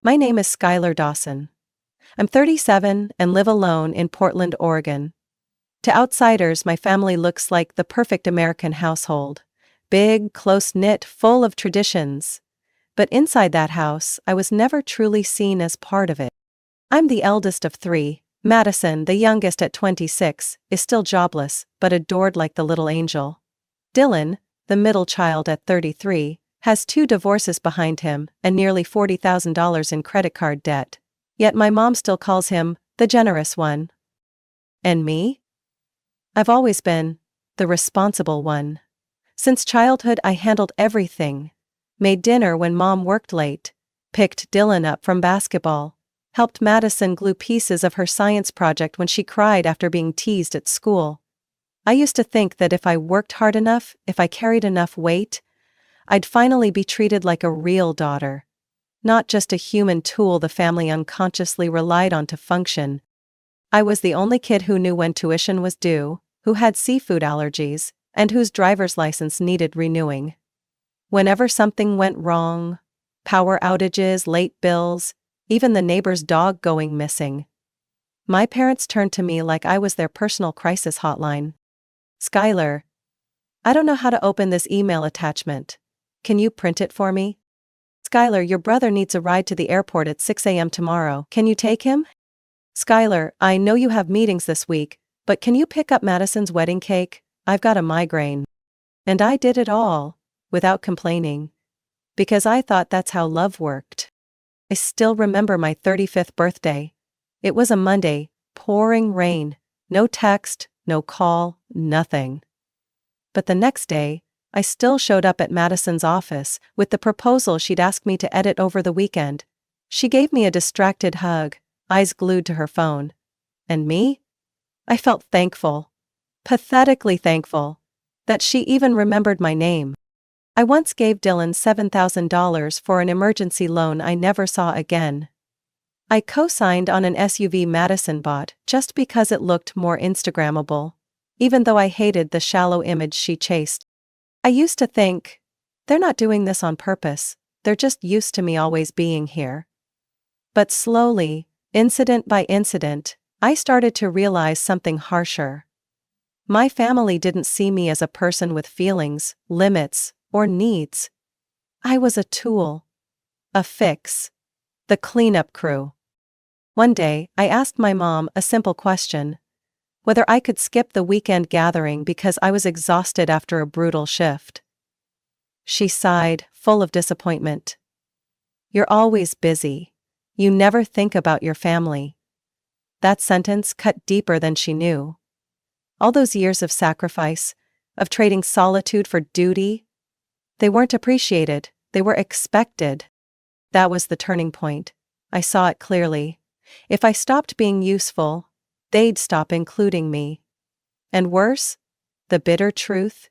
My name is Skylar Dawson. I'm 37 and live alone in Portland, Oregon. To outsiders, my family looks like the perfect American household. Big, close-knit, full of traditions. But inside that house, I was never truly seen as part of it. I'm the eldest of three. Madison, the youngest at 26, is still jobless, but adored like the little angel. Dylan, the middle child at 33, has 2 divorces behind him and nearly $40,000 in credit card debt. Yet my mom still calls him the generous one. And me? I've always been the responsible one. Since childhood, I handled everything. Made dinner when mom worked late, picked Dylan up from basketball, helped Madison glue pieces of her science project when she cried after being teased at school. I used to think that if I worked hard enough, if I carried enough weight, I'd finally be treated like a real daughter. Not just a human tool the family unconsciously relied on to function. I was the only kid who knew when tuition was due, who had seafood allergies, and whose driver's license needed renewing. Whenever something went wrong, power outages, late bills, even the neighbor's dog going missing, my parents turned to me like I was their personal crisis hotline. Skylar, I don't know how to open this email attachment. Can you print it for me? Skylar, your brother needs a ride to the airport at 6 a.m. tomorrow. Can you take him? Skylar, I know you have meetings this week, but can you pick up Madison's wedding cake? I've got a migraine. And I did it all, without complaining. Because I thought that's how love worked. I still remember my 35th birthday. It was a Monday, pouring rain, no text, no call, nothing. But the next day, I still showed up at Madison's office with the proposal she'd asked me to edit over the weekend. She gave me a distracted hug, eyes glued to her phone. And me? I felt thankful. Pathetically thankful. That she even remembered my name. I once gave Dylan $7,000 for an emergency loan I never saw again. I co-signed on an SUV Madison bought just because it looked more Instagrammable, even though I hated the shallow image she chased. I used to think, they're not doing this on purpose, they're just used to me always being here. But slowly, incident by incident, I started to realize something harsher. My family didn't see me as a person with feelings, limits, or needs. I was a tool. A fix. The cleanup crew. One day, I asked my mom a simple question. Whether I could skip the weekend gathering because I was exhausted after a brutal shift. She sighed, full of disappointment. You're always busy. You never think about your family. That sentence cut deeper than she knew. All those years of sacrifice, of trading solitude for duty, they weren't appreciated, they were expected. That was the turning point. I saw it clearly. If I stopped being useful, they'd stop including me. And worse, the bitter truth?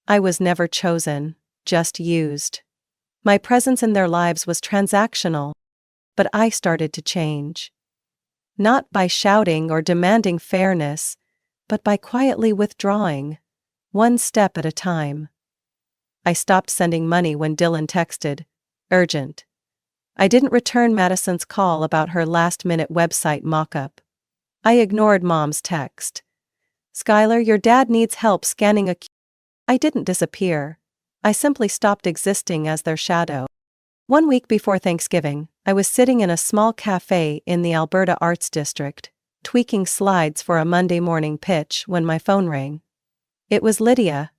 I was never chosen, just used. My presence in their lives was transactional. But I started to change. Not by shouting or demanding fairness, but by quietly withdrawing, one step at a time. I stopped sending money when Dylan texted, urgent. I didn't return Madison's call about her last-minute website mock-up. I ignored Mom's text. Skylar, your dad needs help scanning a... I didn't disappear. I simply stopped existing as their shadow. 1 week before Thanksgiving, I was sitting in a small cafe in the Alberta Arts District, tweaking slides for a Monday morning pitch when my phone rang. It was Lydia,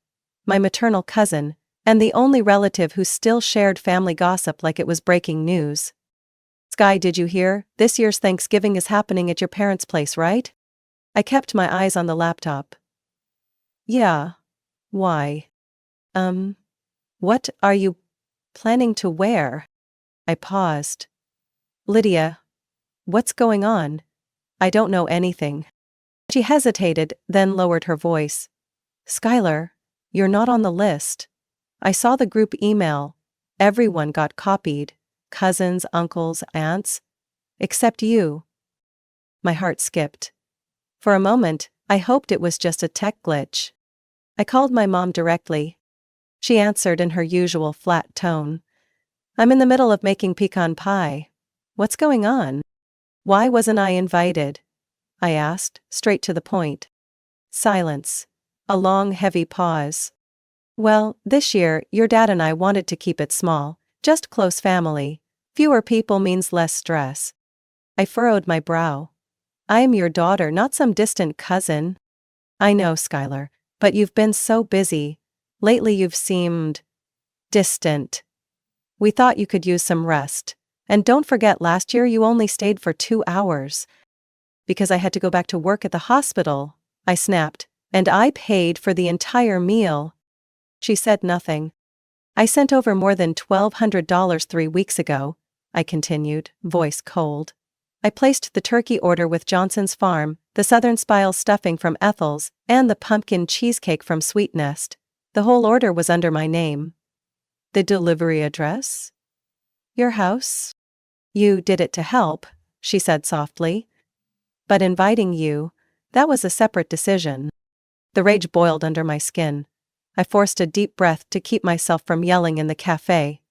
my maternal cousin, and the only relative who still shared family gossip like it was breaking news. Sky, did you hear? This year's Thanksgiving is happening at your parents' place, right? I kept my eyes on the laptop. Yeah. Why? What are you planning to wear? I paused. Lydia, what's going on? I don't know anything. She hesitated, then lowered her voice. Skylar, you're not on the list. I saw the group email. Everyone got copied. Cousins, uncles, aunts. Except you. My heart skipped. For a moment, I hoped it was just a tech glitch. I called my mom directly. She answered in her usual flat tone. I'm in the middle of making pecan pie. What's going on? Why wasn't I invited? I asked, straight to the point. Silence. A long, heavy pause. Well, this year, your dad and I wanted to keep it small, just close family. Fewer people means less stress. I furrowed my brow. I am your daughter, not some distant cousin. I know, Skylar, but you've been so busy. Lately you've seemed distant. We thought you could use some rest. And don't forget, last year you only stayed for 2 hours. Because I had to go back to work at the hospital, I snapped, and I paid for the entire meal. She said nothing. I sent over more than $1,200 3 weeks ago, I continued, voice cold. I placed the turkey order with Johnson's Farm, the Southern Spile stuffing from Ethel's, and the pumpkin cheesecake from Sweet Nest. The whole order was under my name. The delivery address? Your house? You did it to help, she said softly. But inviting you, that was a separate decision. The rage boiled under my skin. I forced a deep breath to keep myself from yelling in the cafe.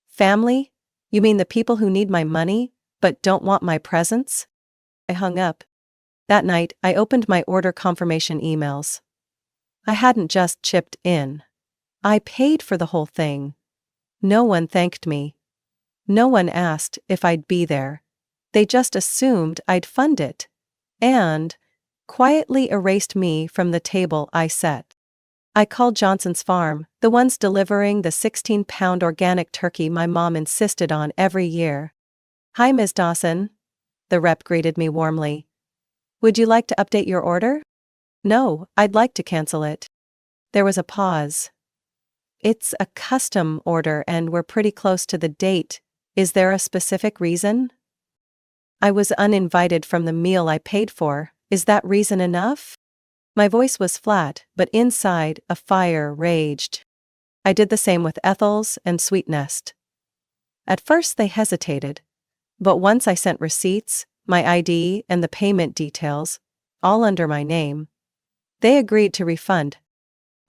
Family? You mean the people who need my money, but don't want my presence? I hung up. That night, I opened my order confirmation emails. I hadn't just chipped in. I paid for the whole thing. No one thanked me. No one asked if I'd be there. They just assumed I'd fund it. And quietly erased me from the table I set. I called Johnson's Farm, the ones delivering the 16-pound organic turkey my mom insisted on every year. Hi, Ms. Dawson. The rep greeted me warmly. Would you like to update your order? No, I'd like to cancel it. There was a pause. It's a custom order and we're pretty close to the date. Is there a specific reason? I was uninvited from the meal I paid for. Is that reason enough? My voice was flat, but inside, a fire raged. I did the same with Ethel's and Sweet Nest. At first they hesitated. But once I sent receipts, my ID and the payment details, all under my name, they agreed to refund.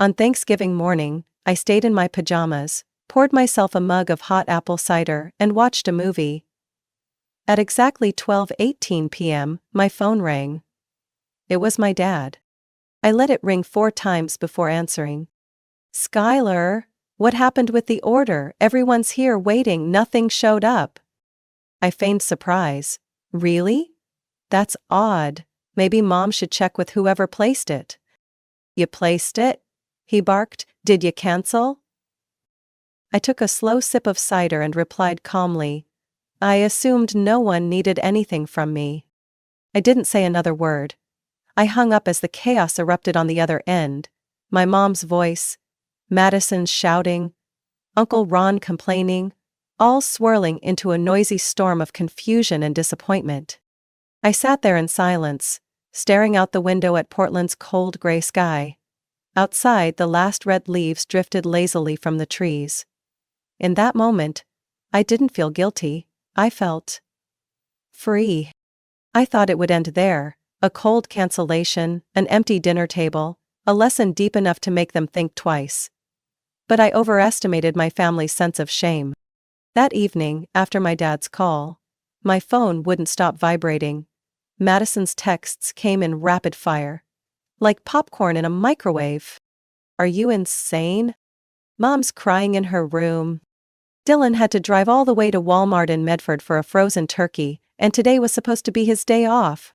On Thanksgiving morning, I stayed in my pajamas, poured myself a mug of hot apple cider, and watched a movie. At exactly 12:18 p.m., my phone rang. It was my dad. I let it ring 4 times before answering. Skylar, what happened with the order? Everyone's here waiting, nothing showed up. I feigned surprise. Really? That's odd. Maybe Mom should check with whoever placed it. You placed it? He barked. Did you cancel? I took a slow sip of cider and replied calmly. I assumed no one needed anything from me. I didn't say another word. I hung up as the chaos erupted on the other end. My mom's voice, Madison's shouting, Uncle Ron complaining, all swirling into a noisy storm of confusion and disappointment. I sat there in silence, staring out the window at Portland's cold gray sky. Outside, the last red leaves drifted lazily from the trees. In that moment, I didn't feel guilty. I felt free. I thought it would end there. A cold cancellation, an empty dinner table, a lesson deep enough to make them think twice. But I overestimated my family's sense of shame. That evening, after my dad's call, my phone wouldn't stop vibrating. Madison's texts came in rapid fire. Like popcorn in a microwave. Are you insane? Mom's crying in her room. Dylan had to drive all the way to Walmart in Medford for a frozen turkey, and today was supposed to be his day off.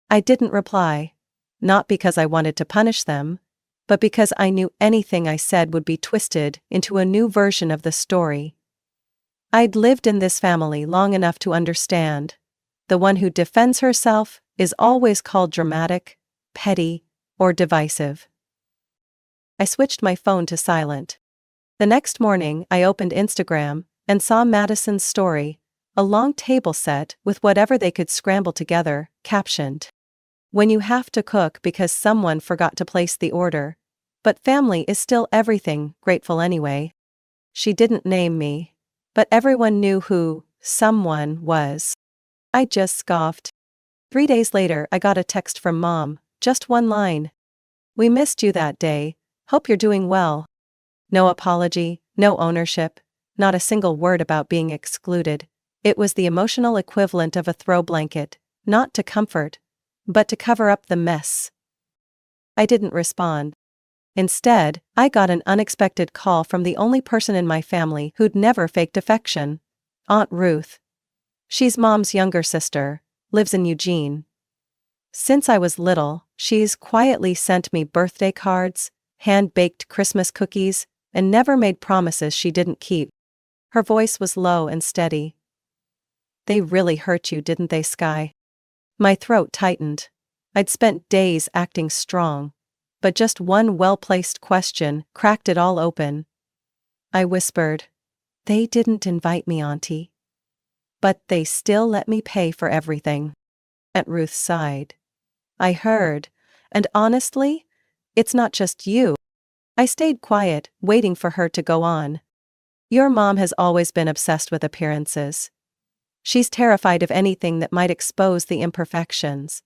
I didn't reply. Not because I wanted to punish them, but because I knew anything I said would be twisted into a new version of the story. I'd lived in this family long enough to understand. The one who defends herself is always called dramatic, petty, or divisive. I switched my phone to silent. The next morning, I opened Instagram and saw Madison's story, a long table set with whatever they could scramble together, captioned. When you have to cook because someone forgot to place the order. But family is still everything, grateful anyway. She didn't name me. But everyone knew who someone was. I just scoffed. 3 days later, I got a text from Mom, just one line. We missed you that day. Hope you're doing well. No apology, no ownership, not a single word about being excluded. It was the emotional equivalent of a throw blanket, not to comfort, but to cover up the mess. I didn't respond. Instead, I got an unexpected call from the only person in my family who'd never faked affection. Aunt Ruth. She's Mom's younger sister, lives in Eugene. Since I was little, she's quietly sent me birthday cards, hand-baked Christmas cookies, and never made promises she didn't keep. Her voice was low and steady. They really hurt you, didn't they, Sky? My throat tightened. I'd spent days acting strong, but just one well-placed question cracked it all open. I whispered, "They didn't invite me, Auntie. But they still let me pay for everything." Aunt Ruth sighed. I heard, and honestly, it's not just you. I stayed quiet, waiting for her to go on. Your mom has always been obsessed with appearances. She's terrified of anything that might expose the imperfections.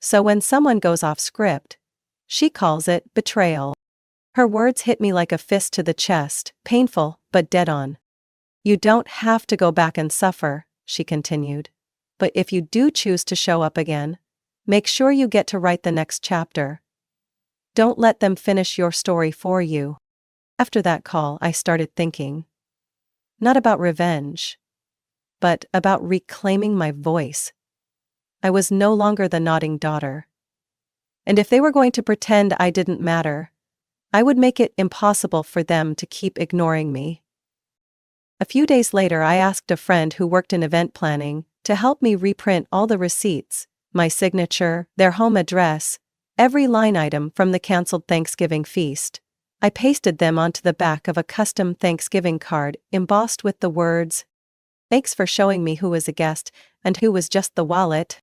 So when someone goes off script, she calls it betrayal. Her words hit me like a fist to the chest, painful, but dead on. You don't have to go back and suffer, she continued. But if you do choose to show up again, make sure you get to write the next chapter. Don't let them finish your story for you. After that call, I started thinking. Not about revenge, but about reclaiming my voice. I was no longer the nodding daughter. And if they were going to pretend I didn't matter, I would make it impossible for them to keep ignoring me. A few days later, I asked a friend who worked in event planning to help me reprint all the receipts, my signature, their home address, every line item from the canceled Thanksgiving feast. I pasted them onto the back of a custom Thanksgiving card embossed with the words, "Thanks for showing me who was a guest and who was just the wallet."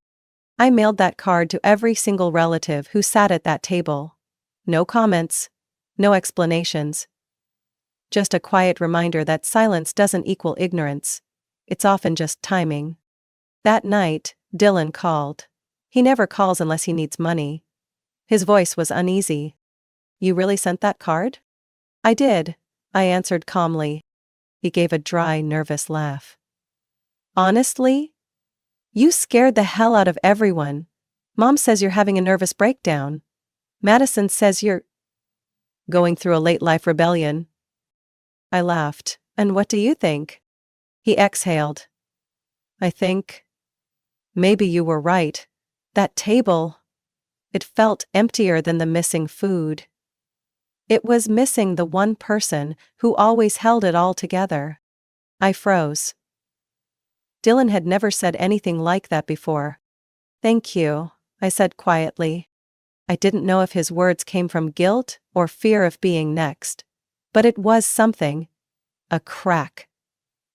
I mailed that card to every single relative who sat at that table. No comments, no explanations. Just a quiet reminder that silence doesn't equal ignorance. It's often just timing. That night, Dylan called. He never calls unless he needs money. His voice was uneasy. "You really sent that card?" "I did," I answered calmly. He gave a dry, nervous laugh. "Honestly? You scared the hell out of everyone. Mom says you're having a nervous breakdown. Madison says you're going through a late-life rebellion." I laughed. "And what do you think?" He exhaled. "I think maybe you were right. That table, it felt emptier than the missing food. It was missing the one person who always held it all together." I froze. Dylan had never said anything like that before. "Thank you," I said quietly. I didn't know if his words came from guilt or fear of being next. But it was something. A crack.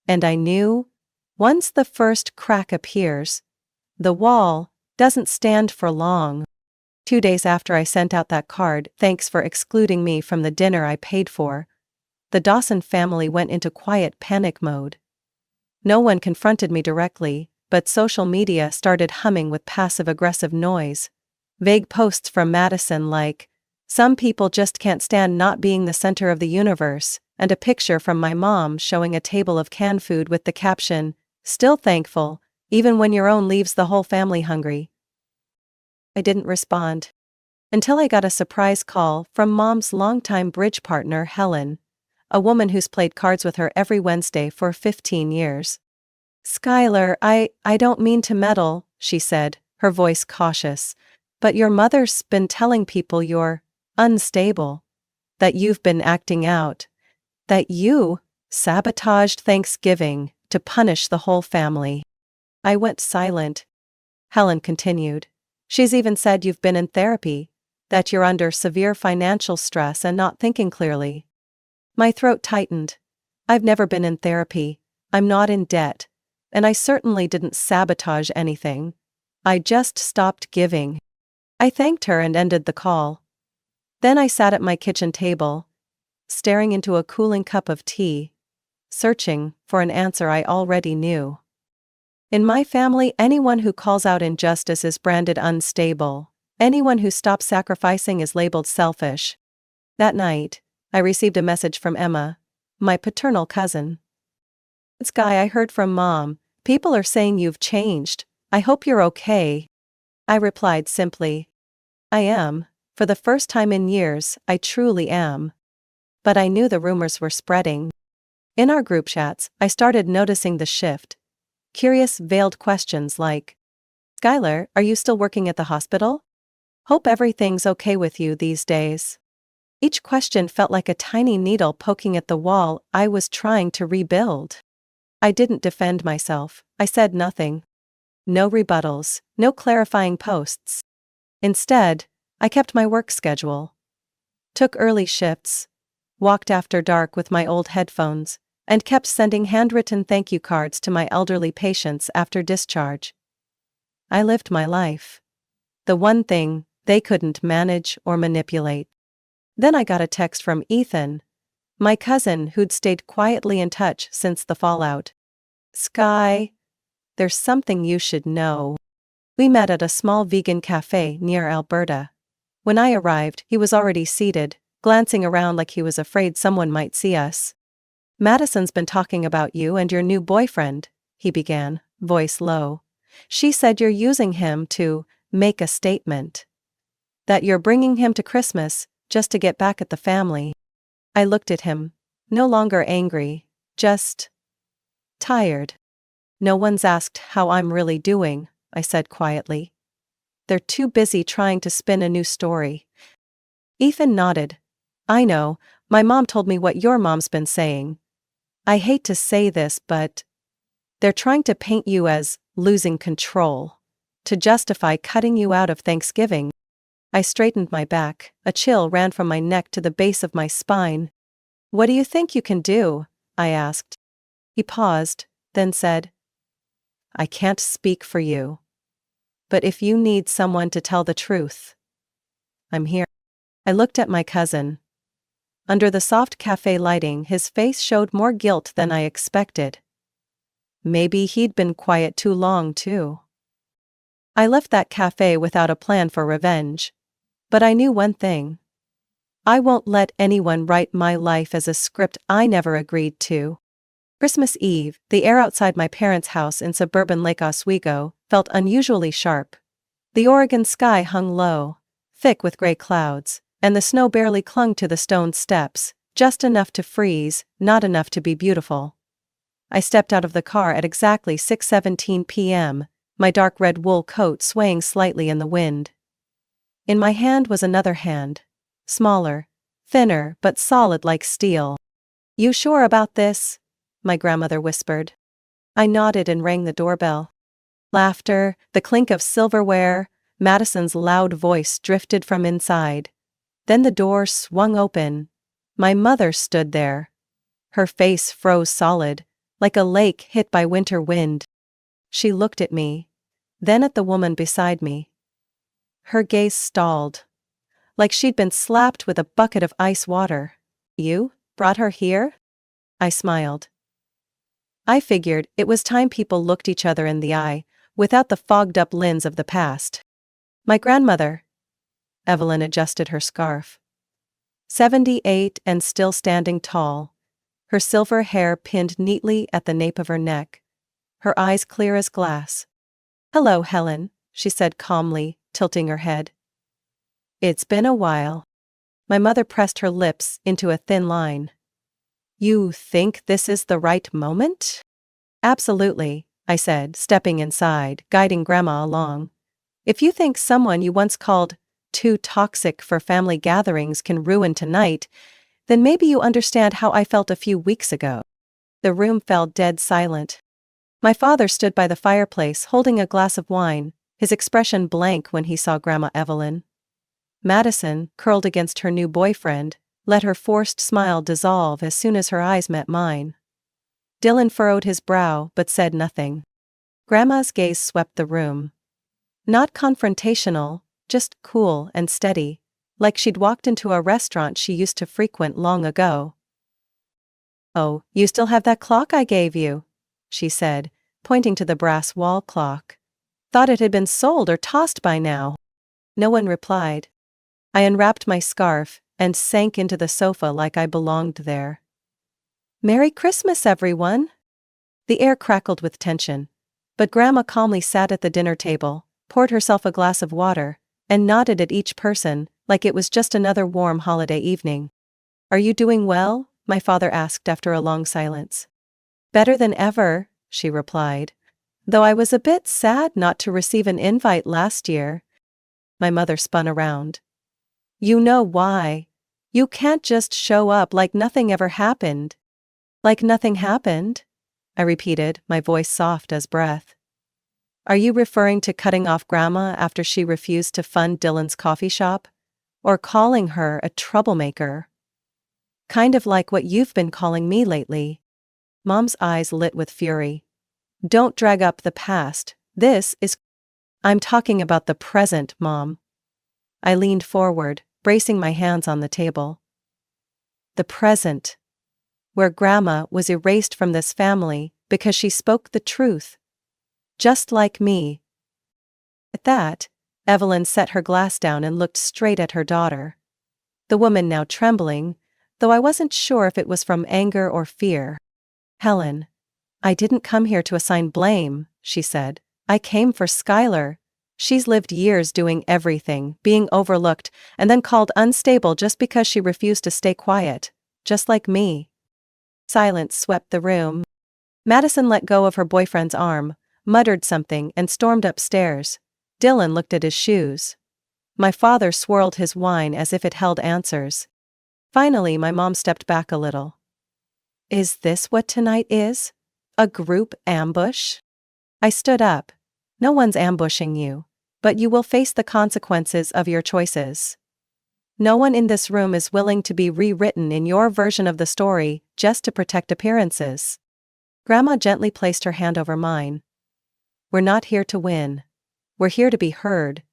And I knew, once the first crack appears, the wall doesn't stand for long. 2 days after I sent out that card, "Thanks for excluding me from the dinner I paid for," the Dawson family went into quiet panic mode. No one confronted me directly, but social media started humming with passive-aggressive noise. Vague posts from Madison like, "Some people just can't stand not being the center of the universe," and a picture from my mom showing a table of canned food with the caption, "Still thankful, even when your own leaves the whole family hungry." I didn't respond. Until I got a surprise call from Mom's longtime bridge partner, Helen, a woman who's played cards with her every Wednesday for 15 years. "Skylar, I don't mean to meddle," she said, her voice cautious, "but your mother's been telling people you're unstable, that you've been acting out, that you sabotaged Thanksgiving to punish the whole family." I went silent. Helen continued. "She's even said you've been in therapy, that you're under severe financial stress and not thinking clearly." My throat tightened. I've never been in therapy, I'm not in debt, and I certainly didn't sabotage anything. I just stopped giving. I thanked her and ended the call. Then I sat at my kitchen table, staring into a cooling cup of tea, searching for an answer I already knew. In my family, anyone who calls out injustice is branded unstable. Anyone who stops sacrificing is labeled selfish. That night, I received a message from Emma, my paternal cousin. "Sky, I heard from Mom. People are saying you've changed. I hope you're okay. I replied simply. I am. For the first time in years, I truly am. But I knew the rumors were spreading. In our group chats, I started noticing the shift. Curious, veiled questions like, Skylar, are you still working at the hospital? Hope everything's okay with you these days. Each question felt like a tiny needle poking at the wall I was trying to rebuild. I didn't defend myself. I said nothing. No rebuttals, no clarifying posts. Instead, I kept my work schedule. Took early shifts, walked after dark with my old headphones, and kept sending handwritten thank you cards to my elderly patients after discharge. I lived my life. The one thing they couldn't manage or manipulate. Then I got a text from Ethan, my cousin who'd stayed quietly in touch since the fallout. Sky, there's something you should know. We met at a small vegan cafe near Alberta. When I arrived, he was already seated, glancing around like he was afraid someone might see us. Madison's been talking about you and your new boyfriend, he began, voice low. She said you're using him to make a statement. That you're bringing him to Christmas just to get back at the family. I looked at him, no longer angry, just tired. No one's asked how I'm really doing, I said quietly. They're too busy trying to spin a new story. Ethan nodded. I know, my mom told me what your mom's been saying. I hate to say this, but they're trying to paint you as losing control, to justify cutting you out of Thanksgiving. I straightened my back, a chill ran from my neck to the base of my spine. What do you think you can do? I asked. He paused, then said, I can't speak for you. But if you need someone to tell the truth, I'm here. I looked at my cousin. Under the soft cafe lighting, his face showed more guilt than I expected. Maybe he'd been quiet too long, too. I left that cafe without a plan for revenge. But I knew one thing. I won't let anyone write my life as a script I never agreed to. Christmas Eve, the air outside my parents' house in suburban Lake Oswego felt unusually sharp. The Oregon sky hung low, thick with gray clouds, and the snow barely clung to the stone steps, just enough to freeze, not enough to be beautiful. I stepped out of the car at exactly 6:17 p.m., my dark red wool coat swaying slightly in the wind. In my hand was another hand, smaller, thinner but solid like steel. You sure about this? My grandmother whispered. I nodded and rang the doorbell. Laughter, the clink of silverware, Madison's loud voice drifted from inside. Then the door swung open. My mother stood there. Her face froze solid, like a lake hit by winter wind. She looked at me, then at the woman beside me. Her gaze stalled, like she'd been slapped with a bucket of ice water. You brought her here? I smiled. I figured it was time people looked each other in the eye, without the fogged-up lens of the past. My grandmother. Evelyn adjusted her scarf. 78 and still standing tall, her silver hair pinned neatly at the nape of her neck, her eyes clear as glass. Hello, Helen, she said calmly, tilting her head. It's been a while. My mother pressed her lips into a thin line. You think this is the right moment? Absolutely, I said, stepping inside, guiding Grandma along. If you think someone you once called too toxic for family gatherings can ruin tonight, then maybe you understand how I felt a few weeks ago. The room fell dead silent. My father stood by the fireplace holding a glass of wine, his expression blank when he saw Grandma Evelyn. Madison, curled against her new boyfriend, let her forced smile dissolve as soon as her eyes met mine. Dylan furrowed his brow but said nothing. Grandma's gaze swept the room. Not confrontational, just cool and steady, like she'd walked into a restaurant she used to frequent long ago. Oh, you still have that clock I gave you, she said, pointing to the brass wall clock. Thought it had been sold or tossed by now. No one replied. I unwrapped my scarf and sank into the sofa like I belonged there. Merry Christmas, everyone! The air crackled with tension. But Grandma calmly sat at the dinner table, poured herself a glass of water, and nodded at each person, like it was just another warm holiday evening. "Are you doing well?" my father asked after a long silence. "Better than ever," she replied. "Though I was a bit sad not to receive an invite last year." My mother spun around. "You know why. You can't just show up like nothing ever happened." "Like nothing happened?" I repeated, my voice soft as breath. "Are you referring to cutting off Grandma after she refused to fund Dylan's coffee shop? Or calling her a troublemaker? Kind of like what you've been calling me lately." Mom's eyes lit with fury. "Don't drag up the past. This is—" "I'm talking about the present, Mom." I leaned forward, bracing my hands on the table. "The present. Where Grandma was erased from this family because she spoke the truth. Just like me." At that, Evelyn set her glass down and looked straight at her daughter. The woman now trembling, though I wasn't sure if it was from anger or fear. "Helen, I didn't come here to assign blame," she said. "I came for Skylar. She's lived years doing everything, being overlooked, and then called unstable just because she refused to stay quiet, just like me." Silence swept the room. Madison let go of her boyfriend's arm, muttered something, and stormed upstairs. Dylan looked at his shoes. My father swirled his wine as if it held answers. Finally, my mom stepped back a little. "Is this what tonight is? A group ambush?" I stood up. "No one's ambushing you. But you will face the consequences of your choices. No one in this room is willing to be rewritten in your version of the story just to protect appearances." Grandma gently placed her hand over mine. "We're not here to win. We're here to be heard.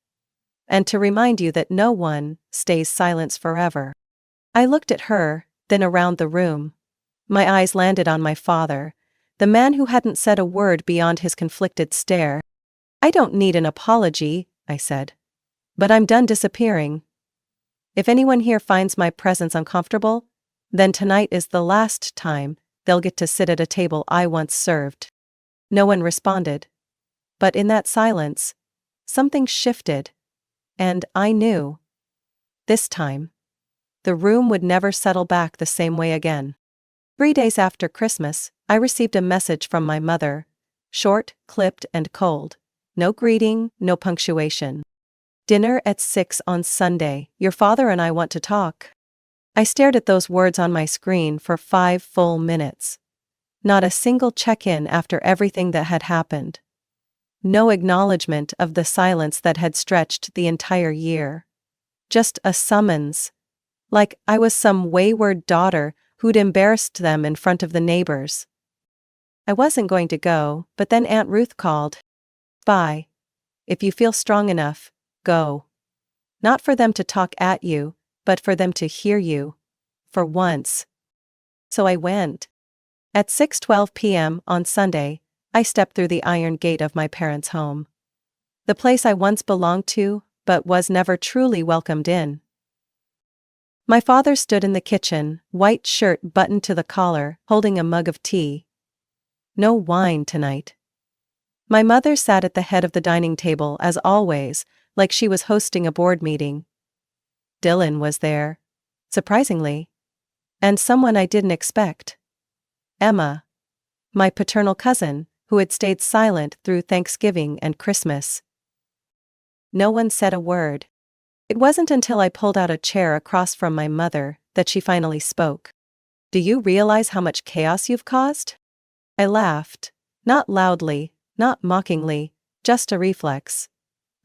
And to remind you that no one stays silent forever." I looked at her, then around the room. My eyes landed on my father, the man who hadn't said a word beyond his conflicted stare. "I don't need an apology," I said. "But I'm done disappearing. If anyone here finds my presence uncomfortable, then tonight is the last time they'll get to sit at a table I once served." No one responded. But in that silence, something shifted. And I knew. This time, the room would never settle back the same way again. 3 days after Christmas, I received a message from my mother. Short, clipped, and cold. No greeting, no punctuation. "Dinner at 6 on Sunday. Your father and I want to talk." I stared at those words on my screen for 5 full minutes. Not a single check-in after everything that had happened. No acknowledgement of the silence that had stretched the entire year. Just a summons. Like I was some wayward daughter who'd embarrassed them in front of the neighbors. I wasn't going to go, but then Aunt Ruth called. "Bye. If you feel strong enough, go. Not for them to talk at you, but for them to hear you. For once." So I went. At 6:12 p.m. on Sunday, I stepped through the iron gate of my parents' home. The place I once belonged to, but was never truly welcomed in. My father stood in the kitchen, white shirt buttoned to the collar, holding a mug of tea. No wine tonight. My mother sat at the head of the dining table as always, like she was hosting a board meeting. Dylan was there. Surprisingly. And someone I didn't expect. Emma. My paternal cousin, who had stayed silent through Thanksgiving and Christmas. No one said a word. It wasn't until I pulled out a chair across from my mother that she finally spoke. "Do you realize how much chaos you've caused?" I laughed. Not loudly, not mockingly, just a reflex.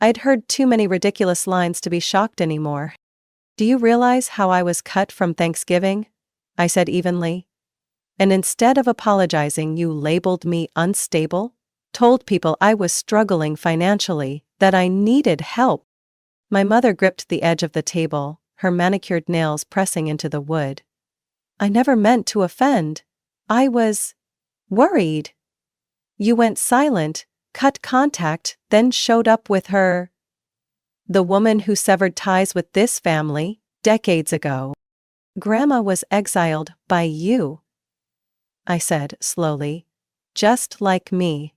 I'd heard too many ridiculous lines to be shocked anymore. "Do you realize how I was cut from Thanksgiving?" I said evenly. "And instead of apologizing, you labeled me unstable? Told people I was struggling financially, that I needed help." My mother gripped the edge of the table, her manicured nails pressing into the wood. "I never meant to offend. I was worried. You went silent, cut contact, then showed up with her. The woman who severed ties with this family, decades ago. Grandma was exiled by you," I said slowly. just like me.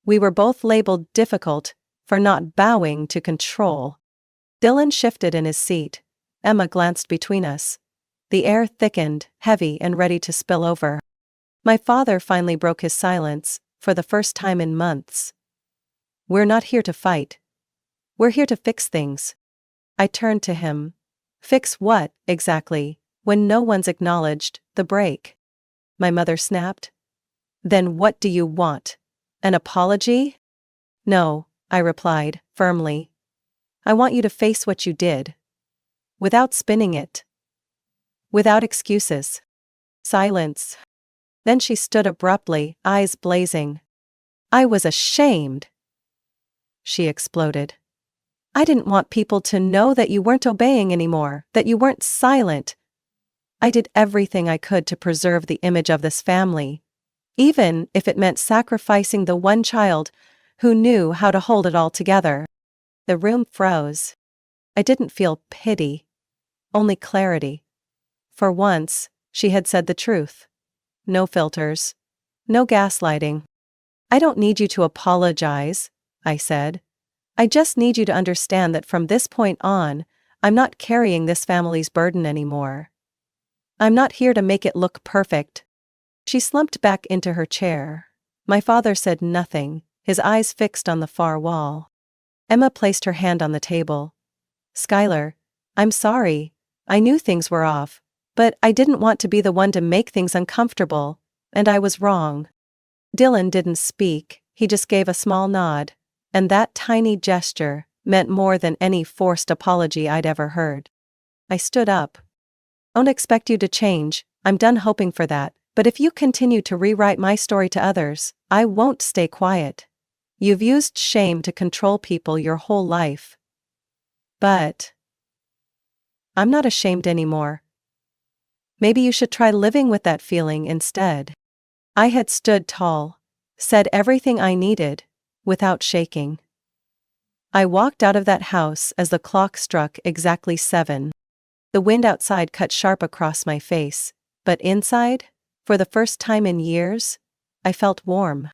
We were both labeled difficult for not bowing to control. Dylan shifted in his seat. Emma glanced between us. The air thickened, heavy and ready to spill over. My father finally broke his silence, for the first time in months. "We're not here to fight. We're here to fix things." I turned to him. "Fix what, exactly, when no one's acknowledged the break?" My mother snapped. "Then what do you want? An apology?" "No," I replied, firmly. "I want you to face what you did. Without spinning it. Without excuses." Silence. Then she stood abruptly, eyes blazing. "I was ashamed," she exploded. "I didn't want people to know that you weren't obeying anymore, that you weren't silent. I did everything I could to preserve the image of this family, even if it meant sacrificing the one child who knew how to hold it all together." The room froze. I didn't feel pity, only clarity. For once, she had said the truth. No filters. No gaslighting. "I don't need you to apologize," I said. "I just need you to understand that from this point on, I'm not carrying this family's burden anymore. I'm not here to make it look perfect." She slumped back into her chair. My father said nothing, his eyes fixed on the far wall. Emma placed her hand on the table. "Skylar, I'm sorry. I knew things were off, but I didn't want to be the one to make things uncomfortable, and I was wrong." Dylan didn't speak, he just gave a small nod, and that tiny gesture meant more than any forced apology I'd ever heard. I stood up. "I don't expect you to change, I'm done hoping for that, but if you continue to rewrite my story to others, I won't stay quiet. You've used shame to control people your whole life. But I'm not ashamed anymore. Maybe you should try living with that feeling instead." I had stood tall, said everything I needed, without shaking. I walked out of that house as the clock struck exactly 7. The wind outside cut sharp across my face, but inside, for the first time in years, I felt warm.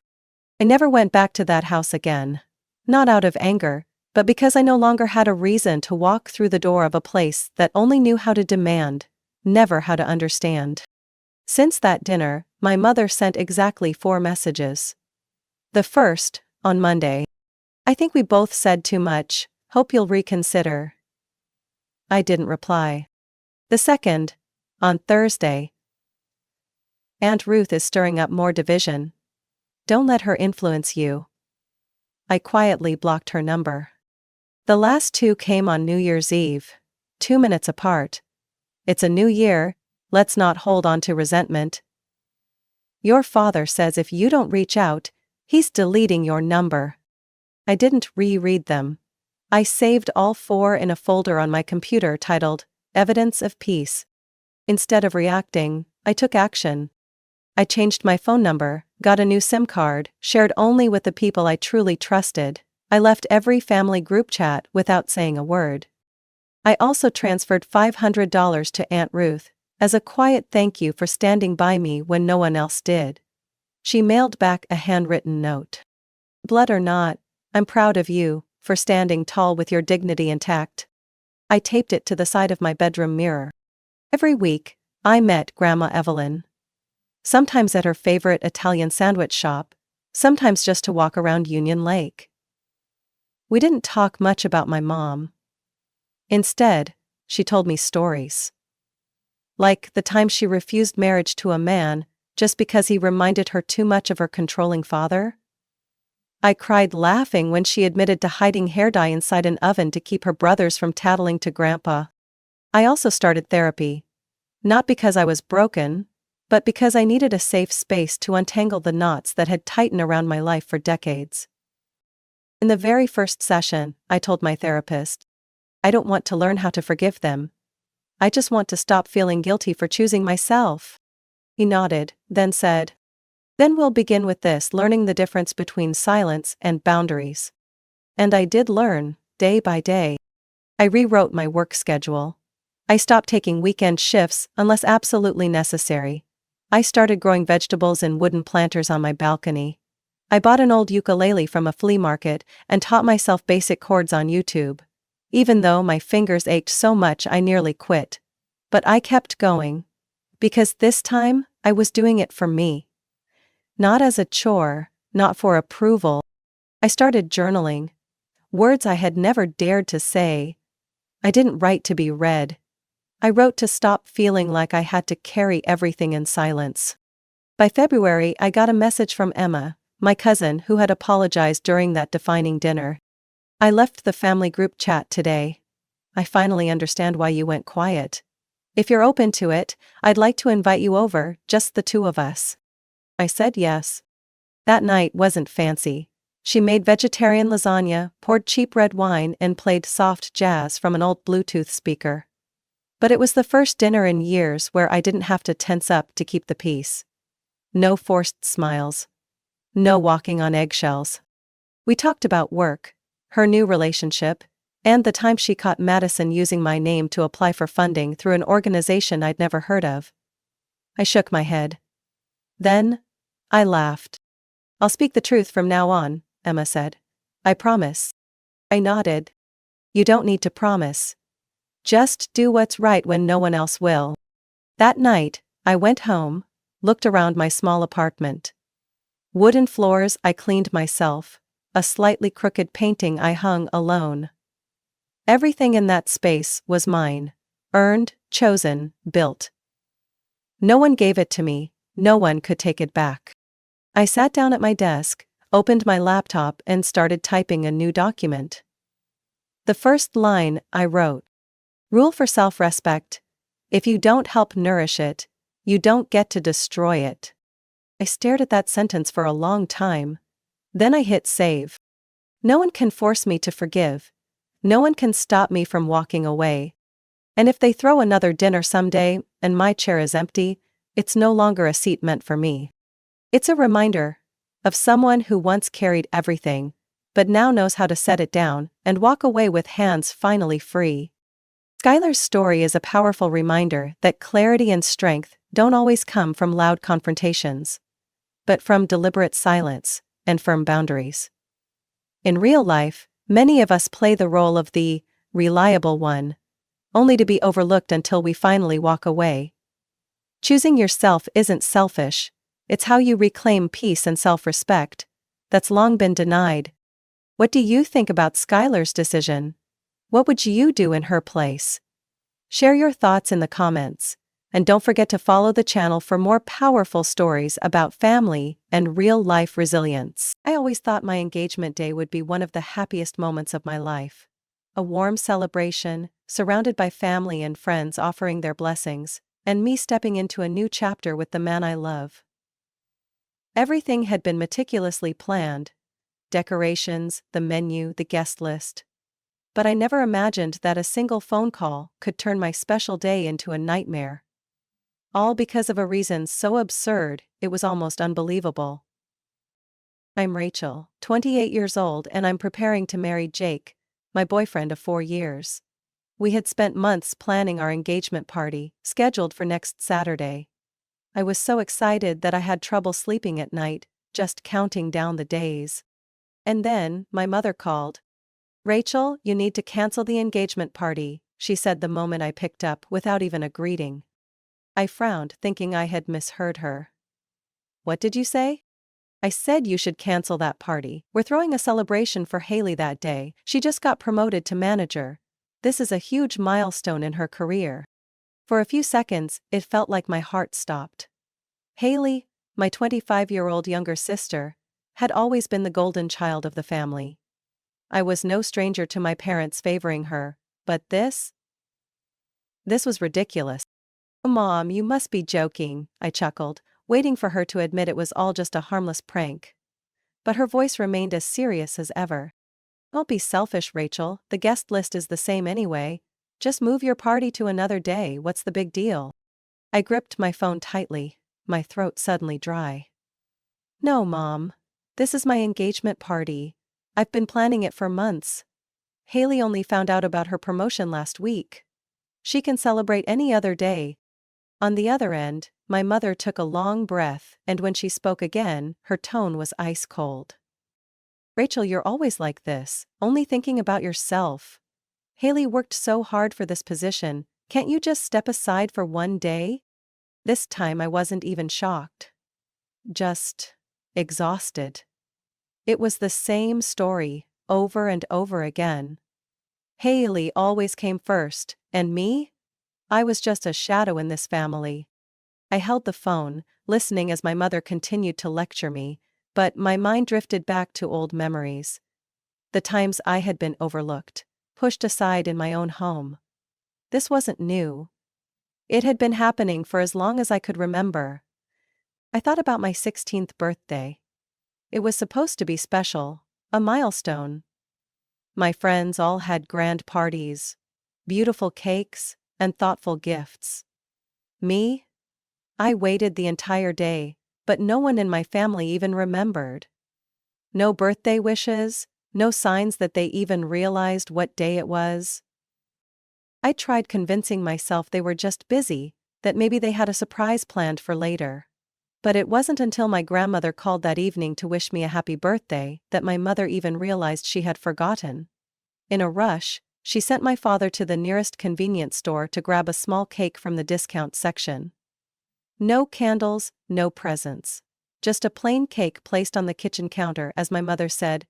I never went back to that house again. Not out of anger, but because I no longer had a reason to walk through the door of a place that only knew how to demand, never how to understand. Since that dinner, my mother sent exactly 4 messages. The first, on Monday. "I think we both said too much, hope you'll reconsider." I didn't reply. The second, on Thursday. "Aunt Ruth is stirring up more division. Don't let her influence you." I quietly blocked her number. The last 2 came on New Year's Eve, 2 minutes apart. "It's a new year, let's not hold on to resentment. Your father says if you don't reach out, he's deleting your number." I didn't reread them. I saved all 4 in a folder on my computer titled, "Evidence of Peace." Instead of reacting, I took action. I changed my phone number, got a new SIM card, shared only with the people I truly trusted. I left every family group chat without saying a word. I also transferred $500 to Aunt Ruth, as a quiet thank you for standing by me when no one else did. She mailed back a handwritten note. "Blood or not, I'm proud of you, for standing tall with your dignity intact." I taped it to the side of my bedroom mirror. Every week, I met Grandma Evelyn. Sometimes at her favorite Italian sandwich shop, sometimes just to walk around Union Lake. We didn't talk much about my mom. Instead, she told me stories. Like the time she refused marriage to a man just because he reminded her too much of her controlling father. I cried laughing when she admitted to hiding hair dye inside an oven to keep her brothers from tattling to Grandpa. I also started therapy. Not because I was broken, but because I needed a safe space to untangle the knots that had tightened around my life for decades. In the very first session, I told my therapist, "I don't want to learn how to forgive them. I just want to stop feeling guilty for choosing myself." He nodded, then said, "Then we'll begin with this, learning the difference between silence and boundaries." And I did learn, day by day. I rewrote my work schedule. I stopped taking weekend shifts unless absolutely necessary. I started growing vegetables in wooden planters on my balcony. I bought an old ukulele from a flea market and taught myself basic chords on YouTube. Even though my fingers ached so much I nearly quit. But I kept going. Because this time, I was doing it for me. Not as a chore, not for approval. I started journaling. Words I had never dared to say. I didn't write to be read. I wrote to stop feeling like I had to carry everything in silence. By February, I got a message from Emma, my cousin who had apologized during that defining dinner. I left the family group chat today. I finally understand why you went quiet. If you're open to it, I'd like to invite you over, just the two of us. I said yes. That night wasn't fancy. She made vegetarian lasagna, poured cheap red wine, and played soft jazz from an old Bluetooth speaker. But it was the first dinner in years where I didn't have to tense up to keep the peace. No forced smiles. No walking on eggshells. We talked about work, her new relationship, and the time she caught Madison using my name to apply for funding through an organization I'd never heard of. I shook my head. Then, I laughed. I'll speak the truth from now on, Emma said. I promise. I nodded. You don't need to promise. Just do what's right when no one else will. That night, I went home, looked around my small apartment. Wooden floors I cleaned myself, a slightly crooked painting I hung alone. Everything in that space was mine. Earned, chosen, built. No one gave it to me, no one could take it back. I sat down at my desk, opened my laptop and started typing a new document. The first line I wrote. Rule for self-respect. If you don't help nourish it, you don't get to destroy it. I stared at that sentence for a long time. Then I hit save. No one can force me to forgive. No one can stop me from walking away. And if they throw another dinner someday, and my chair is empty, it's no longer a seat meant for me. It's a reminder of someone who once carried everything, but now knows how to set it down and walk away with hands finally free. Skylar's story is a powerful reminder that clarity and strength don't always come from loud confrontations, but from deliberate silence and firm boundaries. In real life, many of us play the role of the reliable one, only to be overlooked until we finally walk away. Choosing yourself isn't selfish, it's how you reclaim peace and self-respect that's long been denied. What do you think about Skylar's decision? What would you do in her place? Share your thoughts in the comments, and don't forget to follow the channel for more powerful stories about family and real-life resilience. I always thought my engagement day would be one of the happiest moments of my life. A warm celebration, surrounded by family and friends offering their blessings, and me stepping into a new chapter with the man I love. Everything had been meticulously planned. Decorations, the menu, the guest list. But I never imagined that a single phone call could turn my special day into a nightmare. All because of a reason so absurd, it was almost unbelievable. I'm Rachel, 28 years old, and I'm preparing to marry Jake, my boyfriend of 4 years. We had spent months planning our engagement party, scheduled for next Saturday. I was so excited that I had trouble sleeping at night, just counting down the days. And then, my mother called. Rachel, you need to cancel the engagement party, she said the moment I picked up without even a greeting. I frowned, thinking I had misheard her. What did you say? I said you should cancel that party. We're throwing a celebration for Haley that day. She just got promoted to manager. This is a huge milestone in her career. For a few seconds, it felt like my heart stopped. Haley, my 25-year-old younger sister, had always been the golden child of the family. I was no stranger to my parents favoring her, but this was ridiculous. Mom, you must be joking, I chuckled, waiting for her to admit it was all just a harmless prank. But her voice remained as serious as ever. Don't be selfish, Rachel, the guest list is the same anyway. Just move your party to another day, what's the big deal? I gripped my phone tightly, my throat suddenly dry. No, Mom. This is my engagement party. I've been planning it for months. Haley only found out about her promotion last week. She can celebrate any other day. On the other end, my mother took a long breath, and when she spoke again, her tone was ice cold. "Rachel, you're always like this, only thinking about yourself. Haley worked so hard for this position, can't you just step aside for one day?" This time I wasn't even shocked. Just exhausted. It was the same story, over and over again. Haley always came first, and me? I was just a shadow in this family. I held the phone, listening as my mother continued to lecture me, but my mind drifted back to old memories. The times I had been overlooked, pushed aside in my own home. This wasn't new. It had been happening for as long as I could remember. I thought about my 16th birthday. It was supposed to be special, a milestone. My friends all had grand parties, beautiful cakes, and thoughtful gifts. Me? I waited the entire day, but no one in my family even remembered. No birthday wishes, no signs that they even realized what day it was. I tried convincing myself they were just busy, that maybe they had a surprise planned for later. But it wasn't until my grandmother called that evening to wish me a happy birthday that my mother even realized she had forgotten. In a rush, she sent my father to the nearest convenience store to grab a small cake from the discount section. No candles, no presents. Just a plain cake placed on the kitchen counter as my mother said,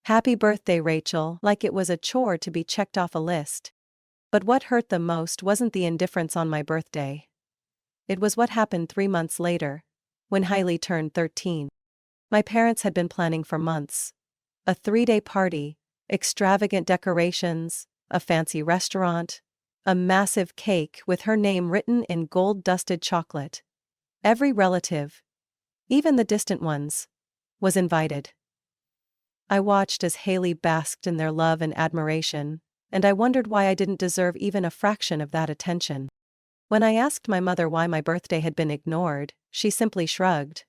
"Happy birthday, Rachel," like it was a chore to be checked off a list. But what hurt the most wasn't the indifference on my birthday. It was what happened 3 months later, when Hailey turned 13. My parents had been planning for months. A 3-day party, extravagant decorations, a fancy restaurant, a massive cake with her name written in gold-dusted chocolate. Every relative, even the distant ones, was invited. I watched as Haley basked in their love and admiration, and I wondered why I didn't deserve even a fraction of that attention. When I asked my mother why my birthday had been ignored, she simply shrugged.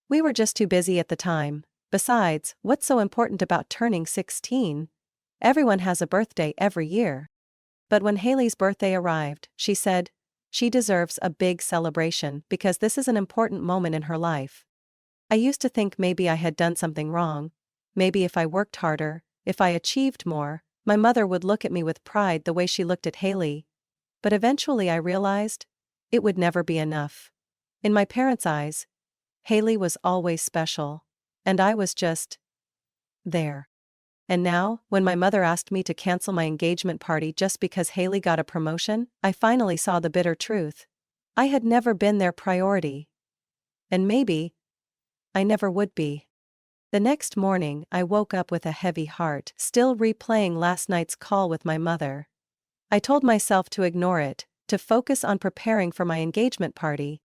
"We were just too busy at the time. Besides, what's so important about turning 16? Everyone has a birthday every year." But when Haley's birthday arrived, she said, "She deserves a big celebration because this is an important moment in her life." I used to think maybe I had done something wrong. Maybe if I worked harder, if I achieved more, my mother would look at me with pride the way she looked at Haley. But eventually I realized, it would never be enough. In my parents' eyes, Haley was always special, and I was just there. And now, when my mother asked me to cancel my engagement party just because Haley got a promotion, I finally saw the bitter truth. I had never been their priority. And maybe I never would be. The next morning, I woke up with a heavy heart, still replaying last night's call with my mother. I told myself to ignore it, to focus on preparing for my engagement party.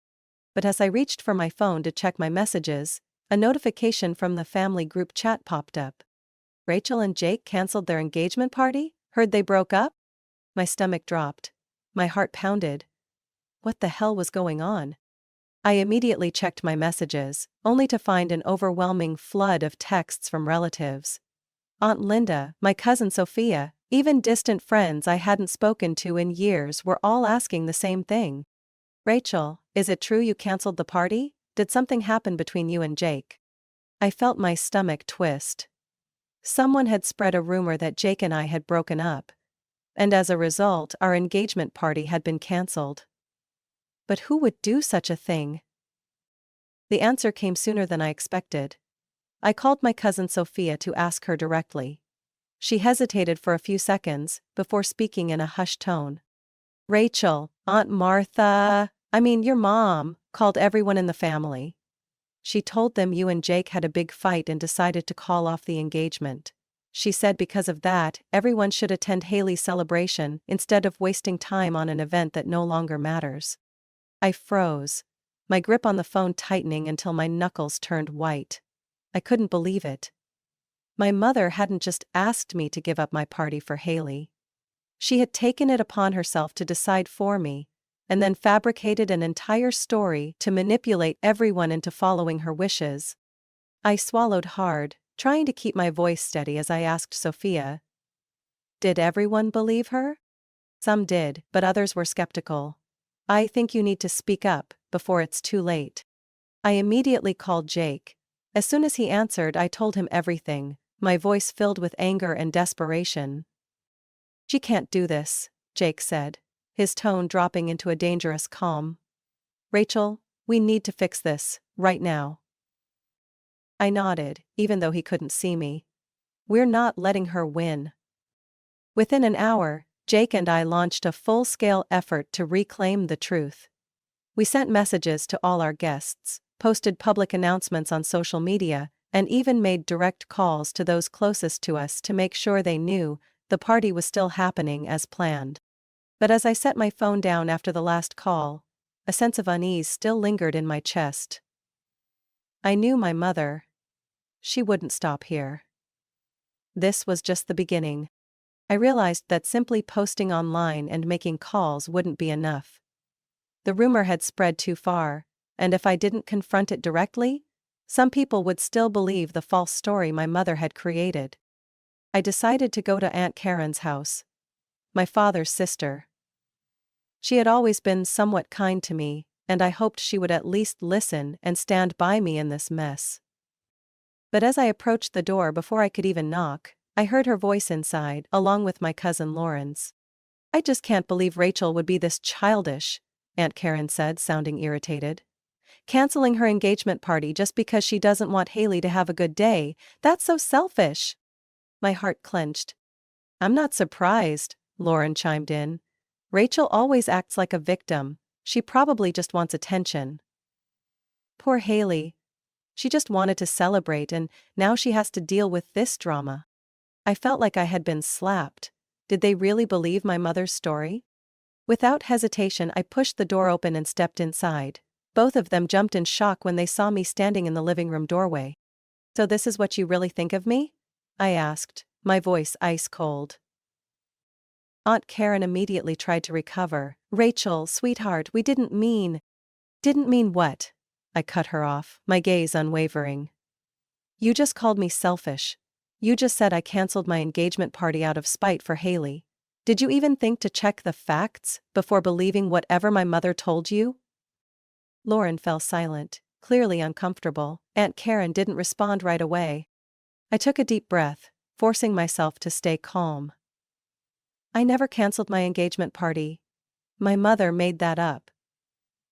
But as I reached for my phone to check my messages, a notification from the family group chat popped up. "Rachel and Jake canceled their engagement party? Heard they broke up?" My stomach dropped. My heart pounded. What the hell was going on? I immediately checked my messages, only to find an overwhelming flood of texts from relatives. Aunt Linda, my cousin Sophia, even distant friends I hadn't spoken to in years were all asking the same thing. "Rachel, is it true you canceled the party? Did something happen between you and Jake?" I felt my stomach twist. Someone had spread a rumor that Jake and I had broken up. And as a result, our engagement party had been canceled. But who would do such a thing? The answer came sooner than I expected. I called my cousin Sophia to ask her directly. She hesitated for a few seconds, before speaking in a hushed tone. "Rachel, Aunt Martha, your mom, called everyone in the family. She told them you and Jake had a big fight and decided to call off the engagement. She said because of that, everyone should attend Haley's celebration instead of wasting time on an event that no longer matters." I froze, my grip on the phone tightening until my knuckles turned white. I couldn't believe it. My mother hadn't just asked me to give up my party for Haley. She had taken it upon herself to decide for me, and then fabricated an entire story to manipulate everyone into following her wishes. I swallowed hard, trying to keep my voice steady as I asked Sophia. Did everyone believe her? Some did, but others were skeptical. I think you need to speak up before it's too late. I immediately called Jake. As soon as he answered, I told him everything, my voice filled with anger and desperation. She can't do this, Jake said, his tone dropping into a dangerous calm. Rachel, we need to fix this, right now. I nodded, even though he couldn't see me. We're not letting her win. Within an hour, Jake and I launched a full-scale effort to reclaim the truth. We sent messages to all our guests, posted public announcements on social media, and even made direct calls to those closest to us to make sure they knew the party was still happening as planned. But as I set my phone down after the last call, a sense of unease still lingered in my chest. I knew my mother. She wouldn't stop here. This was just the beginning. I realized that simply posting online and making calls wouldn't be enough. The rumor had spread too far, and if I didn't confront it directly, some people would still believe the false story my mother had created. I decided to go to Aunt Karen's house, my father's sister. She had always been somewhat kind to me, and I hoped she would at least listen and stand by me in this mess. But as I approached the door before I could even knock, I heard her voice inside, along with my cousin Lauren's. I just can't believe Rachel would be this childish, Aunt Karen said, sounding irritated. Canceling her engagement party just because she doesn't want Haley to have a good day, that's so selfish. My heart clenched. I'm not surprised, Lauren chimed in. Rachel always acts like a victim. She probably just wants attention. Poor Haley. She just wanted to celebrate and now she has to deal with this drama. I felt like I had been slapped. Did they really believe my mother's story? Without hesitation, I pushed the door open and stepped inside. Both of them jumped in shock when they saw me standing in the living room doorway. So this is what you really think of me? I asked, my voice ice cold. Aunt Karen immediately tried to recover. Rachel, sweetheart, we didn't mean. Didn't mean what? I cut her off, my gaze unwavering. You just called me selfish. You just said I canceled my engagement party out of spite for Haley. Did you even think to check the facts before believing whatever my mother told you? Lauren fell silent, clearly uncomfortable. Aunt Karen didn't respond right away. I took a deep breath, forcing myself to stay calm. I never canceled my engagement party. My mother made that up.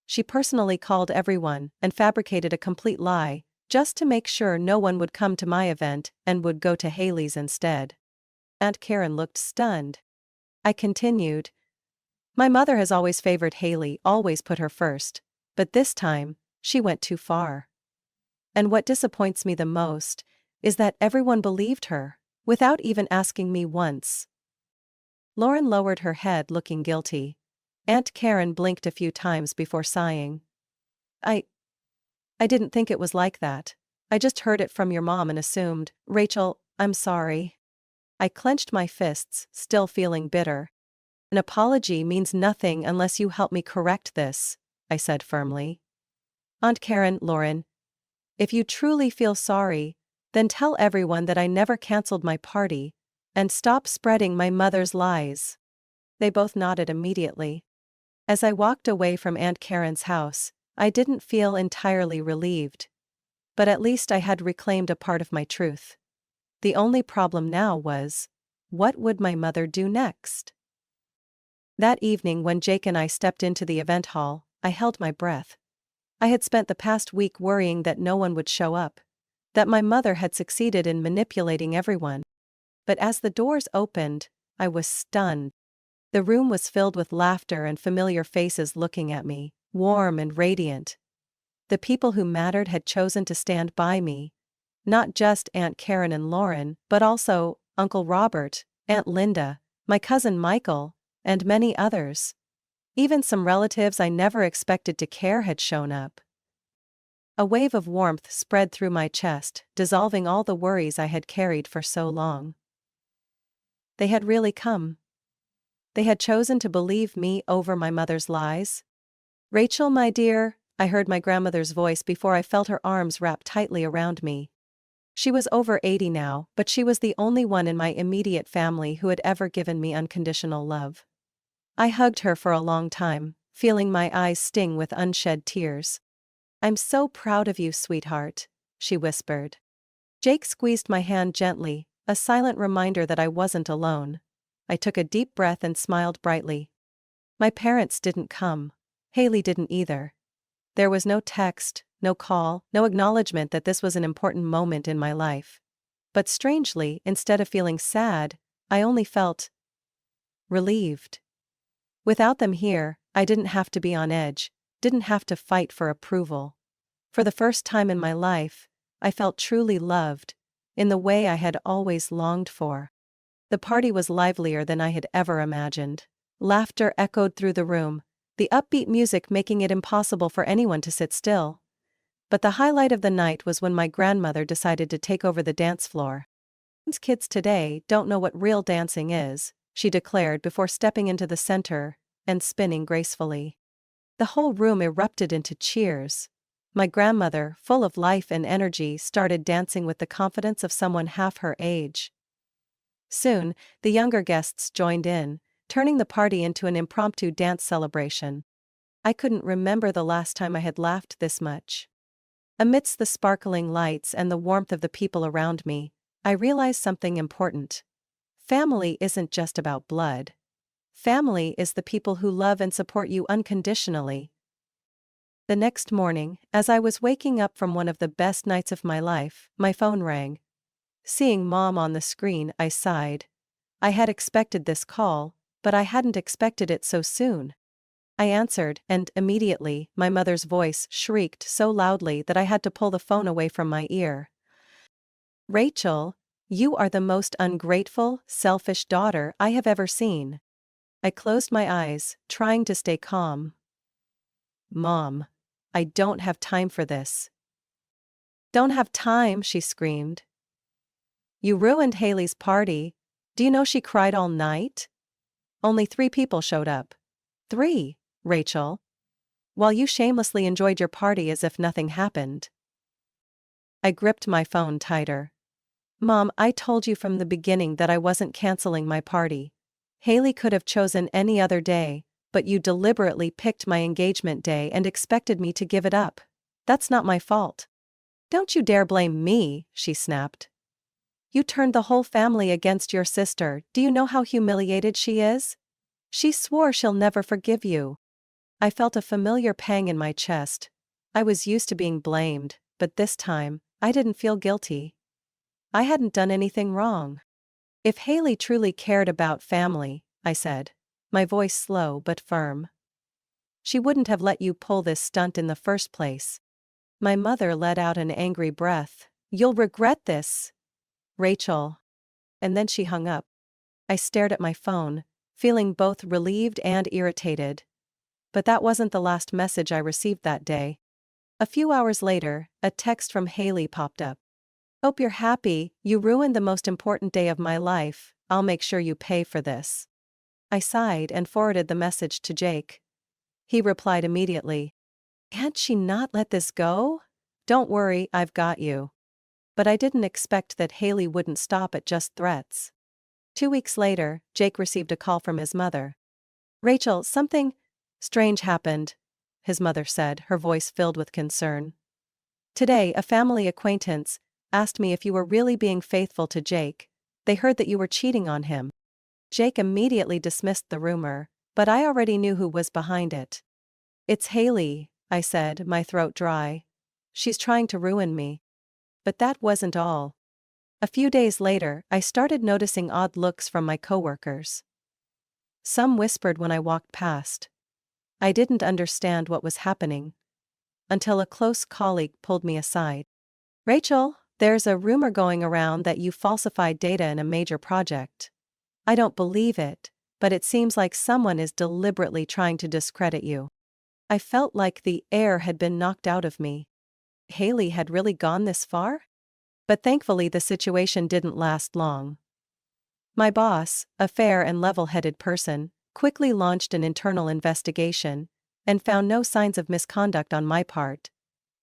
She personally called everyone and fabricated a complete lie, just to make sure no one would come to my event and would go to Haley's instead. Aunt Karen looked stunned. I continued. My mother has always favored Haley, always put her first, but this time, she went too far. And what disappoints me the most is that everyone believed her, without even asking me once. Lauren lowered her head, looking guilty. Aunt Karen blinked a few times before sighing. I didn't think it was like that. I just heard it from your mom and assumed. Rachel, I'm sorry. I clenched my fists, still feeling bitter. An apology means nothing unless you help me correct this, I said firmly. Aunt Karen, Lauren, if you truly feel sorry, then tell everyone that I never canceled my party, and stop spreading my mother's lies. They both nodded immediately. As I walked away from Aunt Karen's house, I didn't feel entirely relieved. But at least I had reclaimed a part of my truth. The only problem now was, what would my mother do next? That evening when Jake and I stepped into the event hall, I held my breath. I had spent the past week worrying that no one would show up, that my mother had succeeded in manipulating everyone. But as the doors opened, I was stunned. The room was filled with laughter and familiar faces looking at me, warm and radiant. The people who mattered had chosen to stand by me. Not just Aunt Karen and Lauren, but also Uncle Robert, Aunt Linda, my cousin Michael, and many others. Even some relatives I never expected to care had shown up. A wave of warmth spread through my chest, dissolving all the worries I had carried for so long. They had really come. They had chosen to believe me over my mother's lies. Rachel, my dear, I heard my grandmother's voice before I felt her arms wrap tightly around me. She was over 80 now, but she was the only one in my immediate family who had ever given me unconditional love. I hugged her for a long time, feeling my eyes sting with unshed tears. "I'm so proud of you, sweetheart," she whispered. Jake squeezed my hand gently, a silent reminder that I wasn't alone. I took a deep breath and smiled brightly. My parents didn't come. Haley didn't either. There was no text, no call, no acknowledgement that this was an important moment in my life. But strangely, instead of feeling sad, I only felt relieved. Without them here, I didn't have to be on edge, didn't have to fight for approval. For the first time in my life, I felt truly loved, in the way I had always longed for. The party was livelier than I had ever imagined. Laughter echoed through the room, the upbeat music making it impossible for anyone to sit still. But the highlight of the night was when my grandmother decided to take over the dance floor. "Kids today don't know what real dancing is," she declared before stepping into the center and spinning gracefully. The whole room erupted into cheers. My grandmother, full of life and energy, started dancing with the confidence of someone half her age. Soon, the younger guests joined in, turning the party into an impromptu dance celebration. I couldn't remember the last time I had laughed this much. Amidst the sparkling lights and the warmth of the people around me, I realized something important. Family isn't just about blood. Family is the people who love and support you unconditionally. The next morning, as I was waking up from one of the best nights of my life, my phone rang. Seeing Mom on the screen, I sighed. I had expected this call, but I hadn't expected it so soon. I answered, and immediately, my mother's voice shrieked so loudly that I had to pull the phone away from my ear. "Rachel, you are the most ungrateful, selfish daughter I have ever seen." I closed my eyes, trying to stay calm. "Mom, I don't have time for this." "Don't have time," she screamed. "You ruined Haley's party. Do you know she cried all night? Only 3 people showed up. 3, Rachel. While you shamelessly enjoyed your party as if nothing happened." I gripped my phone tighter. "Mom, I told you from the beginning that I wasn't canceling my party. Haley could have chosen any other day, but you deliberately picked my engagement day and expected me to give it up. That's not my fault." "Don't you dare blame me," she snapped. "You turned the whole family against your sister. Do you know how humiliated she is? She swore she'll never forgive you." I felt a familiar pang in my chest. I was used to being blamed, but this time, I didn't feel guilty. I hadn't done anything wrong. "If Haley truly cared about family," I said, my voice slow but firm, "she wouldn't have let you pull this stunt in the first place." My mother let out an angry breath. "You'll regret this, Rachel." And then she hung up. I stared at my phone, feeling both relieved and irritated. But that wasn't the last message I received that day. A few hours later, a text from Haley popped up. "Hope you're happy. You ruined the most important day of my life. I'll make sure you pay for this." I sighed and forwarded the message to Jake. He replied immediately. "Can't she not let this go? Don't worry, I've got you." But I didn't expect that Haley wouldn't stop at just threats. 2 weeks later, Jake received a call from his mother. "Rachel, something strange happened," his mother said, her voice filled with concern. "Today, a family acquaintance asked me if you were really being faithful to Jake. They heard that you were cheating on him." Jake immediately dismissed the rumor, but I already knew who was behind it. "It's Haley," I said, my throat dry. "She's trying to ruin me." But that wasn't all. A few days later, I started noticing odd looks from my coworkers. Some whispered when I walked past. I didn't understand what was happening. Until a close colleague pulled me aside. "Rachel, there's a rumor going around that you falsified data in a major project. I don't believe it, but it seems like someone is deliberately trying to discredit you." I felt like the air had been knocked out of me. Haley had really gone this far? But thankfully the situation didn't last long. My boss, a fair and level-headed person, quickly launched an internal investigation and found no signs of misconduct on my part.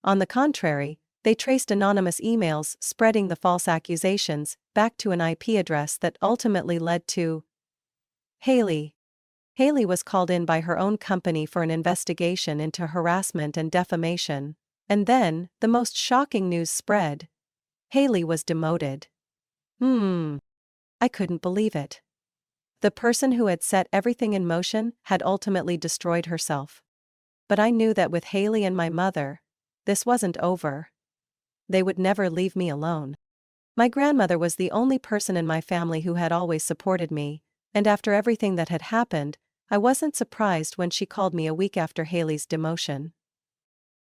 On the contrary, they traced anonymous emails spreading the false accusations back to an IP address that ultimately led to Haley. Haley was called in by her own company for an investigation into harassment and defamation. And then, the most shocking news spread. Haley was demoted. I couldn't believe it. The person who had set everything in motion had ultimately destroyed herself. But I knew that with Haley and my mother, this wasn't over. They would never leave me alone. My grandmother was the only person in my family who had always supported me, and after everything that had happened, I wasn't surprised when she called me a week after Haley's demotion.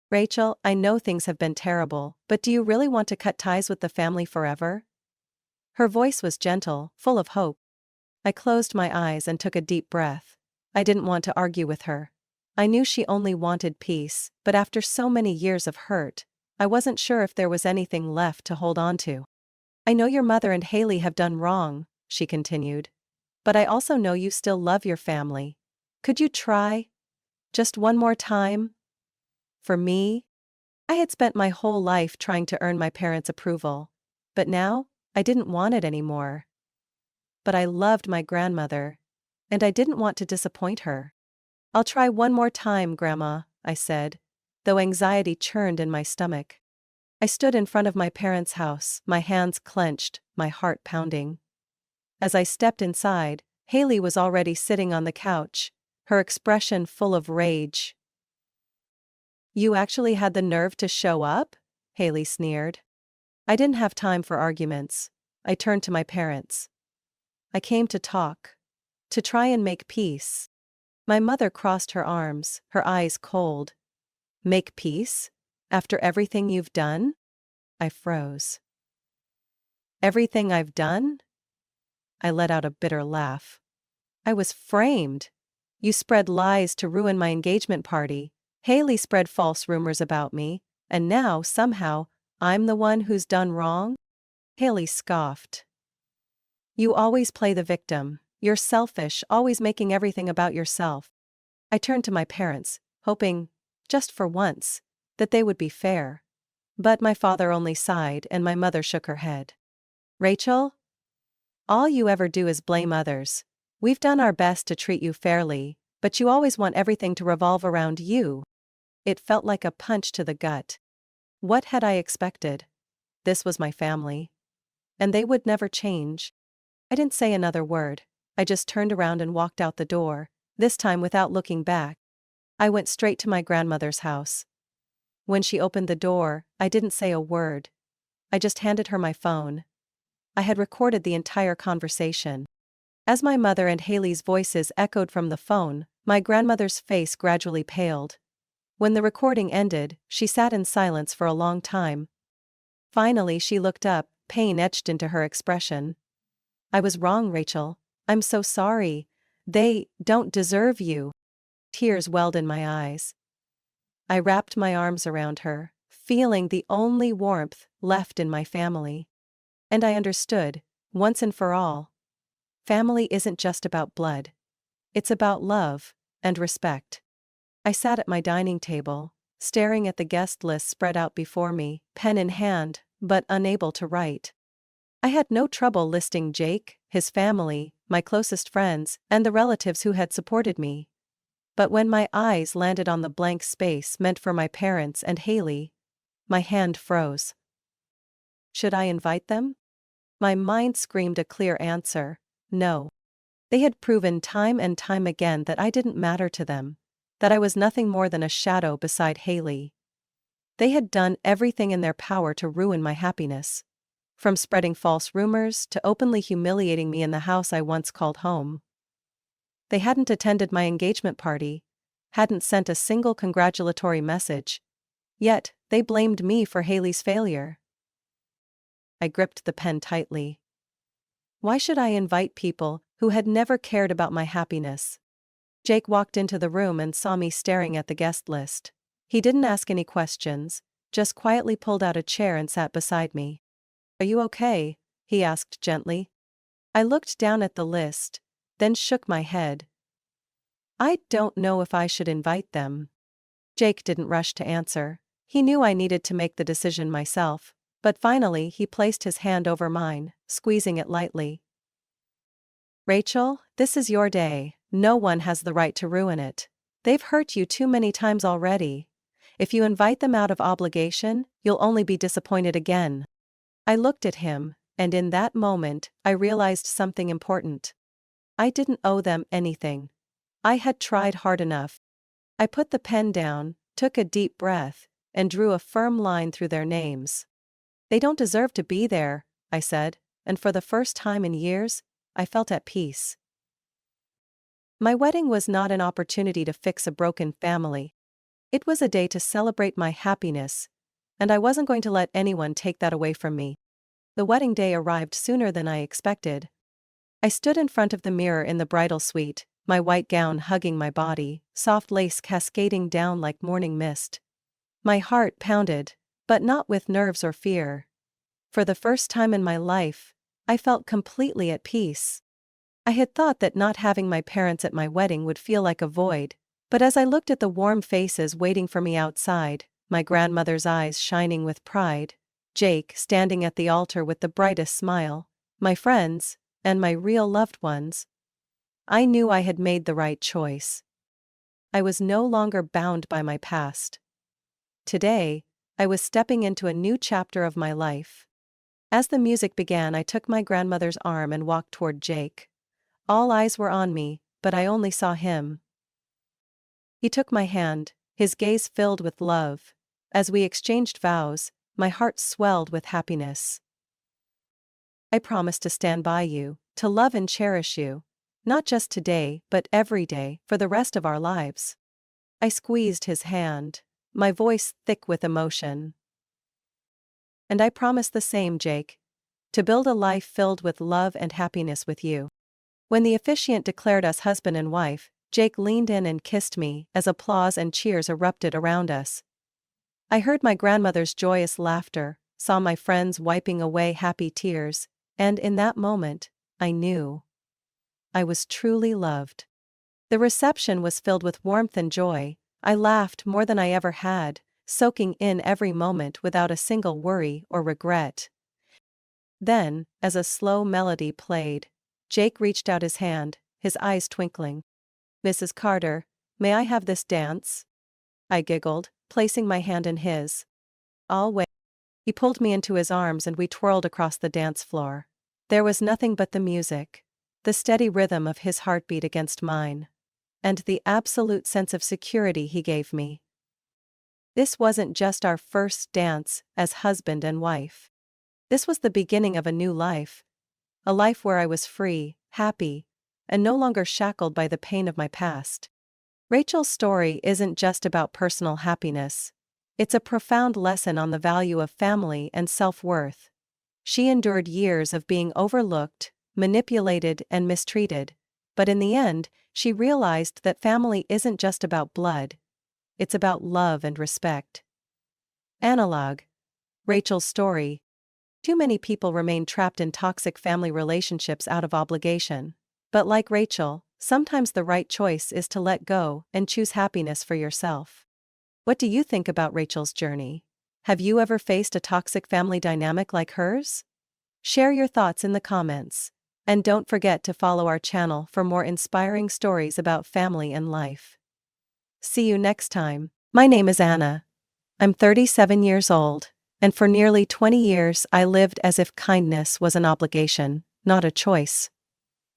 "Rachel, I know things have been terrible, but do you really want to cut ties with the family forever?" Her voice was gentle, full of hope. I closed my eyes and took a deep breath. I didn't want to argue with her. I knew she only wanted peace, but after so many years of hurt, I wasn't sure if there was anything left to hold on to. "I know your mother and Haley have done wrong," she continued. "But I also know you still love your family. Could you try? Just one more time? For me?" I had spent my whole life trying to earn my parents' approval. But now, I didn't want it anymore. But I loved my grandmother, and I didn't want to disappoint her. "I'll try one more time, Grandma," I said, though anxiety churned in my stomach. I stood in front of my parents' house, my hands clenched, my heart pounding. As I stepped inside, Haley was already sitting on the couch, her expression full of rage. "You actually had the nerve to show up?" Haley sneered. I didn't have time for arguments. I turned to my parents. "I came to talk. To try and make peace." My mother crossed her arms, her eyes cold. "Make peace? After everything you've done?" I froze. "Everything I've done?" I let out a bitter laugh. "I was framed. You spread lies to ruin my engagement party. Haley spread false rumors about me, and now, somehow, I'm the one who's done wrong?" Haley scoffed. "You always play the victim. You're selfish, always making everything about yourself." I turned to my parents, hoping, just for once, that they would be fair. But my father only sighed and my mother shook her head. "Rachel? All you ever do is blame others. We've done our best to treat you fairly, but you always want everything to revolve around you." It felt like a punch to the gut. What had I expected? This was my family. And they would never change. I didn't say another word. I just turned around and walked out the door, this time without looking back. I went straight to my grandmother's house. When she opened the door, I didn't say a word. I just handed her my phone. I had recorded the entire conversation. As my mother and Haley's voices echoed from the phone, my grandmother's face gradually paled. When the recording ended, she sat in silence for a long time. Finally, she looked up, pain etched into her expression. "I was wrong, Rachel. I'm so sorry. They don't deserve you." Tears welled in my eyes. I wrapped my arms around her, feeling the only warmth left in my family. And I understood, once and for all. Family isn't just about blood. It's about love and respect. I sat at my dining table, staring at the guest list spread out before me, pen in hand, but unable to write. I had no trouble listing Jake, his family, my closest friends, and the relatives who had supported me. But when my eyes landed on the blank space meant for my parents and Haley, my hand froze. Should I invite them? My mind screamed a clear answer: no. They had proven time and time again that I didn't matter to them, that I was nothing more than a shadow beside Haley. They had done everything in their power to ruin my happiness. From spreading false rumors to openly humiliating me in the house I once called home. They hadn't attended my engagement party, hadn't sent a single congratulatory message. Yet, they blamed me for Haley's failure. I gripped the pen tightly. Why should I invite people who had never cared about my happiness? Jake walked into the room and saw me staring at the guest list. He didn't ask any questions, just quietly pulled out a chair and sat beside me. "Are you okay?" he asked gently. I looked down at the list, then shook my head. "I don't know if I should invite them." Jake didn't rush to answer. He knew I needed to make the decision myself, but finally he placed his hand over mine, squeezing it lightly. Rachel, this is your day. No one has the right to ruin it. They've hurt you too many times already. If you invite them out of obligation, you'll only be disappointed again. I looked at him, and in that moment, I realized something important. I didn't owe them anything. I had tried hard enough. I put the pen down, took a deep breath, and drew a firm line through their names. They don't deserve to be there, I said, and for the first time in years, I felt at peace. My wedding was not an opportunity to fix a broken family. It was a day to celebrate my happiness, and I wasn't going to let anyone take that away from me. The wedding day arrived sooner than I expected. I stood in front of the mirror in the bridal suite, my white gown hugging my body, soft lace cascading down like morning mist. My heart pounded, but not with nerves or fear. For the first time in my life, I felt completely at peace. I had thought that not having my parents at my wedding would feel like a void, but as I looked at the warm faces waiting for me outside, my grandmother's eyes shining with pride, Jake standing at the altar with the brightest smile, my friends, and my real loved ones, I knew I had made the right choice. I was no longer bound by my past. Today, I was stepping into a new chapter of my life. As the music began, I took my grandmother's arm and walked toward Jake. All eyes were on me, but I only saw him. He took my hand, his gaze filled with love. As we exchanged vows, my heart swelled with happiness. I promise to stand by you, to love and cherish you, not just today, but every day, for the rest of our lives. I squeezed his hand, my voice thick with emotion. And I promise the same, Jake, to build a life filled with love and happiness with you. When the officiant declared us husband and wife, Jake leaned in and kissed me as applause and cheers erupted around us. I heard my grandmother's joyous laughter, saw my friends wiping away happy tears, and in that moment, I knew I was truly loved. The reception was filled with warmth and joy. I laughed more than I ever had, soaking in every moment without a single worry or regret. Then, as a slow melody played, Jake reached out his hand, his eyes twinkling. "Mrs. Carter, may I have this dance?" I giggled, placing my hand in his. "I'll wait." He pulled me into his arms and we twirled across the dance floor. There was nothing but the music, the steady rhythm of his heartbeat against mine, and the absolute sense of security he gave me. This wasn't just our first dance as husband and wife. This was the beginning of a new life. A life where I was free, happy, and no longer shackled by the pain of my past. Rachel's story isn't just about personal happiness. It's a profound lesson on the value of family and self-worth. She endured years of being overlooked, manipulated, and mistreated, but in the end, she realized that family isn't just about blood. It's about love and respect. Analog. Rachel's story. Too many people remain trapped in toxic family relationships out of obligation. But like Rachel, sometimes the right choice is to let go and choose happiness for yourself. What do you think about Rachel's journey? Have you ever faced a toxic family dynamic like hers? Share your thoughts in the comments. And don't forget to follow our channel for more inspiring stories about family and life. See you next time. My name is Anna. I'm 37 years old, and for nearly 20 years I lived as if kindness was an obligation, not a choice.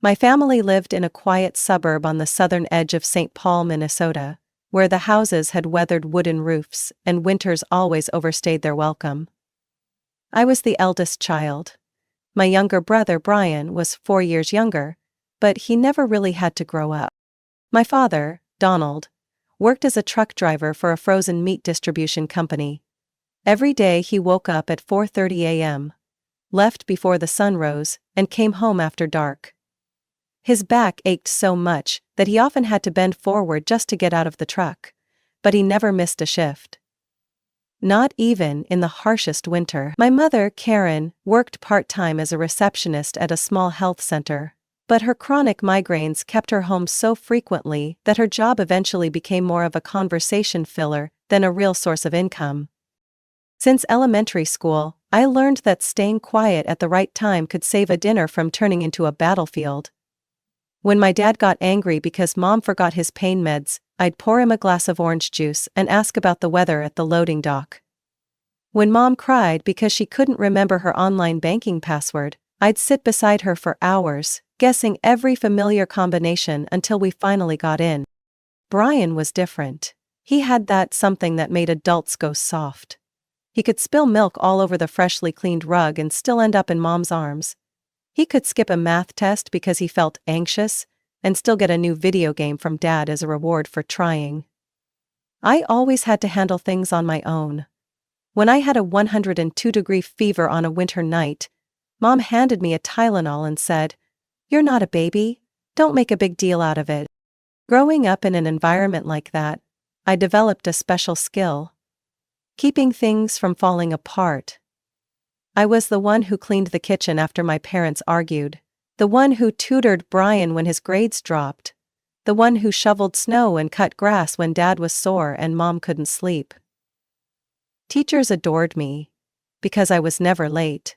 My family lived in a quiet suburb on the southern edge of St. Paul, Minnesota, where the houses had weathered wooden roofs and winters always overstayed their welcome. I was the eldest child. My younger brother Brian was 4 years younger, but he never really had to grow up. My father, Donald, worked as a truck driver for a frozen meat distribution company. Every day he woke up at 4:30 a.m., left before the sun rose, and came home after dark. His back ached so much that he often had to bend forward just to get out of the truck, but he never missed a shift. Not even in the harshest winter. My mother, Karen, worked part-time as a receptionist at a small health center, but her chronic migraines kept her home so frequently that her job eventually became more of a conversation filler than a real source of income. Since elementary school, I learned that staying quiet at the right time could save a dinner from turning into a battlefield. When my dad got angry because mom forgot his pain meds, I'd pour him a glass of orange juice and ask about the weather at the loading dock. When mom cried because she couldn't remember her online banking password, I'd sit beside her for hours, guessing every familiar combination until we finally got in. Brian was different. He had that something that made adults go soft. He could spill milk all over the freshly cleaned rug and still end up in mom's arms. He could skip a math test because he felt anxious, and still get a new video game from dad as a reward for trying. I always had to handle things on my own. When I had a 102-degree fever on a winter night, mom handed me a Tylenol and said, "You're not a baby, don't make a big deal out of it." Growing up in an environment like that, I developed a special skill: keeping things from falling apart. I was the one who cleaned the kitchen after my parents argued, the one who tutored Brian when his grades dropped, the one who shoveled snow and cut grass when dad was sore and mom couldn't sleep. Teachers adored me because I was never late,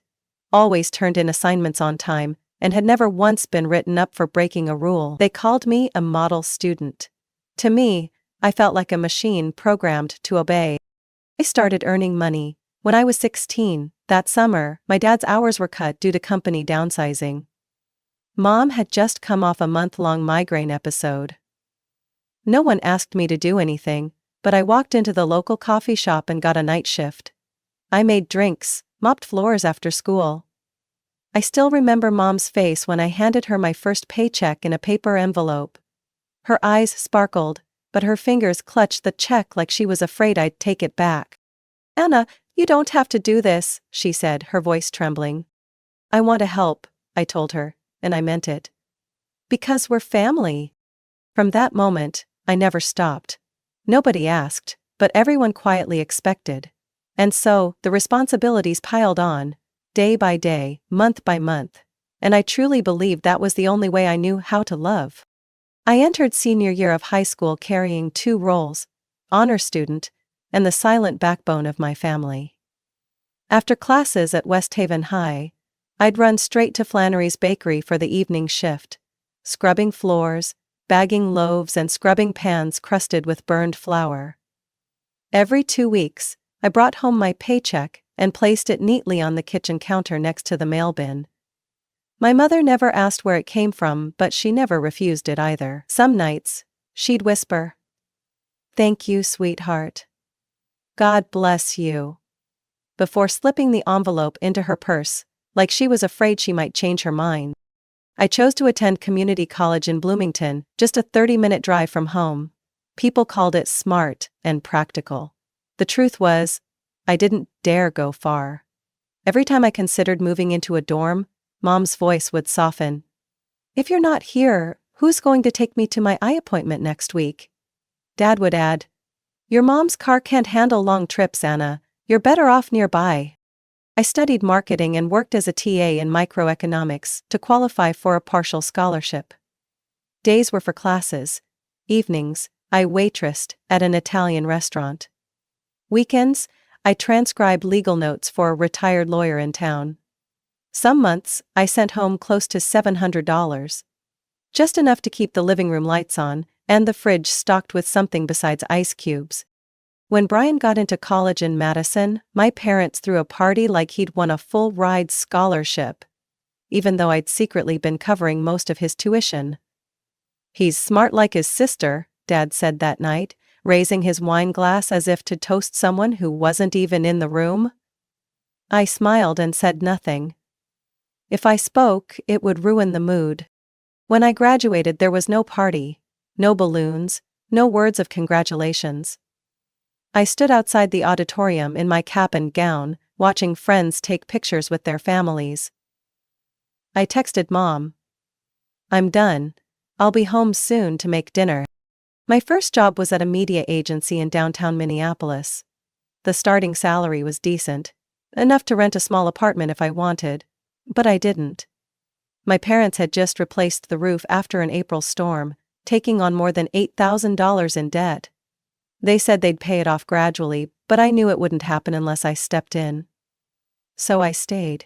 always turned in assignments on time, and had never once been written up for breaking a rule. They called me a model student. To me, I felt like a machine programmed to obey. I started earning money when I was 16. That summer, my dad's hours were cut due to company downsizing. Mom had just come off a month-long migraine episode. No one asked me to do anything, but I walked into the local coffee shop and got a night shift. I made drinks, mopped floors after school. I still remember mom's face when I handed her my first paycheck in a paper envelope. Her eyes sparkled, but her fingers clutched the check like she was afraid I'd take it back. "Anna, you don't have to do this," she said, her voice trembling. "I want to help," I told her, and I meant it. "Because we're family." From that moment, I never stopped. Nobody asked, but everyone quietly expected. And so, the responsibilities piled on, day by day, month by month, and I truly believed that was the only way I knew how to love. I entered senior year of high school carrying two roles: honor student, and the silent backbone of my family. After classes at West Haven High, I'd run straight to Flannery's Bakery for the evening shift, scrubbing floors, bagging loaves and scrubbing pans crusted with burned flour. Every 2 weeks, I brought home my paycheck and placed it neatly on the kitchen counter next to the mail bin. My mother never asked where it came from, but she never refused it either. Some nights, she'd whisper, "Thank you, sweetheart. God bless you," before slipping the envelope into her purse, like she was afraid she might change her mind. I chose to attend community college in Bloomington, just a 30-minute drive from home. People called it smart and practical. The truth was, I didn't dare go far. Every time I considered moving into a dorm, Mom's voice would soften. "If you're not here, who's going to take me to my eye appointment next week?" Dad would add, "Your mom's car can't handle long trips, Anna. You're better off nearby." I studied marketing and worked as a TA in microeconomics to qualify for a partial scholarship. Days were for classes. Evenings, I waitressed at an Italian restaurant. Weekends, I transcribed legal notes for a retired lawyer in town. Some months, I sent home close to $700. Just enough to keep the living room lights on, and the fridge stocked with something besides ice cubes. When Brian got into college in Madison, my parents threw a party like he'd won a full-ride scholarship, even though I'd secretly been covering most of his tuition. "He's smart like his sister," Dad said that night, raising his wine glass as if to toast someone who wasn't even in the room. I smiled and said nothing. If I spoke, it would ruin the mood. When I graduated, there was no party, no balloons, no words of congratulations. I stood outside the auditorium in my cap and gown, watching friends take pictures with their families. I texted Mom, "I'm done. I'll be home soon to make dinner." My first job was at a media agency in downtown Minneapolis. The starting salary was decent, enough to rent a small apartment if I wanted, but I didn't. My parents had just replaced the roof after an April storm, taking on more than $8,000 in debt. They said they'd pay it off gradually, but I knew it wouldn't happen unless I stepped in. So I stayed.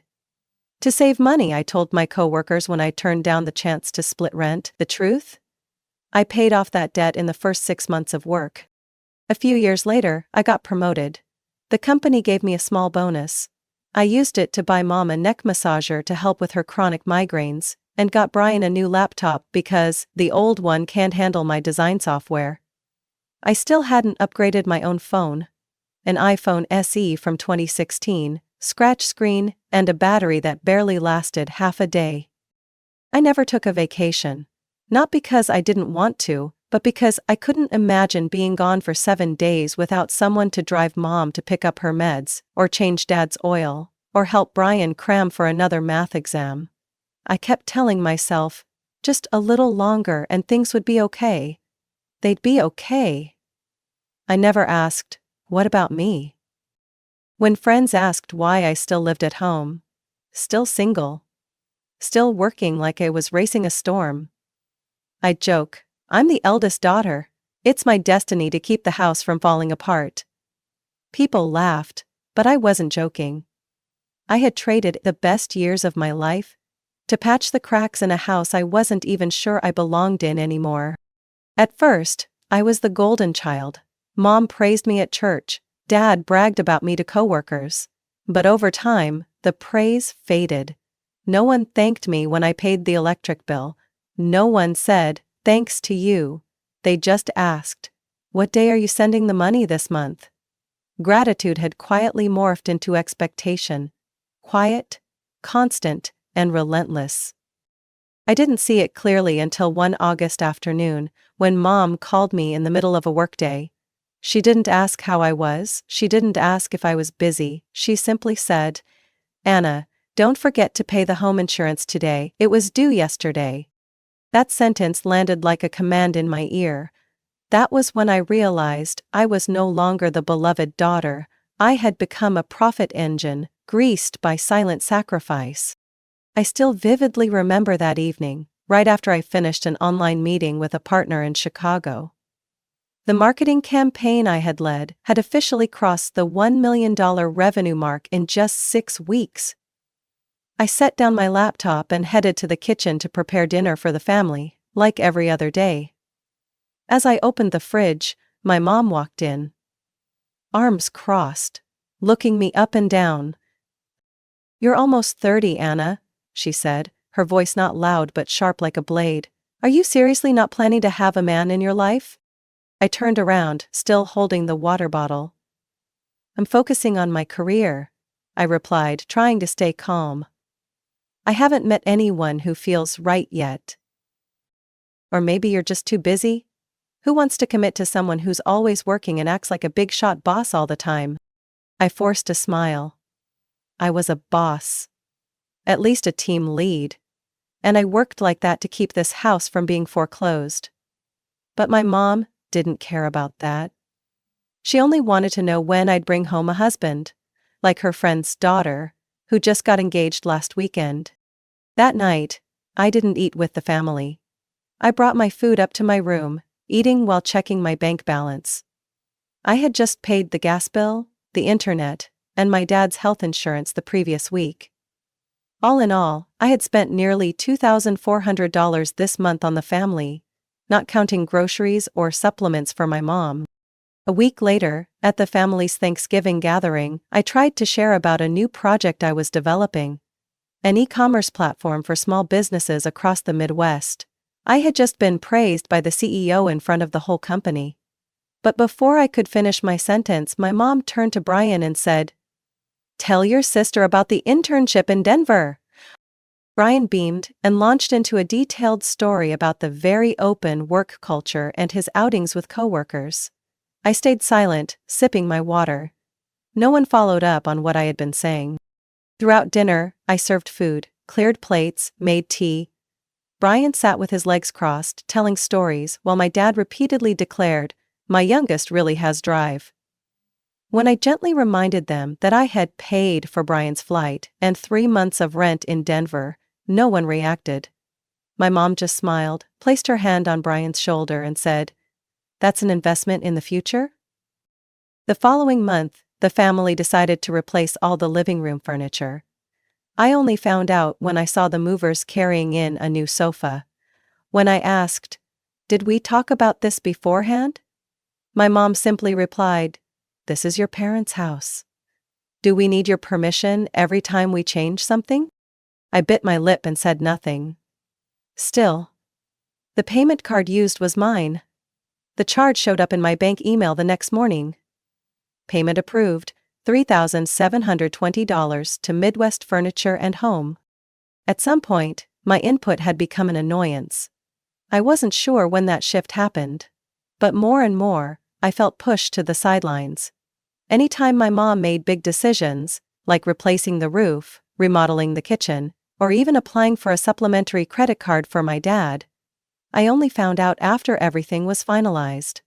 To save money, I told my coworkers when I turned down the chance to split rent. The truth? I paid off that debt in the first 6 months of work. A few years later, I got promoted. The company gave me a small bonus. I used it to buy Mom a neck massager to help with her chronic migraines, and got Brian a new laptop because the old one can't handle my design software. I still hadn't upgraded my own phone. An iPhone SE from 2016, scratch screen, and a battery that barely lasted half a day. I never took a vacation. Not because I didn't want to, but because I couldn't imagine being gone for 7 days without someone to drive Mom to pick up her meds, or change Dad's oil, or help Brian cram for another math exam. I kept telling myself, just a little longer and things would be okay. They'd be okay. I never asked, what about me? When friends asked why I still lived at home, still single, still working like I was racing a storm, I'd joke, I'm the eldest daughter. It's my destiny to keep the house from falling apart. People laughed, but I wasn't joking. I had traded the best years of my life to patch the cracks in a house I wasn't even sure I belonged in anymore. At first, I was the golden child. Mom praised me at church, Dad bragged about me to coworkers. But over time, the praise faded. No one thanked me when I paid the electric bill. No one said, thanks to you. They just asked, what day are you sending the money this month? Gratitude had quietly morphed into expectation. Quiet, constant, and relentless. I didn't see it clearly until one August afternoon, when Mom called me in the middle of a workday. She didn't ask how I was, she didn't ask if I was busy, she simply said, Anna, don't forget to pay the home insurance today, it was due yesterday. That sentence landed like a command in my ear. That was when I realized I was no longer the beloved daughter, I had become a profit engine, greased by silent sacrifice. I still vividly remember that evening, right after I finished an online meeting with a partner in Chicago. The marketing campaign I had led had officially crossed the $1 million revenue mark in just 6 weeks. I set down my laptop and headed to the kitchen to prepare dinner for the family, like every other day. As I opened the fridge, my mom walked in. Arms crossed, looking me up and down. You're almost 30, Anna, she said, her voice not loud but sharp like a blade. Are you seriously not planning to have a man in your life? I turned around, still holding the water bottle. I'm focusing on my career, I replied, trying to stay calm. I haven't met anyone who feels right yet. Or maybe you're just too busy? Who wants to commit to someone who's always working and acts like a big shot boss all the time? I forced a smile. I was a boss. At least a team lead. And I worked like that to keep this house from being foreclosed. But my mom didn't care about that. She only wanted to know when I'd bring home a husband, like her friend's daughter, who just got engaged last weekend. That night, I didn't eat with the family. I brought my food up to my room, eating while checking my bank balance. I had just paid the gas bill, the internet, and my dad's health insurance the previous week. All in all, I had spent nearly $2,400 this month on the family, not counting groceries or supplements for my mom. A week later, at the family's Thanksgiving gathering, I tried to share about a new project I was developing. An e-commerce platform for small businesses across the Midwest. I had just been praised by the CEO in front of the whole company. But before I could finish my sentence, my mom turned to Brian and said, "Tell your sister about the internship in Denver." Brian beamed and launched into a detailed story about the very open work culture and his outings with coworkers. I stayed silent, sipping my water. No one followed up on what I had been saying. Throughout dinner, I served food, cleared plates, made tea. Brian sat with his legs crossed, telling stories, while my dad repeatedly declared, "My youngest really has drive." When I gently reminded them that I had paid for Brian's flight and 3 months of rent in Denver, no one reacted. My mom just smiled, placed her hand on Brian's shoulder and said, "That's an investment in the future?" The following month, the family decided to replace all the living room furniture. I only found out when I saw the movers carrying in a new sofa. When I asked, "Did we talk about this beforehand?" My mom simply replied, "This is your parents' house. Do we need your permission every time we change something?" I bit my lip and said nothing. Still, the payment card used was mine. The charge showed up in my bank email the next morning. Payment approved, $3,720 to Midwest Furniture and Home. At some point, my input had become an annoyance. I wasn't sure when that shift happened. But more and more, I felt pushed to the sidelines. Anytime my mom made big decisions, like replacing the roof, remodeling the kitchen, or even applying for a supplementary credit card for my dad, I only found out after everything was finalized.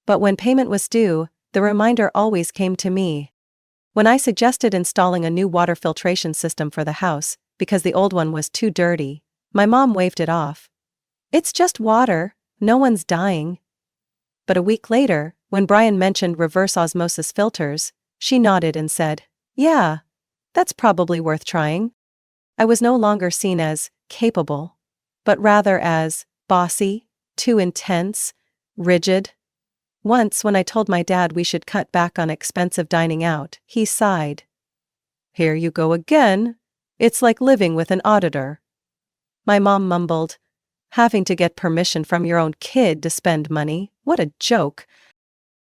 But when payment was due, the reminder always came to me. When I suggested installing a new water filtration system for the house, because the old one was too dirty, my mom waved it off. "It's just water, no one's dying." But a week later, when Brian mentioned reverse osmosis filters, she nodded and said, "Yeah, that's probably worth trying." I was no longer seen as capable, but rather as bossy, too intense, rigid. Once, when I told my dad we should cut back on expensive dining out, he sighed. "Here you go again. It's like living with an auditor." My mom mumbled, "Having to get permission from your own kid to spend money, what a joke."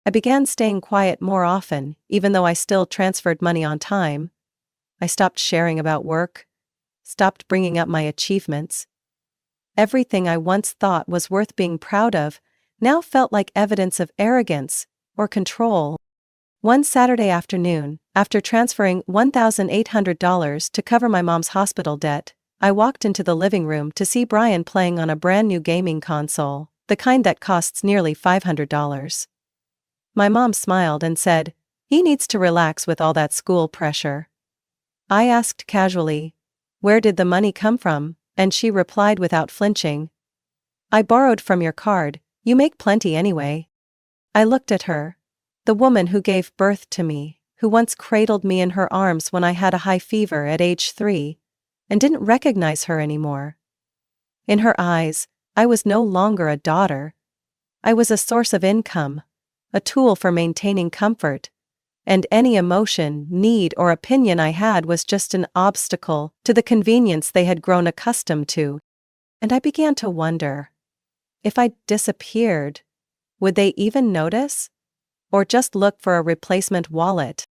I began staying quiet more often, even though I still transferred money on time. I stopped sharing about work, stopped bringing up my achievements. Everything I once thought was worth being proud of now felt like evidence of arrogance or control. One Saturday afternoon, after transferring $1,800 to cover my mom's hospital debt, I walked into the living room to see Brian playing on a brand new gaming console, the kind that costs nearly $500. My mom smiled and said, "He needs to relax with all that school pressure." I asked casually, "Where did the money come from?" And she replied without flinching, "I borrowed from your card, you make plenty anyway." I looked at her, the woman who gave birth to me, who once cradled me in her arms when I had a high fever at age 3, and didn't recognize her anymore. In her eyes, I was no longer a daughter. I was a source of income, a tool for maintaining comfort, and any emotion, need, or opinion I had was just an obstacle to the convenience they had grown accustomed to. And I began to wonder, if I disappeared, would they even notice? Or just look for a replacement wallet?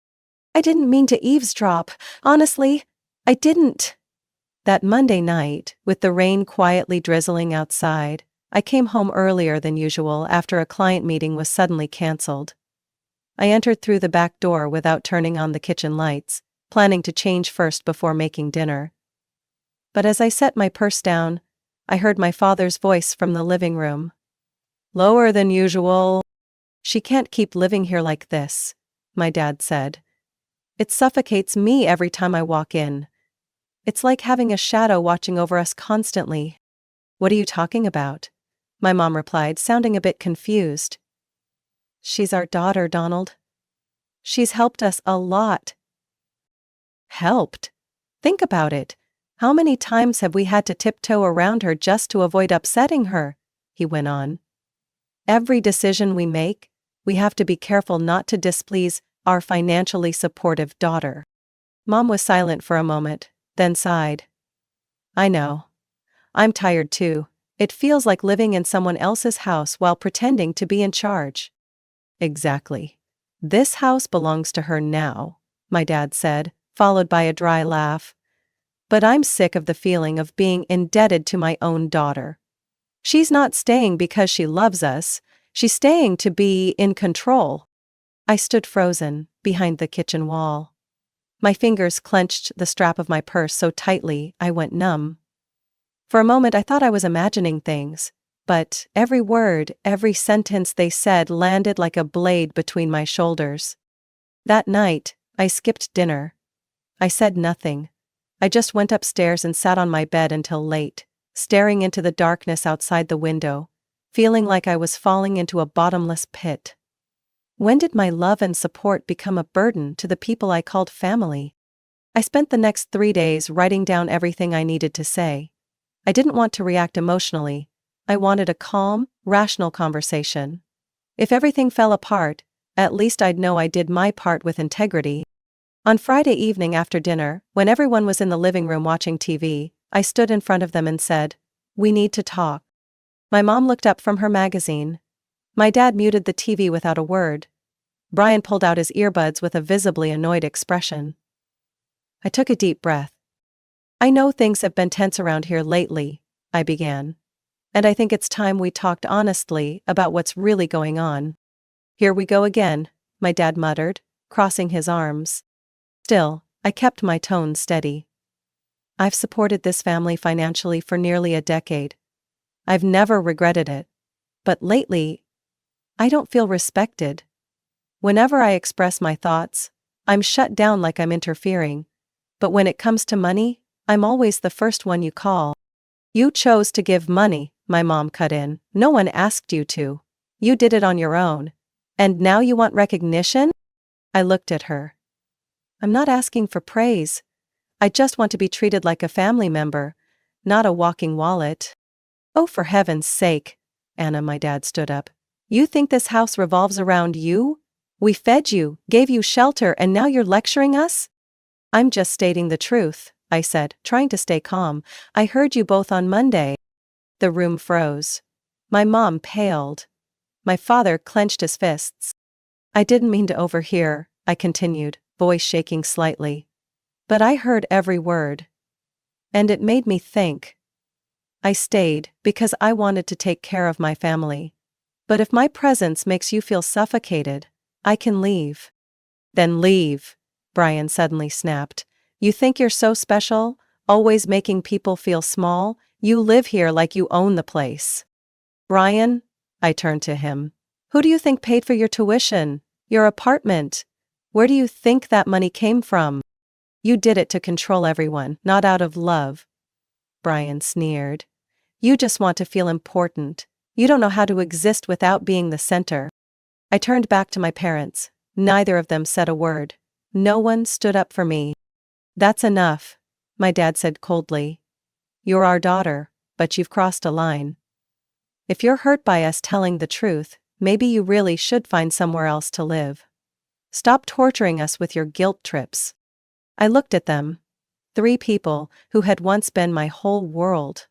I didn't mean to eavesdrop, honestly, I didn't. That Monday night, with the rain quietly drizzling outside, I came home earlier than usual after a client meeting was suddenly canceled. I entered through the back door without turning on the kitchen lights, planning to change first before making dinner. But as I set my purse down, I heard my father's voice from the living room. "Lower than usual." "She can't keep living here like this," my dad said. "It suffocates me every time I walk in. It's like having a shadow watching over us constantly." "What are you talking about?" my mom replied, sounding a bit confused. "She's our daughter, Donald. She's helped us a lot." Helped? Think about it. How many times have we had to tiptoe around her just to avoid upsetting her? He went on. Every decision we make, we have to be careful not to displease our financially supportive daughter. Mom was silent for a moment, then sighed. "I know. I'm tired too. It feels like living in someone else's house while pretending to be in charge." "Exactly. This house belongs to her now," my dad said, followed by a dry laugh. "But I'm sick of the feeling of being indebted to my own daughter. She's not staying because she loves us, she's staying to be in control." I stood frozen, behind the kitchen wall. My fingers clenched the strap of my purse so tightly I went numb. For a moment I thought I was imagining things, but every word, every sentence they said landed like a blade between my shoulders. That night, I skipped dinner. I said nothing. I just went upstairs and sat on my bed until late, staring into the darkness outside the window, feeling like I was falling into a bottomless pit. When did my love and support become a burden to the people I called family? I spent the next 3 days writing down everything I needed to say. I didn't want to react emotionally. I wanted a calm, rational conversation. If everything fell apart, at least I'd know I did my part with integrity. On Friday evening after dinner, when everyone was in the living room watching TV, I stood in front of them and said, "We need to talk." My mom looked up from her magazine. My dad muted the TV without a word. Brian pulled out his earbuds with a visibly annoyed expression. I took a deep breath. "I know things have been tense around here lately," I began. "And I think it's time we talked honestly about what's really going on." "Here we go again," my dad muttered, crossing his arms. Still, I kept my tone steady. "I've supported this family financially for nearly a decade. I've never regretted it. But lately, I don't feel respected. Whenever I express my thoughts, I'm shut down like I'm interfering. But when it comes to money, I'm always the first one you call." "You chose to give money," my mom cut in. "No one asked you to. You did it on your own. And now you want recognition?" I looked at her. "I'm not asking for praise. I just want to be treated like a family member, not a walking wallet." "Oh, for heaven's sake," Anna, my dad stood up. "You think this house revolves around you? We fed you, gave you shelter, and now you're lecturing us?" "I'm just stating the truth," I said, trying to stay calm. "I heard you both on Monday." The room froze. My mom paled. My father clenched his fists. "I didn't mean to overhear," I continued, voice shaking slightly. "But I heard every word. And it made me think. I stayed because I wanted to take care of my family. But if my presence makes you feel suffocated, I can leave." "Then leave," Brian suddenly snapped. "You think you're so special, always making people feel small? You live here like you own the place." "Brian," I turned to him. "Who do you think paid for your tuition, your apartment? Where do you think that money came from? You did it to control everyone, not out of love." Brian sneered. "You just want to feel important. You don't know how to exist without being the center." I turned back to my parents. Neither of them said a word. No one stood up for me. "That's enough," my dad said coldly. "You're our daughter, but you've crossed a line. If you're hurt by us telling the truth, maybe you really should find somewhere else to live. Stop torturing us with your guilt trips." I looked at them. 3 people who had once been my whole world.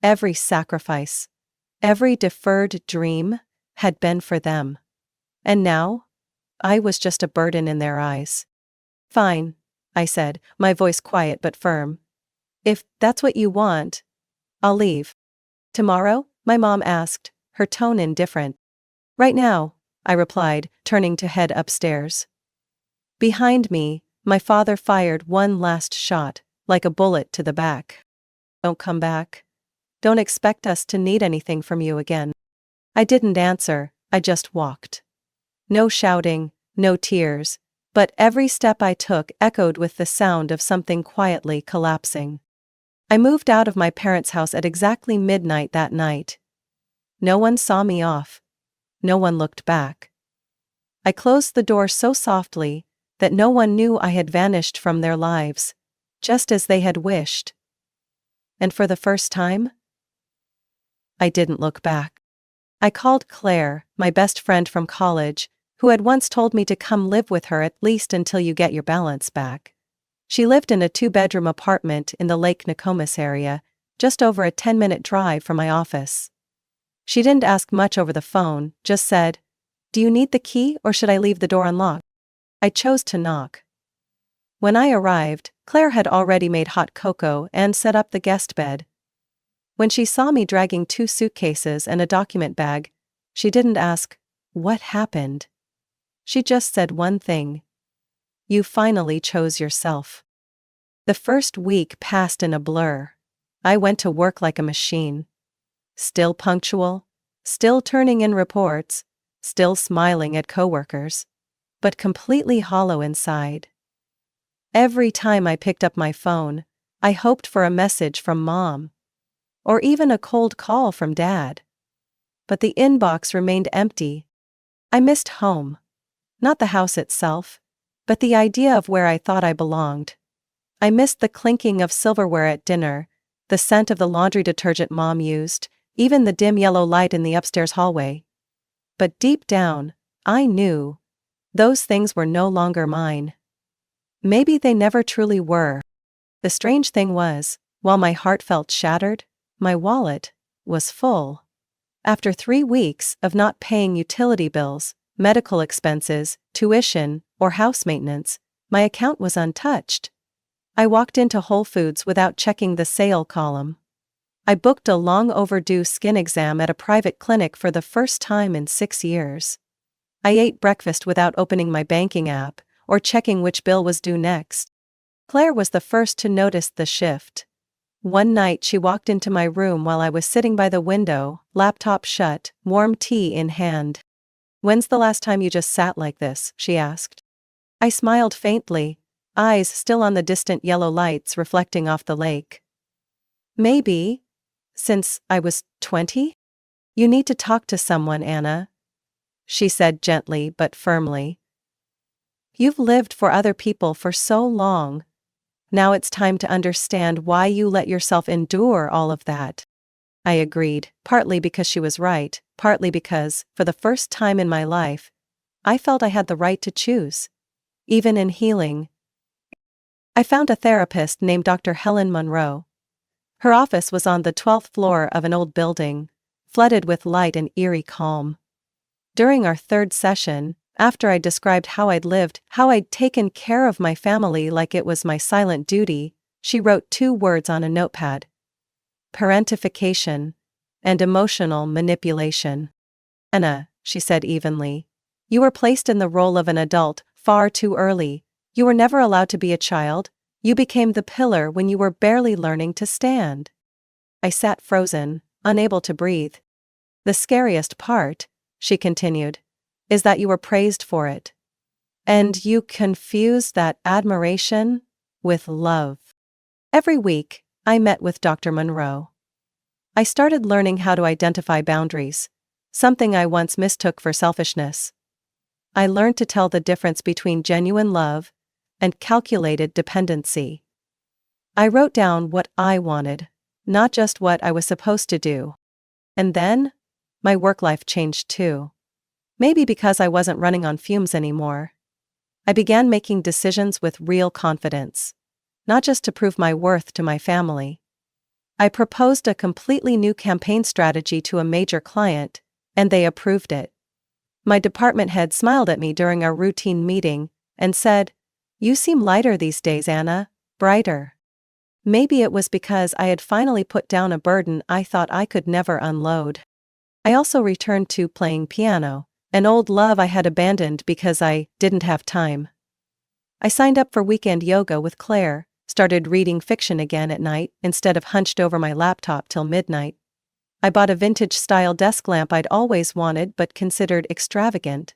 Every sacrifice, every deferred dream, had been for them. And now, I was just a burden in their eyes. "Fine," I said, my voice quiet but firm. "If that's what you want, I'll leave." "Tomorrow?" my mom asked, her tone indifferent. "Right now," I replied, turning to head upstairs. Behind me, my father fired one last shot, like a bullet to the back. "Don't come back. Don't expect us to need anything from you again." I didn't answer, I just walked. No shouting, no tears, but every step I took echoed with the sound of something quietly collapsing. I moved out of my parents' house at exactly midnight that night. No one saw me off. No one looked back. I closed the door so softly that no one knew I had vanished from their lives, just as they had wished. And for the first time, I didn't look back. I called Claire, my best friend from college, who had once told me to come live with her at least until you get your balance back. She lived in a 2-bedroom apartment in the Lake Nokomis area, just over a 10-minute drive from my office. She didn't ask much over the phone, just said, "Do you need the key or should I leave the door unlocked?" I chose to knock. When I arrived, Claire had already made hot cocoa and set up the guest bed. When she saw me dragging 2 suitcases and a document bag, she didn't ask, "What happened?" She just said one thing. "You finally chose yourself." The first week passed in a blur. I went to work like a machine. Still punctual, still turning in reports, still smiling at coworkers, but completely hollow inside. Every time I picked up my phone, I hoped for a message from Mom. Or even a cold call from Dad. But the inbox remained empty. I missed home. Not the house itself, but the idea of where I thought I belonged. I missed the clinking of silverware at dinner, the scent of the laundry detergent Mom used, even the dim yellow light in the upstairs hallway. But deep down, I knew those things were no longer mine. Maybe they never truly were. The strange thing was, while my heart felt shattered, my wallet was full. After 3 weeks of not paying utility bills, medical expenses, tuition, or house maintenance, my account was untouched. I walked into Whole Foods without checking the sale column. I booked a long overdue skin exam at a private clinic for the first time in 6 years. I ate breakfast without opening my banking app or checking which bill was due next. Claire was the first to notice the shift. One night she walked into my room while I was sitting by the window, laptop shut, warm tea in hand. "When's the last time you just sat like this?" she asked. I smiled faintly, eyes still on the distant yellow lights reflecting off the lake. "Maybe. Since I was 20? You need to talk to someone, Anna," she said gently but firmly. "You've lived for other people for so long. Now it's time to understand why you let yourself endure all of that." I agreed, partly because she was right, partly because, for the first time in my life, I felt I had the right to choose. Even in healing. I found a therapist named Dr. Helen Monroe. Her office was on the 12th floor of an old building, flooded with light and eerie calm. During our third session, after I described how I'd lived, how I'd taken care of my family like it was my silent duty, she wrote 2 words on a notepad: parentification and emotional manipulation. "Anna," she said evenly, "you were placed in the role of an adult far too early. You were never allowed to be a child. You became the pillar when you were barely learning to stand." I sat frozen, unable to breathe. "The scariest part," she continued, "is that you were praised for it. And you confused that admiration with love." Every week, I met with Dr. Monroe. I started learning how to identify boundaries, something I once mistook for selfishness. I learned to tell the difference between genuine love and calculated dependency. I wrote down what I wanted, not just what I was supposed to do. And then, my work life changed too. Maybe because I wasn't running on fumes anymore. I began making decisions with real confidence, not just to prove my worth to my family. I proposed a completely new campaign strategy to a major client, and they approved it. My department head smiled at me during our routine meeting and said, "You seem lighter these days, Anna, brighter." Maybe it was because I had finally put down a burden I thought I could never unload. I also returned to playing piano, an old love I had abandoned because I didn't have time. I signed up for weekend yoga with Claire, started reading fiction again at night instead of hunched over my laptop till midnight. I bought a vintage-style desk lamp I'd always wanted but considered extravagant.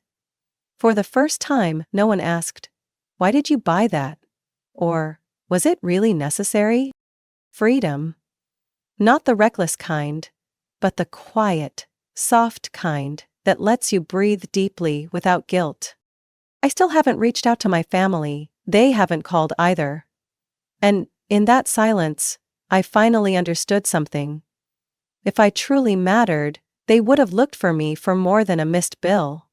For the first time, no one asked, "Why did you buy that?" Or, "Was it really necessary?" Freedom. Not the reckless kind, but the quiet, soft kind that lets you breathe deeply without guilt. I still haven't reached out to my family, they haven't called either. And, in that silence, I finally understood something. If I truly mattered, they would have looked for me for more than a missed bill.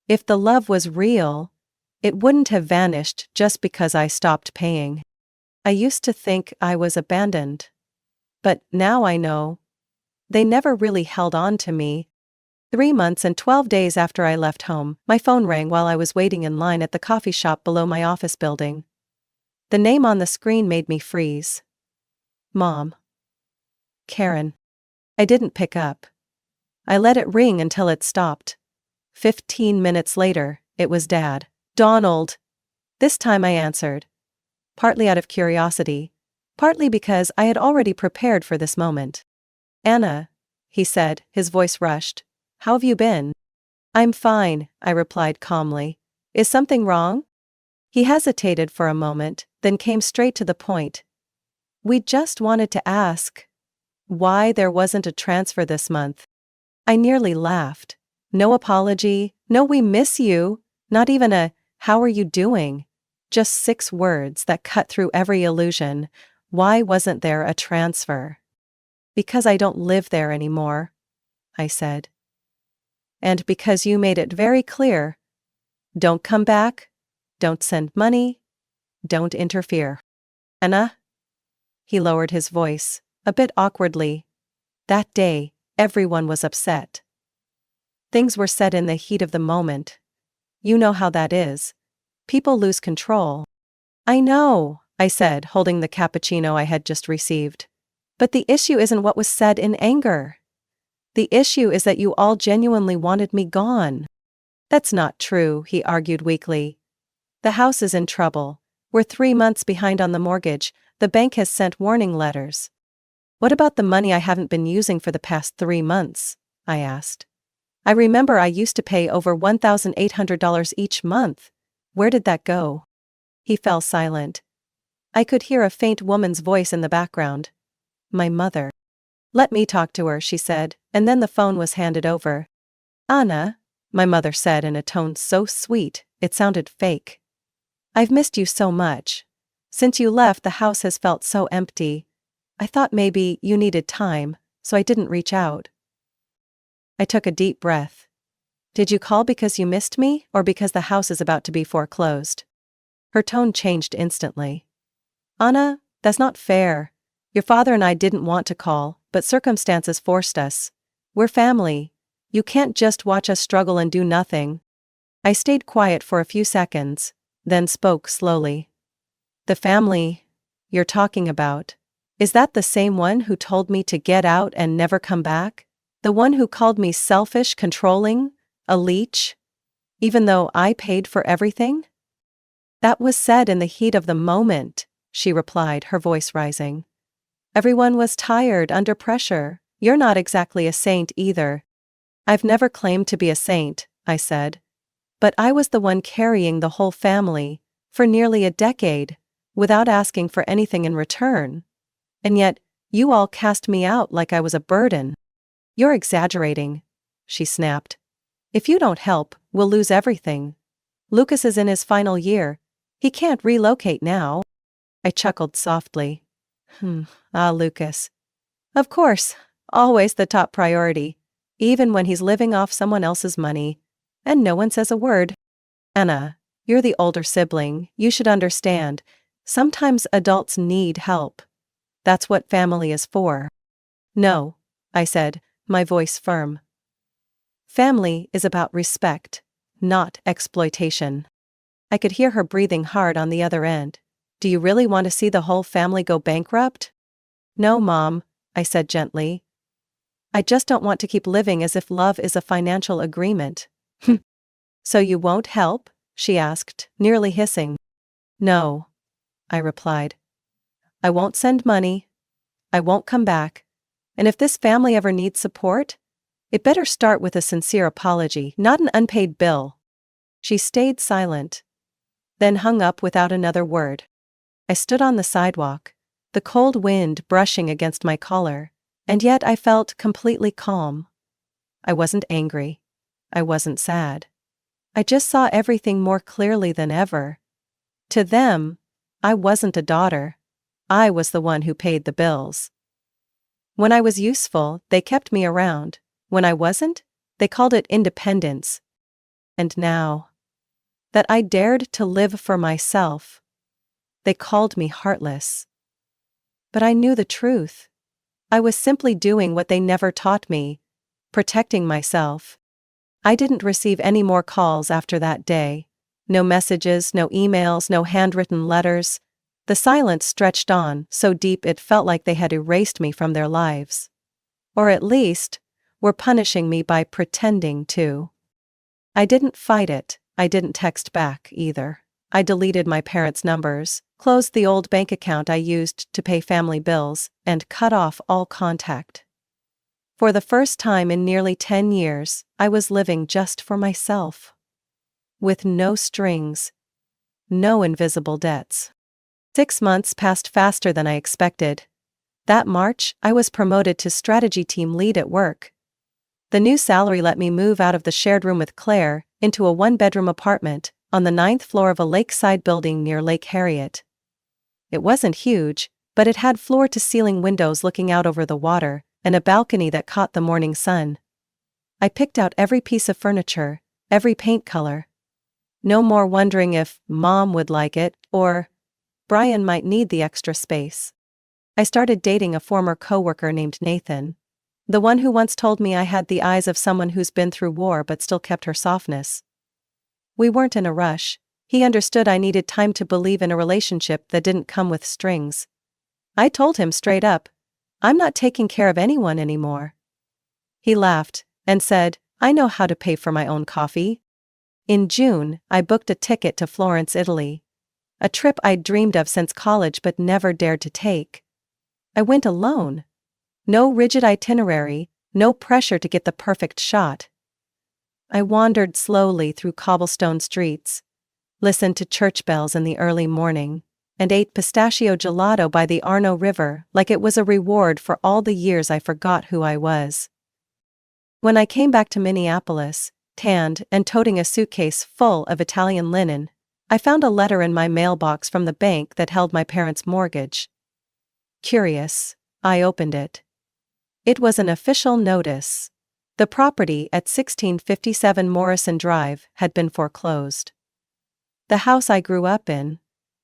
If the love was real, it wouldn't have vanished just because I stopped paying. I used to think I was abandoned. But now I know. They never really held on to me. 3 months and 12 days after I left home, my phone rang while I was waiting in line at the coffee shop below my office building. The name on the screen made me freeze. Mom. Karen. I didn't pick up. I let it ring until it stopped. 15 minutes later, it was Dad. "Donald." This time I answered. Partly out of curiosity, partly because I had already prepared for this moment. "Anna," he said, his voice rushed. "How have you been?" "I'm fine," I replied calmly. "Is something wrong?" He hesitated for a moment, then came straight to the point. "We just wanted to ask why there wasn't a transfer this month." I nearly laughed. No apology, no "we miss you," not even a "how are you doing?" Just 6 words that cut through every illusion. Why wasn't there a transfer? Because I don't live there anymore, I said. And because you made it very clear. Don't come back, don't send money, don't interfere. Anna? He lowered his voice, a bit awkwardly. That day, everyone was upset. Things were said in the heat of the moment. You know how that is. People lose control. I know, I said, holding the cappuccino I had just received. But the issue isn't what was said in anger. The issue is that you all genuinely wanted me gone. That's not true, he argued weakly. The house is in trouble. We're 3 months behind on the mortgage. The bank has sent warning letters. What about the money I haven't been using for the past 3 months? I asked. I remember I used to pay over $1,800 each month. Where did that go? He fell silent. I could hear a faint woman's voice in the background. My mother. Let me talk to her, she said, and then the phone was handed over. Anna, my mother said in a tone so sweet, it sounded fake. I've missed you so much. Since you left, the house has felt so empty. I thought maybe you needed time, so I didn't reach out. I took a deep breath. Did you call because you missed me, or because the house is about to be foreclosed? Her tone changed instantly. Anna, that's not fair. Your father and I didn't want to call, but circumstances forced us. We're family. You can't just watch us struggle and do nothing. I stayed quiet for a few seconds, then spoke slowly. The family you're talking about, is that the same one who told me to get out and never come back? The one who called me selfish, controlling, a leech? Even though I paid for everything? That was said in the heat of the moment, she replied, her voice rising. Everyone was tired, under pressure. You're not exactly a saint either. I've never claimed to be a saint, I said. But I was the one carrying the whole family, for nearly a decade, without asking for anything in return. And yet, you all cast me out like I was a burden. You're exaggerating, she snapped. If you don't help, we'll lose everything. Lucas is in his final year. He can't relocate now. I chuckled softly. Lucas. Of course, always the top priority, even when he's living off someone else's money. And no one says a word. Anna, you're the older sibling, you should understand. Sometimes adults need help. That's what family is for. No, I said, my voice firm. Family is about respect, not exploitation. I could hear her breathing hard on the other end. Do you really want to see the whole family go bankrupt? No, Mom, I said gently. I just don't want to keep living as if love is a financial agreement. So you won't help? She asked, nearly hissing. No, I replied. I won't send money. I won't come back. And if this family ever needs support, it better start with a sincere apology, not an unpaid bill. She stayed silent, then hung up without another word. I stood on the sidewalk, the cold wind brushing against my collar, and yet I felt completely calm. I wasn't angry. I wasn't sad. I just saw everything more clearly than ever. To them, I wasn't a daughter. I was the one who paid the bills. When I was useful, they kept me around. When I wasn't, they called it independence. And now, that I dared to live for myself, they called me heartless. But I knew the truth. I was simply doing what they never taught me, protecting myself. I didn't receive any more calls after that day. No messages, no emails, no handwritten letters. The silence stretched on, so deep it felt like they had erased me from their lives. Or at least, were punishing me by pretending to. I didn't fight it. I didn't text back, either. I deleted my parents' numbers, closed the old bank account I used to pay family bills, and cut off all contact. For the first time in nearly 10 years, I was living just for myself. With no strings. No invisible debts. 6 months passed faster than I expected. That March, I was promoted to strategy team lead at work. The new salary let me move out of the shared room with Claire into a 1-bedroom apartment on the ninth floor of a lakeside building near Lake Harriet. It wasn't huge, but it had floor-to-ceiling windows looking out over the water, and a balcony that caught the morning sun. I picked out every piece of furniture, every paint color. No more wondering if Mom would like it, or Brian might need the extra space. I started dating a former coworker named Nathan. The one who once told me I had the eyes of someone who's been through war but still kept her softness. We weren't in a rush. He understood I needed time to believe in a relationship that didn't come with strings. I told him straight up, I'm not taking care of anyone anymore. He laughed and said, I know how to pay for my own coffee. In June, I booked a ticket to Florence, Italy. A trip I'd dreamed of since college but never dared to take. I went alone. No rigid itinerary, no pressure to get the perfect shot. I wandered slowly through cobblestone streets, listened to church bells in the early morning, and ate pistachio gelato by the Arno River like it was a reward for all the years I forgot who I was. When I came back to Minneapolis, tanned and toting a suitcase full of Italian linen, I found a letter in my mailbox from the bank that held my parents' mortgage. Curious, I opened it. It was an official notice. The property at 1657 Morrison Drive had been foreclosed. The house I grew up in,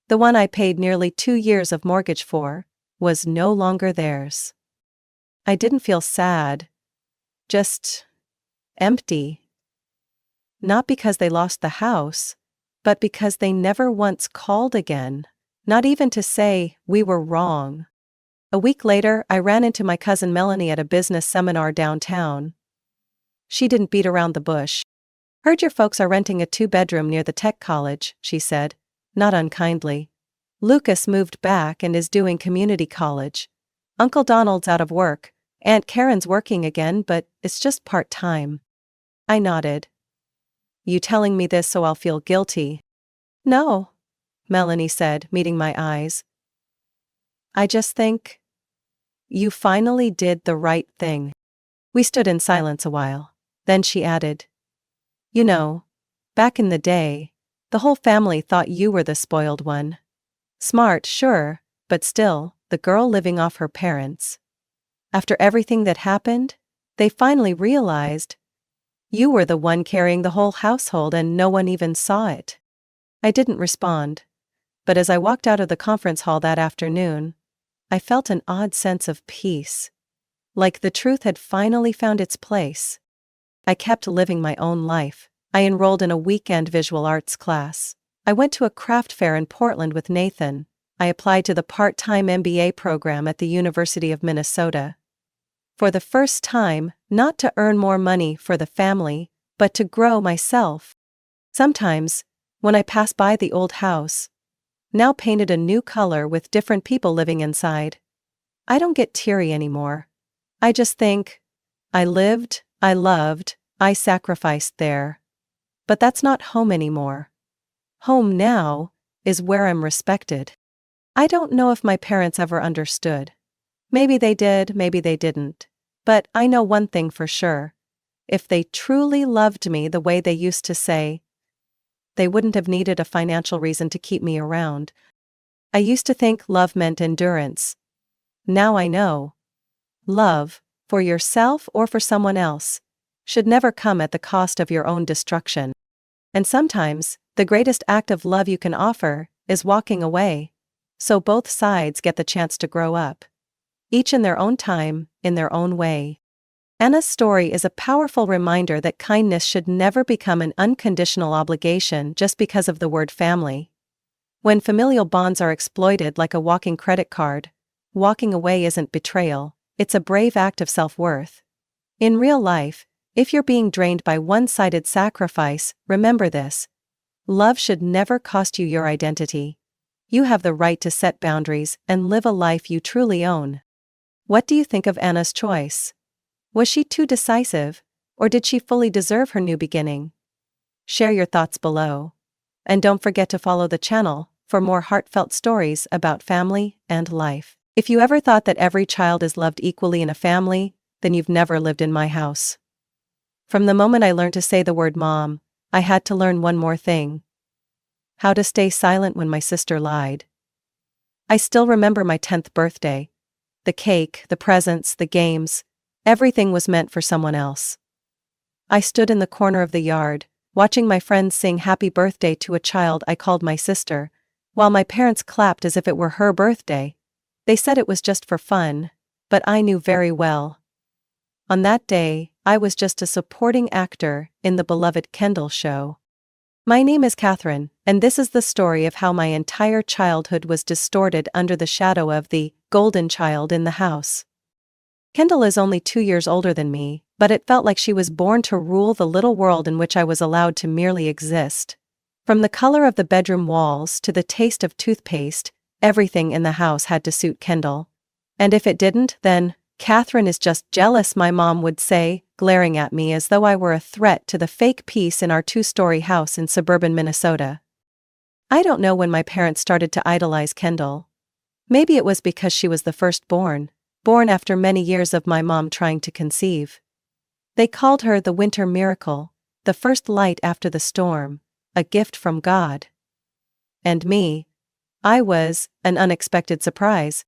the one I paid nearly 2 years of mortgage for, was no longer theirs. I didn't feel sad, just empty. Not because they lost the house, but because they never once called again, not even to say we were wrong. A week later, I ran into my cousin Melanie at a business seminar downtown. She didn't beat around the bush. Heard your folks are renting a 2-bedroom near the tech college, she said, not unkindly. Lucas moved back and is doing community college. Uncle Donald's out of work. Aunt Karen's working again, but it's just part-time. I nodded. You telling me this so I'll feel guilty? No, Melanie said, meeting my eyes. I just think you finally did the right thing. We stood in silence a while. Then she added, you know, back in the day, the whole family thought you were the spoiled one. Smart, sure, but still, the girl living off her parents. After everything that happened, they finally realized you were the one carrying the whole household and no one even saw it. I didn't respond, but as I walked out of the conference hall that afternoon, I felt an odd sense of peace. Like the truth had finally found its place. I kept living my own life. I enrolled in a weekend visual arts class. I went to a craft fair in Portland with Nathan. I applied to the part-time MBA program at the University of Minnesota. For the first time, not to earn more money for the family, but to grow myself. Sometimes, when I pass by the old house, now painted a new color with different people living inside, I don't get teary anymore. I just think, I lived, I loved, I sacrificed there. But that's not home anymore. Home now is where I'm respected. I don't know if my parents ever understood. Maybe they did, maybe they didn't. But I know one thing for sure. If they truly loved me the way they used to say, they wouldn't have needed a financial reason to keep me around. I used to think love meant endurance. Now I know. Love, for yourself or for someone else, should never come at the cost of your own destruction. And sometimes, the greatest act of love you can offer is walking away, so both sides get the chance to grow up. Each in their own time, in their own way. Anna's story is a powerful reminder that kindness should never become an unconditional obligation just because of the word family. When familial bonds are exploited like a walking credit card, walking away isn't betrayal, it's a brave act of self-worth. In real life, if you're being drained by one-sided sacrifice, remember this. Love should never cost you your identity. You have the right to set boundaries and live a life you truly own. What do you think of Anna's choice? Was she too decisive, or did she fully deserve her new beginning? Share your thoughts below. And don't forget to follow the channel for more heartfelt stories about family and life. If you ever thought that every child is loved equally in a family, then you've never lived in my house. From the moment I learned to say the word mom, I had to learn one more thing. How to stay silent when my sister lied. I still remember my 10th birthday. The cake, the presents, the games. Everything was meant for someone else. I stood in the corner of the yard, watching my friends sing happy birthday to a child I called my sister, while my parents clapped as if it were her birthday. They said it was just for fun, but I knew very well. On that day, I was just a supporting actor in the beloved Kendall show. My name is Catherine, and this is the story of how my entire childhood was distorted under the shadow of the golden child in the house. Kendall is only 2 years older than me, but it felt like she was born to rule the little world in which I was allowed to merely exist. From the color of the bedroom walls to the taste of toothpaste, everything in the house had to suit Kendall. And if it didn't, then, Catherine is just jealous, my mom would say, glaring at me as though I were a threat to the fake peace in our 2-story house in suburban Minnesota. I don't know when my parents started to idolize Kendall. Maybe it was because she was the firstborn, born after many years of my mom trying to conceive. They called her the winter miracle, the first light after the storm, a gift from God. And me? I was an unexpected surprise.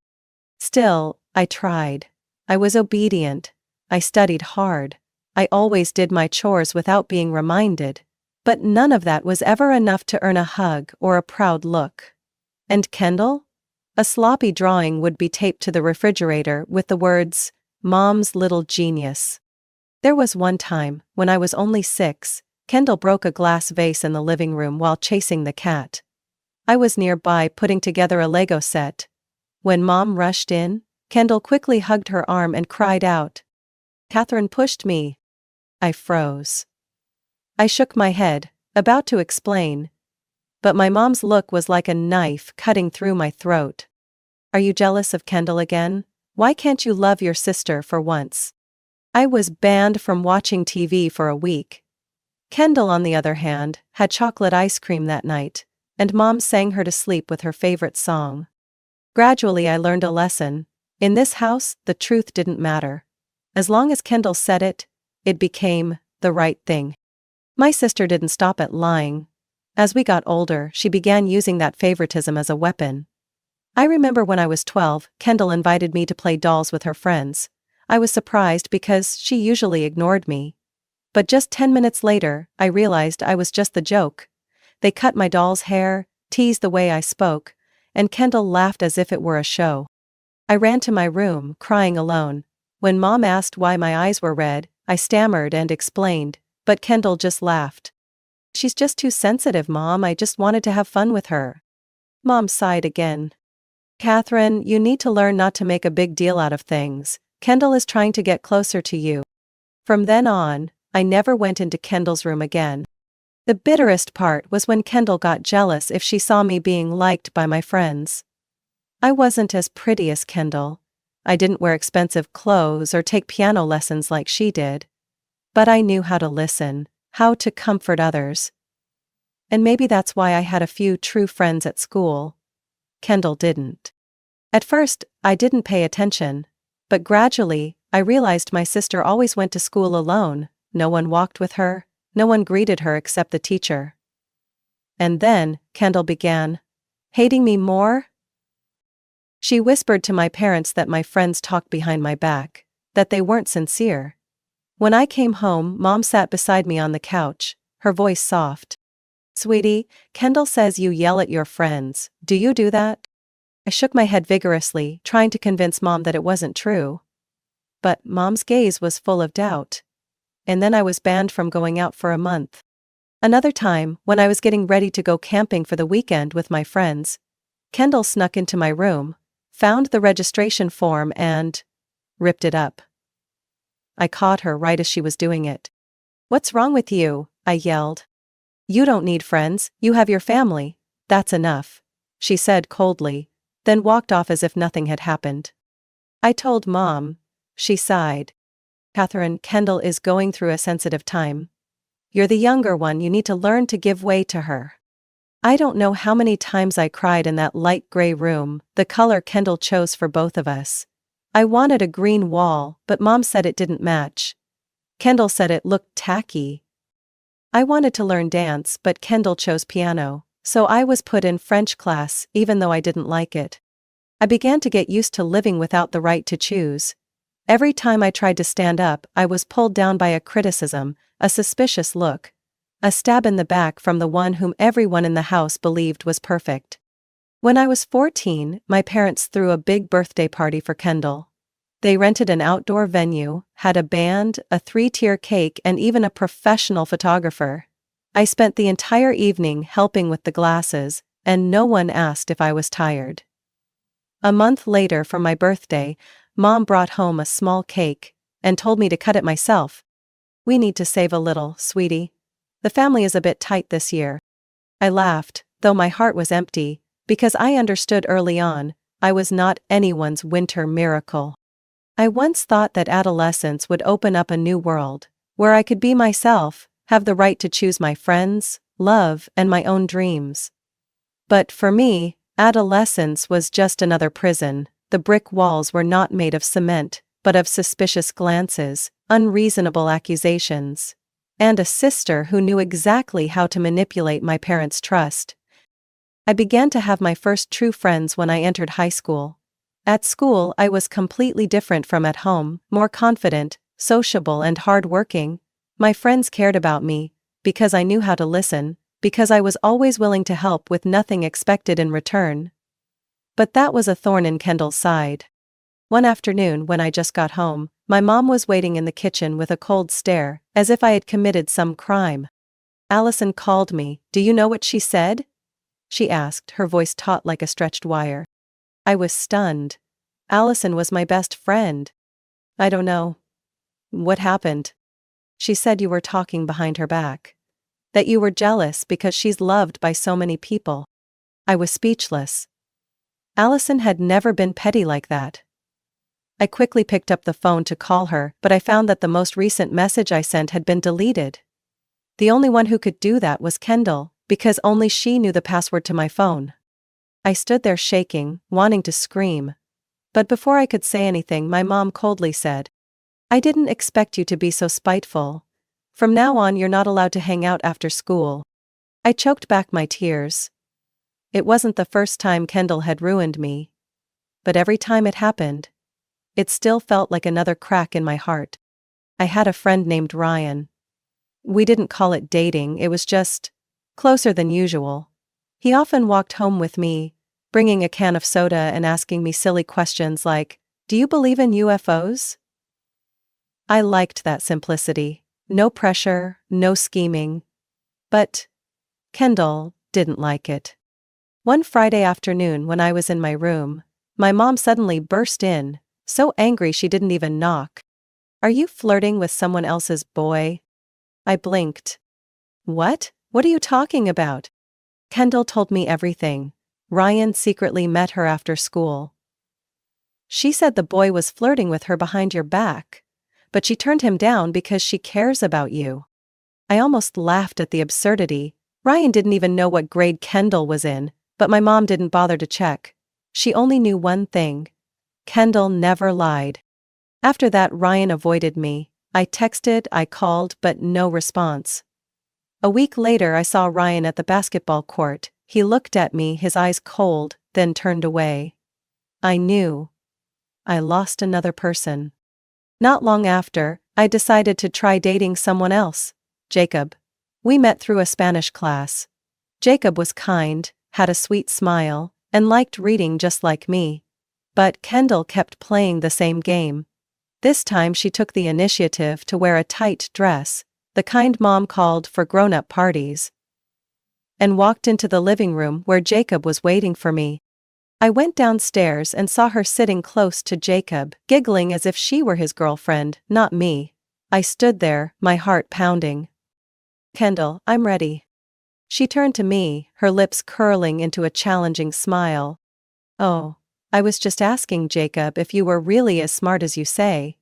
Still, I tried. I was obedient. I studied hard. I always did my chores without being reminded. But none of that was ever enough to earn a hug or a proud look. And Kendall? A sloppy drawing would be taped to the refrigerator with the words, "Mom's little genius." There was one time, when I was only 6, Kendall broke a glass vase in the living room while chasing the cat. I was nearby putting together a Lego set. When Mom rushed in, Kendall quickly hugged her arm and cried out. Catherine pushed me. I froze. I shook my head, about to explain. But my mom's look was like a knife cutting through my throat. Are you jealous of Kendall again? Why can't you love your sister for once? I was banned from watching TV for a week. Kendall, on the other hand, had chocolate ice cream that night, and Mom sang her to sleep with her favorite song. Gradually I learned a lesson. In this house, the truth didn't matter. As long as Kendall said it, it became the right thing. My sister didn't stop at lying. As we got older, she began using that favoritism as a weapon. I remember when I was 12, Kendall invited me to play dolls with her friends. I was surprised because she usually ignored me. But just 10 minutes later, I realized I was just the joke. They cut my doll's hair, teased the way I spoke, and Kendall laughed as if it were a show. I ran to my room, crying alone. When Mom asked why my eyes were red, I stammered and explained, but Kendall just laughed. She's just too sensitive, Mom. I just wanted to have fun with her. Mom sighed again. Catherine, you need to learn not to make a big deal out of things. Kendall is trying to get closer to you. From then on, I never went into Kendall's room again. The bitterest part was when Kendall got jealous if she saw me being liked by my friends. I wasn't as pretty as Kendall. I didn't wear expensive clothes or take piano lessons like she did. But I knew how to listen, how to comfort others. And maybe that's why I had a few true friends at school. Kendall didn't. At first, I didn't pay attention, but gradually, I realized my sister always went to school alone. No one walked with her, no one greeted her except the teacher. And then, Kendall began hating me more. She whispered to my parents that my friends talked behind my back, that they weren't sincere. When I came home, Mom sat beside me on the couch, her voice soft. Sweetie, Kendall says you yell at your friends. Do you do that? I shook my head vigorously, trying to convince Mom that it wasn't true. But Mom's gaze was full of doubt. And then I was banned from going out for a month. Another time, when I was getting ready to go camping for the weekend with my friends, Kendall snuck into my room, found the registration form and ripped it up. I caught her right as she was doing it. What's wrong with you? I yelled. You don't need friends, you have your family. That's enough, she said coldly, then walked off as if nothing had happened. I told Mom. She sighed. Catherine, Kendall is going through a sensitive time. You're the younger one, you need to learn to give way to her. I don't know how many times I cried in that light gray room, the color Kendall chose for both of us. I wanted a green wall, but Mom said it didn't match. Kendall said it looked tacky. I wanted to learn dance, but Kendall chose piano. So I was put in French class, even though I didn't like it. I began to get used to living without the right to choose. Every time I tried to stand up, I was pulled down by a criticism, a suspicious look, a stab in the back from the one whom everyone in the house believed was perfect. When I was 14, my parents threw a big birthday party for Kendall. They rented an outdoor venue, had a band, a 3-tier cake, and even a professional photographer. I spent the entire evening helping with the glasses, and no one asked if I was tired. A month later, for my birthday, Mom brought home a small cake and told me to cut it myself. "We need to save a little, sweetie. The family is a bit tight this year." I laughed, though my heart was empty, because I understood early on, I was not anyone's winter miracle. I once thought that adolescence would open up a new world, where I could be myself, have the right to choose my friends, love, and my own dreams. But for me, adolescence was just another prison. The brick walls were not made of cement, but of suspicious glances, unreasonable accusations, and a sister who knew exactly how to manipulate my parents' trust. I began to have my first true friends when I entered high school. At school, I was completely different from at home, more confident, sociable, and hard-working. My friends cared about me, because I knew how to listen, because I was always willing to help with nothing expected in return. But that was a thorn in Kendall's side. One afternoon when I just got home, my mom was waiting in the kitchen with a cold stare, as if I had committed some crime. "Allison called me. Do you know what she said?" she asked, her voice taut like a stretched wire. I was stunned. Allison was my best friend. "I don't know." "What happened?" "She said you were talking behind her back. That you were jealous because she's loved by so many people." I was speechless. Allison had never been petty like that. I quickly picked up the phone to call her, but I found that the most recent message I sent had been deleted. The only one who could do that was Kendall, because only she knew the password to my phone. I stood there shaking, wanting to scream. But before I could say anything, my mom coldly said, "I didn't expect you to be so spiteful. From now on, you're not allowed to hang out after school." I choked back my tears. It wasn't the first time Kendall had ruined me. But every time it happened, it still felt like another crack in my heart. I had a friend named Ryan. We didn't call it dating, it was just closer than usual. He often walked home with me, bringing a can of soda and asking me silly questions like, "Do you believe in UFOs?" I liked that simplicity. No pressure, no scheming. But Kendall didn't like it. One Friday afternoon when I was in my room, my mom suddenly burst in, so angry she didn't even knock. "Are you flirting with someone else's boy?" I blinked. "What? What are you talking about?" Kendall told me everything. Ryan secretly met her after school. She said the boy was flirting with her behind your back, but she turned him down because she cares about you. I almost laughed at the absurdity. Ryan didn't even know what grade Kendall was in, but my mom didn't bother to check. She only knew one thing. Kendall never lied. After that, Ryan avoided me. I texted, I called, but no response. A week later, I saw Ryan at the basketball court. He looked at me, his eyes cold, then turned away. I knew. I lost another person. Not long after, I decided to try dating someone else, Jacob. We met through a Spanish class. Jacob was kind, had a sweet smile, and liked reading just like me. But Kendall kept playing the same game. This time she took the initiative to wear a tight dress, the kind mom called for grown-up parties, and walked into the living room where Jacob was waiting for me. I went downstairs and saw her sitting close to Jacob, giggling as if she were his girlfriend, not me. I stood there, my heart pounding. "Kendall, I'm ready." She turned to me, her lips curling into a challenging smile. "Oh, I was just asking, Jacob, if you were really as smart as you say.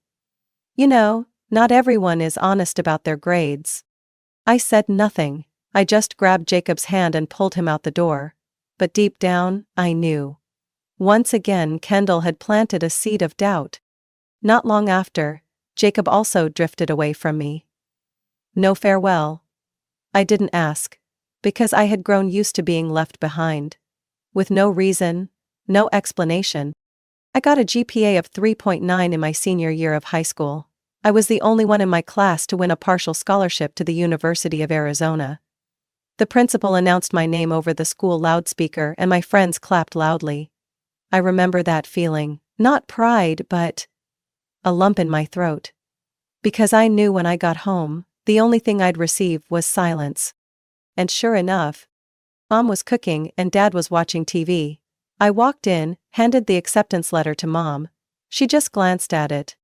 You know, not everyone is honest about their grades." I said nothing. I just grabbed Jacob's hand and pulled him out the door. But deep down, I knew. Once again, Kendall had planted a seed of doubt. Not long after, Jacob also drifted away from me. No farewell. I didn't ask. because I had grown used to being left behind. With no reason, no explanation. I got a GPA of 3.9 in my senior year of high school. I was the only one in my class to win a partial scholarship to the University of Arizona. The principal announced my name over the school loudspeaker and my friends clapped loudly. I remember that feeling, not pride but a lump in my throat. Because I knew when I got home, the only thing I'd receive was silence. And sure enough, Mom was cooking and Dad was watching TV. I walked in, handed the acceptance letter to Mom. She just glanced at it.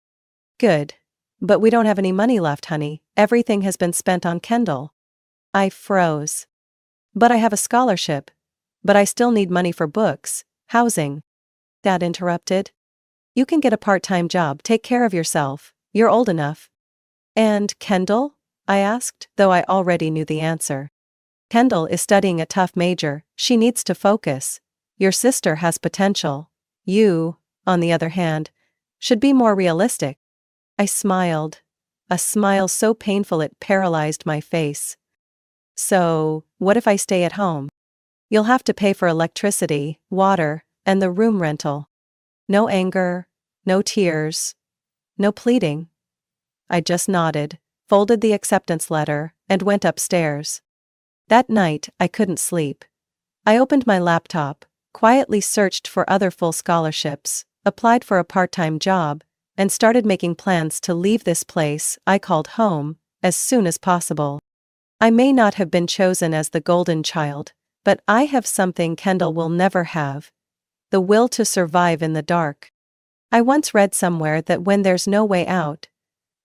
Good. But we don't have any money left, honey. Everything has been spent on Kendall. I froze. But I have a scholarship. But I still need money for books, housing. Dad interrupted. You can get a part-time job, take care of yourself. You're old enough. And Kendall? I asked, though I already knew the answer. Kendall is studying a tough major, she needs to focus. Your sister has potential. You, on the other hand, should be more realistic. I smiled. A smile so painful it paralyzed my face. So, what if I stay at home? You'll have to pay for electricity, water, and the room rental. No anger, no tears, no pleading. I just nodded, folded the acceptance letter, and went upstairs. That night, I couldn't sleep. I opened my laptop, quietly searched for other full scholarships, applied for a part-time job, and started making plans to leave this place I called home as soon as possible. I may not have been chosen as the golden child, but I have something Kendall will never have: the will to survive in the dark. I once read somewhere that when there's no way out,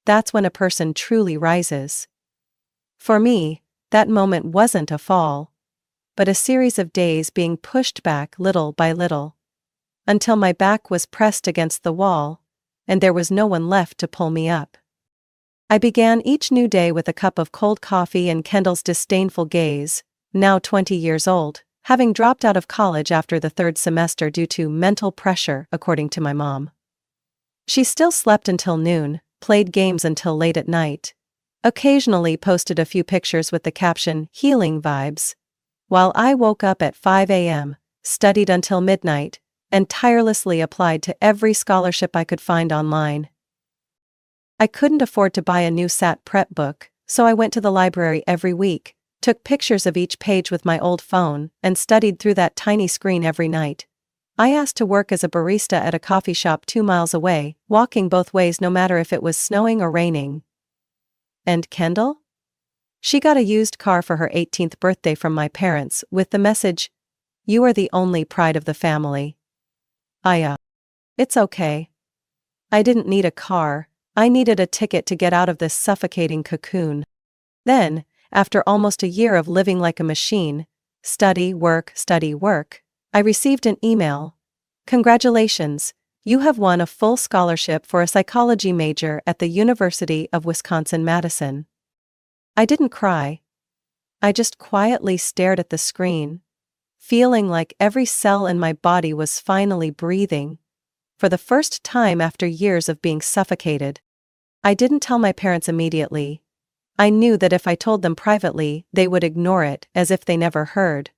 that's when a person truly rises. For me, that moment wasn't a fall, but a series of days being pushed back little by little, until my back was pressed against the wall, and there was no one left to pull me up. I began each new day with a cup of cold coffee and Kendall's disdainful gaze, now 20 years old, having dropped out of college after the third semester due to mental pressure, according to my mom. She still slept until noon, played games until late at night, occasionally posted a few pictures with the caption, "Healing Vibes," while I woke up at 5 a.m., studied until midnight, and tirelessly applied to every scholarship I could find online. I couldn't afford to buy a new SAT prep book, so I went to the library every week, took pictures of each page with my old phone, and studied through that tiny screen every night. I asked to work as a barista at a coffee shop 2 miles away, walking both ways no matter if it was snowing or raining. And Kendall? She got a used car for her 18th birthday from my parents with the message, "You are the only pride of the family." It's okay. I didn't need a car, I needed a ticket to get out of this suffocating cocoon. Then, after almost a year of living like a machine, study, work, I received an email. "Congratulations, you have won a full scholarship for a psychology major at the University of Wisconsin-Madison." I didn't cry. I just quietly stared at the screen, feeling like every cell in my body was finally breathing, for the first time after years of being suffocated. I didn't tell my parents immediately. I knew that if I told them privately, they would ignore it as if they never heard.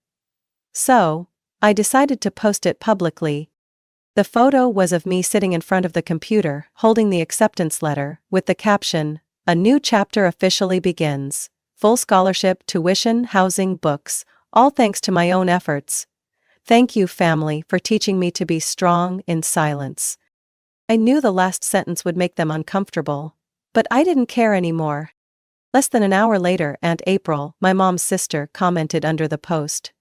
So, I decided to post it publicly. The photo was of me sitting in front of the computer, holding the acceptance letter, with the caption, "A new chapter officially begins. Full scholarship, tuition, housing, books, all thanks to my own efforts. Thank you, family, for teaching me to be strong in silence." I knew the last sentence would make them uncomfortable, but I didn't care anymore. Less than an hour later, Aunt April, my mom's sister, commented under the post,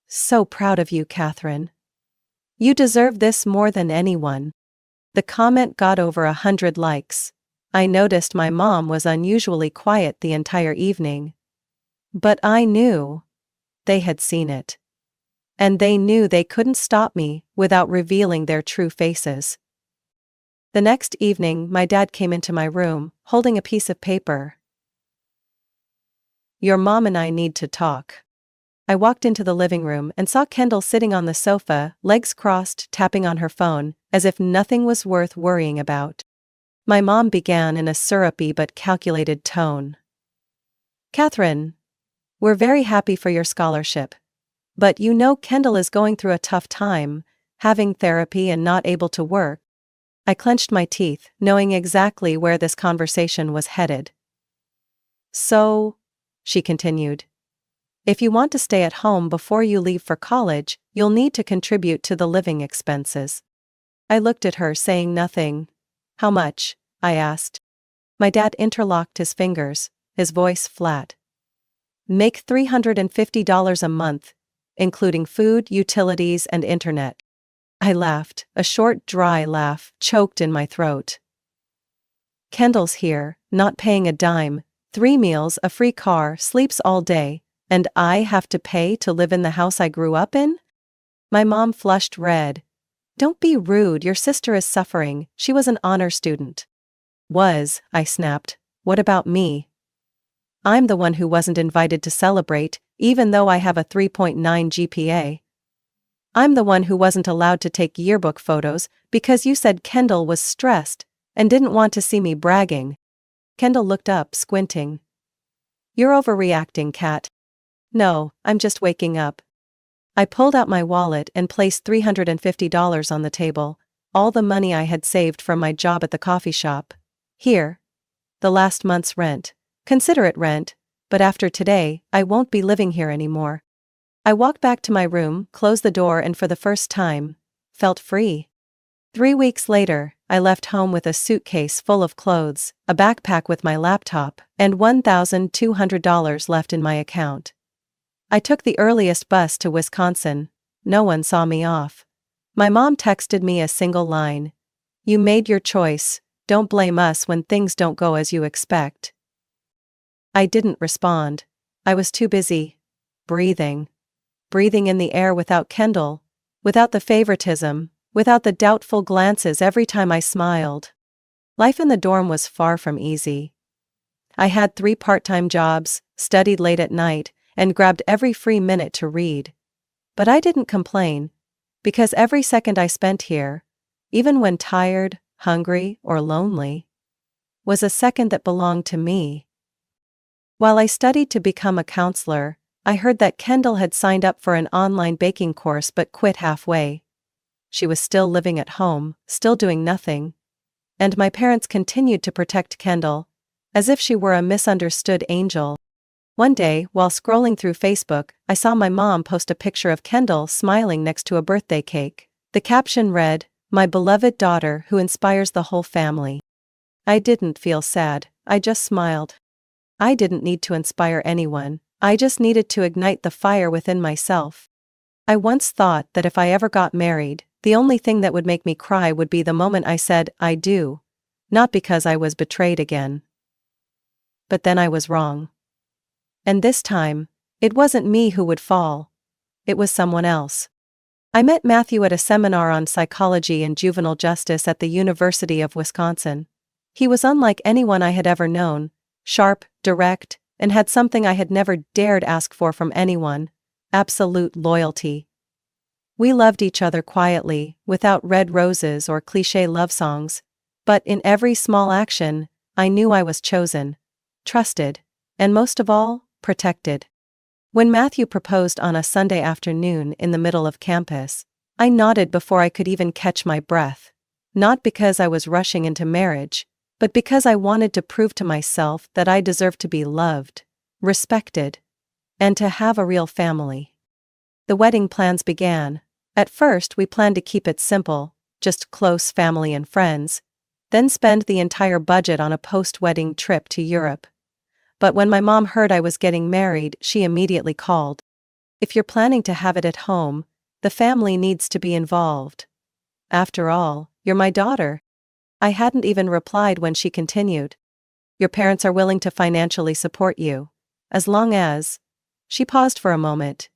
"So proud of you, Catherine. You deserve this more than anyone." The comment got over 100 likes. I noticed my mom was unusually quiet the entire evening. But I knew they had seen it. And they knew they couldn't stop me without revealing their true faces. The next evening, my dad came into my room, holding a piece of paper. "Your mom and I need to talk." I walked into the living room and saw Kendall sitting on the sofa, legs crossed, tapping on her phone, as if nothing was worth worrying about. My mom began in a syrupy but calculated tone. "Catherine, We're very happy for your scholarship. But you know Kendall is going through a tough time, having therapy and not able to work. I clenched my teeth, knowing exactly where this conversation was headed. So, she continued, if you want to stay at home before you leave for college, you'll need to contribute to the living expenses. I looked at her, saying nothing. How much? I asked. My dad interlocked his fingers, his voice flat. Make $350 a month, including food, utilities, and internet. I laughed, a short, dry laugh choked in my throat. Kendall's here, not paying a dime, 3 meals, a free car, sleeps all day, and I have to pay to live in the house I grew up in? My mom flushed red. Don't be rude, your sister is suffering, she was an honor student. I snapped. What about me? I'm the one who wasn't invited to celebrate, even though I have a 3.9 GPA. I'm the one who wasn't allowed to take yearbook photos because you said Kendall was stressed and didn't want to see me bragging. Kendall looked up, squinting. You're overreacting, Kat. No, I'm just waking up. I pulled out my wallet and placed $350 on the table, all the money I had saved from my job at the coffee shop. Here. The last month's rent. Consider it rent, but after today, I won't be living here anymore. I walked back to my room, closed the door, and for the first time, felt free. 3 weeks later, I left home with a suitcase full of clothes, a backpack with my laptop, and $1,200 left in my account. I took the earliest bus to Wisconsin. No one saw me off. My mom texted me a single line. You made your choice, don't blame us when things don't go as you expect. I didn't respond. I was too busy. Breathing in the air without Kendall, without the favoritism, without the doubtful glances every time I smiled. Life in the dorm was far from easy. I had 3 part-time jobs, studied late at night, and grabbed every free minute to read. But I didn't complain, because every second I spent here, even when tired, hungry, or lonely, was a second that belonged to me. While I studied to become a counselor, I heard that Kendall had signed up for an online baking course but quit halfway. She was still living at home, still doing nothing. And my parents continued to protect Kendall, as if she were a misunderstood angel. One day, while scrolling through Facebook, I saw my mom post a picture of Kendall smiling next to a birthday cake. The caption read, "My beloved daughter who inspires the whole family." I didn't feel sad, I just smiled. I didn't need to inspire anyone, I just needed to ignite the fire within myself. I once thought that if I ever got married, the only thing that would make me cry would be the moment I said, I do. Not because I was betrayed again. But then I was wrong. And this time, it wasn't me who would fall. It was someone else. I met Matthew at a seminar on psychology and juvenile justice at the University of Wisconsin. He was unlike anyone I had ever known, sharp, direct, and had something I had never dared ask for from anyone: absolute loyalty. We loved each other quietly, without red roses or cliché love songs, but in every small action, I knew I was chosen, trusted, and most of all, protected. When Matthew proposed on a Sunday afternoon in the middle of campus, I nodded before I could even catch my breath. Not because I was rushing into marriage, but because I wanted to prove to myself that I deserved to be loved, respected, and to have a real family. The wedding plans began. At first, we planned to keep it simple, just close family and friends, then spend the entire budget on a post-wedding trip to Europe. But when my mom heard I was getting married, she immediately called. If you're planning to have it at home, the family needs to be involved. After all, you're my daughter. I hadn't even replied when she continued. Your parents are willing to financially support you, as long as... She paused for a moment.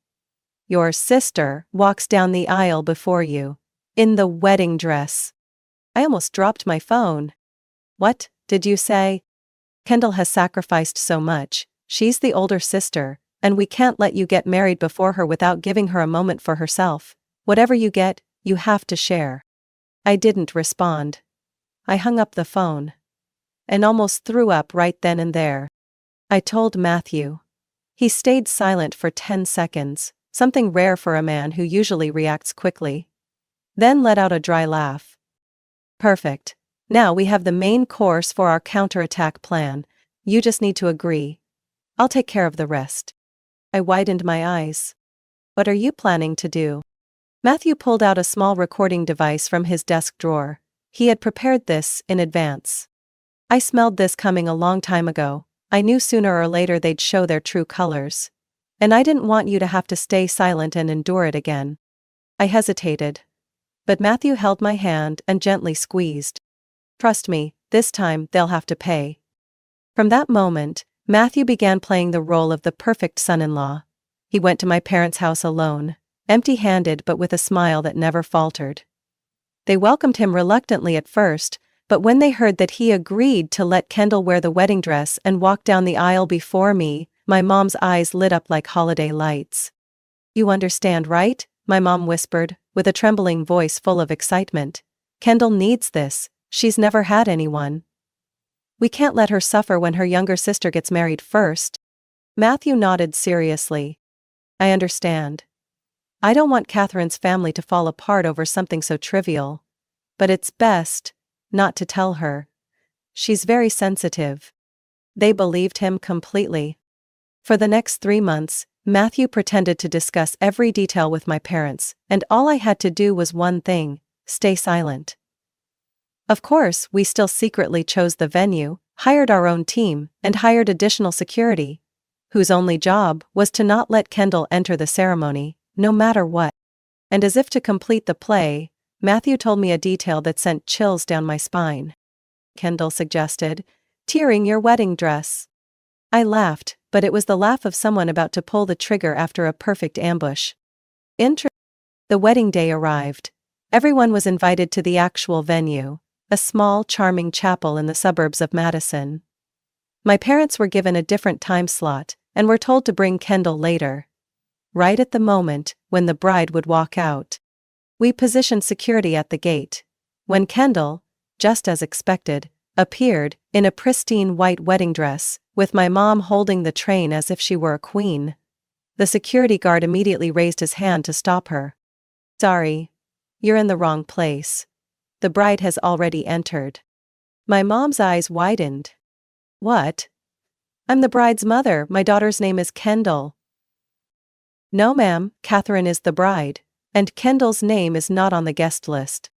Your sister walks down the aisle before you, in the wedding dress. I almost dropped my phone. What did you say? Kendall has sacrificed so much, she's the older sister, and we can't let you get married before her without giving her a moment for herself. Whatever you get, you have to share. I didn't respond. I hung up the phone. And almost threw up right then and there. I told Matthew. He stayed silent for 10 seconds, something rare for a man who usually reacts quickly. Then let out a dry laugh. Perfect. Now we have the main course for our counterattack plan. You just need to agree. I'll take care of the rest. I widened my eyes. What are you planning to do? Matthew pulled out a small recording device from his desk drawer. He had prepared this in advance. I smelled this coming a long time ago. I knew sooner or later they'd show their true colors. And I didn't want you to have to stay silent and endure it again. I hesitated. But Matthew held my hand and gently squeezed. Trust me, this time they'll have to pay. From that moment, Matthew began playing the role of the perfect son-in-law. He went to my parents' house alone, empty-handed but with a smile that never faltered. They welcomed him reluctantly at first, but when they heard that he agreed to let Kendall wear the wedding dress and walk down the aisle before me, my mom's eyes lit up like holiday lights. You understand, right? My mom whispered, with a trembling voice full of excitement. Kendall needs this. She's never had anyone. We can't let her suffer when her younger sister gets married first. Matthew nodded seriously. I understand. I don't want Catherine's family to fall apart over something so trivial. But it's best not to tell her. She's very sensitive. They believed him completely. For the next 3 months, Matthew pretended to discuss every detail with my parents, and all I had to do was one thing: stay silent. Of course, we still secretly chose the venue, hired our own team, and hired additional security, whose only job was to not let Kendall enter the ceremony, no matter what. And as if to complete the play, Matthew told me a detail that sent chills down my spine. Kendall suggested, tearing your wedding dress. I laughed, but it was the laugh of someone about to pull the trigger after a perfect ambush. The wedding day arrived. Everyone was invited to the actual venue, a small, charming chapel in the suburbs of Madison. My parents were given a different time slot, and were told to bring Kendall later. Right at the moment when the bride would walk out. We positioned security at the gate. When Kendall, just as expected, appeared, in a pristine white wedding dress, with my mom holding the train as if she were a queen, the security guard immediately raised his hand to stop her. Sorry. You're in the wrong place. The bride has already entered. My mom's eyes widened. What? I'm the bride's mother. My daughter's name is Kendall. No, ma'am, Catherine is the bride, and Kendall's name is not on the guest list.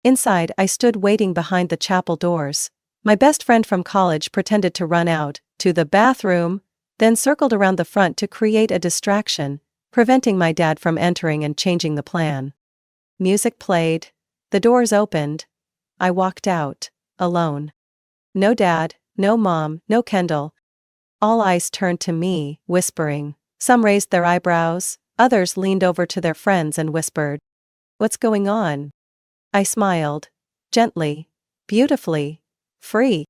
Inside, I stood waiting behind the chapel doors. My best friend from college pretended to run out to the bathroom, then circled around the front to create a distraction, preventing my dad from entering and changing the plan. Music played. The doors opened. I walked out, alone. No dad, no mom, no Kendall. All eyes turned to me, whispering. Some raised their eyebrows, others leaned over to their friends and whispered, "What's going on?" I smiled. Gently. Beautifully. Free.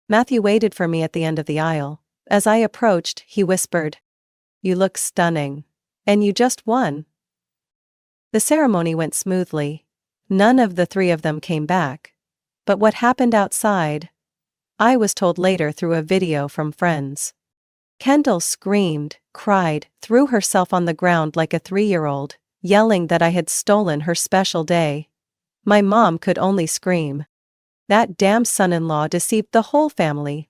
Matthew waited for me at the end of the aisle. As I approached, he whispered, "You look stunning. And you just won." The ceremony went smoothly. None of the 3 of them came back. But what happened outside? I was told later through a video from friends. Kendall screamed, cried, threw herself on the ground like a 3-year-old, yelling that I had stolen her special day. My mom could only scream. That damn son-in-law deceived the whole family.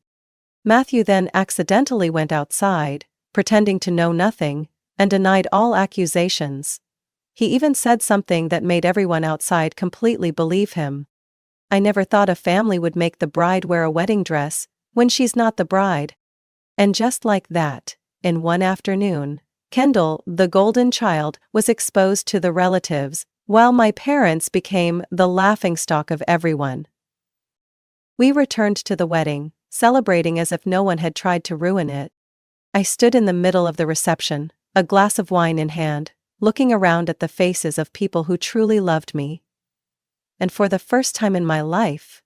Matthew then accidentally went outside, pretending to know nothing, and denied all accusations. He even said something that made everyone outside completely believe him. I never thought a family would make the bride wear a wedding dress when she's not the bride. And just like that, in one afternoon, Kendall, the golden child, was exposed to the relatives, while my parents became the laughingstock of everyone. We returned to the wedding, celebrating as if no one had tried to ruin it. I stood in the middle of the reception, a glass of wine in hand, looking around at the faces of people who truly loved me. And for the first time in my life,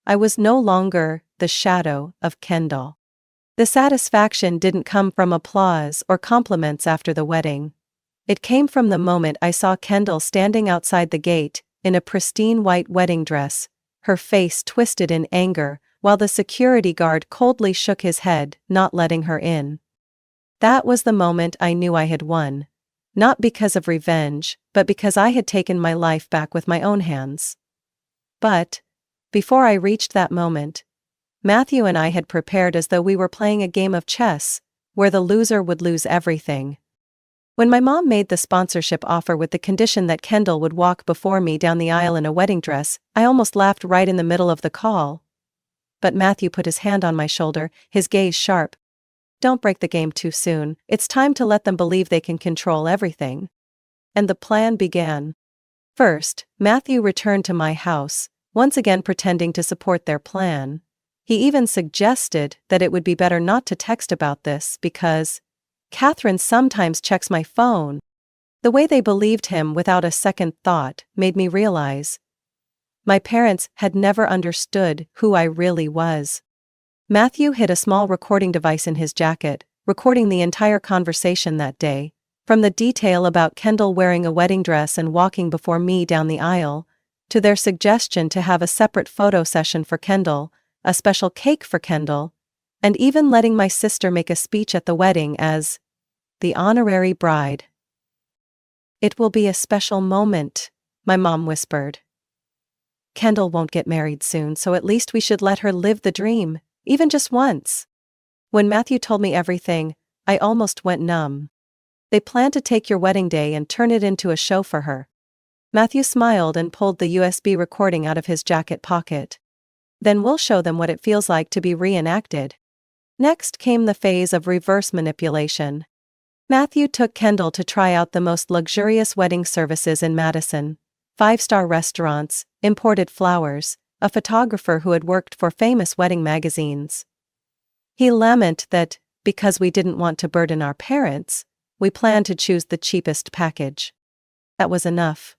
I was no longer the shadow of Kendall. The satisfaction didn't come from applause or compliments after the wedding. It came from the moment I saw Kendall standing outside the gate, in a pristine white wedding dress, her face twisted in anger, while the security guard coldly shook his head, not letting her in. That was the moment I knew I had won. Not because of revenge, but because I had taken my life back with my own hands. But, before I reached that moment, Matthew and I had prepared as though we were playing a game of chess, where the loser would lose everything. When my mom made the sponsorship offer with the condition that Kendall would walk before me down the aisle in a wedding dress, I almost laughed right in the middle of the call. But Matthew put his hand on my shoulder, his gaze sharp. Don't break the game too soon, it's time to let them believe they can control everything. And the plan began. First, Matthew returned to my house, once again pretending to support their plan. He even suggested that it would be better not to text about this because Catherine sometimes checks my phone. The way they believed him without a second thought made me realize my parents had never understood who I really was. Matthew hid a small recording device in his jacket, recording the entire conversation that day, from the detail about Kendall wearing a wedding dress and walking before me down the aisle, to their suggestion to have a separate photo session for Kendall, a special cake for Kendall, and even letting my sister make a speech at the wedding as the honorary bride. It will be a special moment, my mom whispered. Kendall won't get married soon, so at least we should let her live the dream, even just once. When Matthew told me everything, I almost went numb. They plan to take your wedding day and turn it into a show for her. Matthew smiled and pulled the USB recording out of his jacket pocket. Then we'll show them what it feels like to be reenacted. Next came the phase of reverse manipulation. Matthew took Kendall to try out the most luxurious wedding services in Madison. 5-star restaurants, imported flowers, a photographer who had worked for famous wedding magazines. He lamented that, because we didn't want to burden our parents, we planned to choose the cheapest package. That was enough.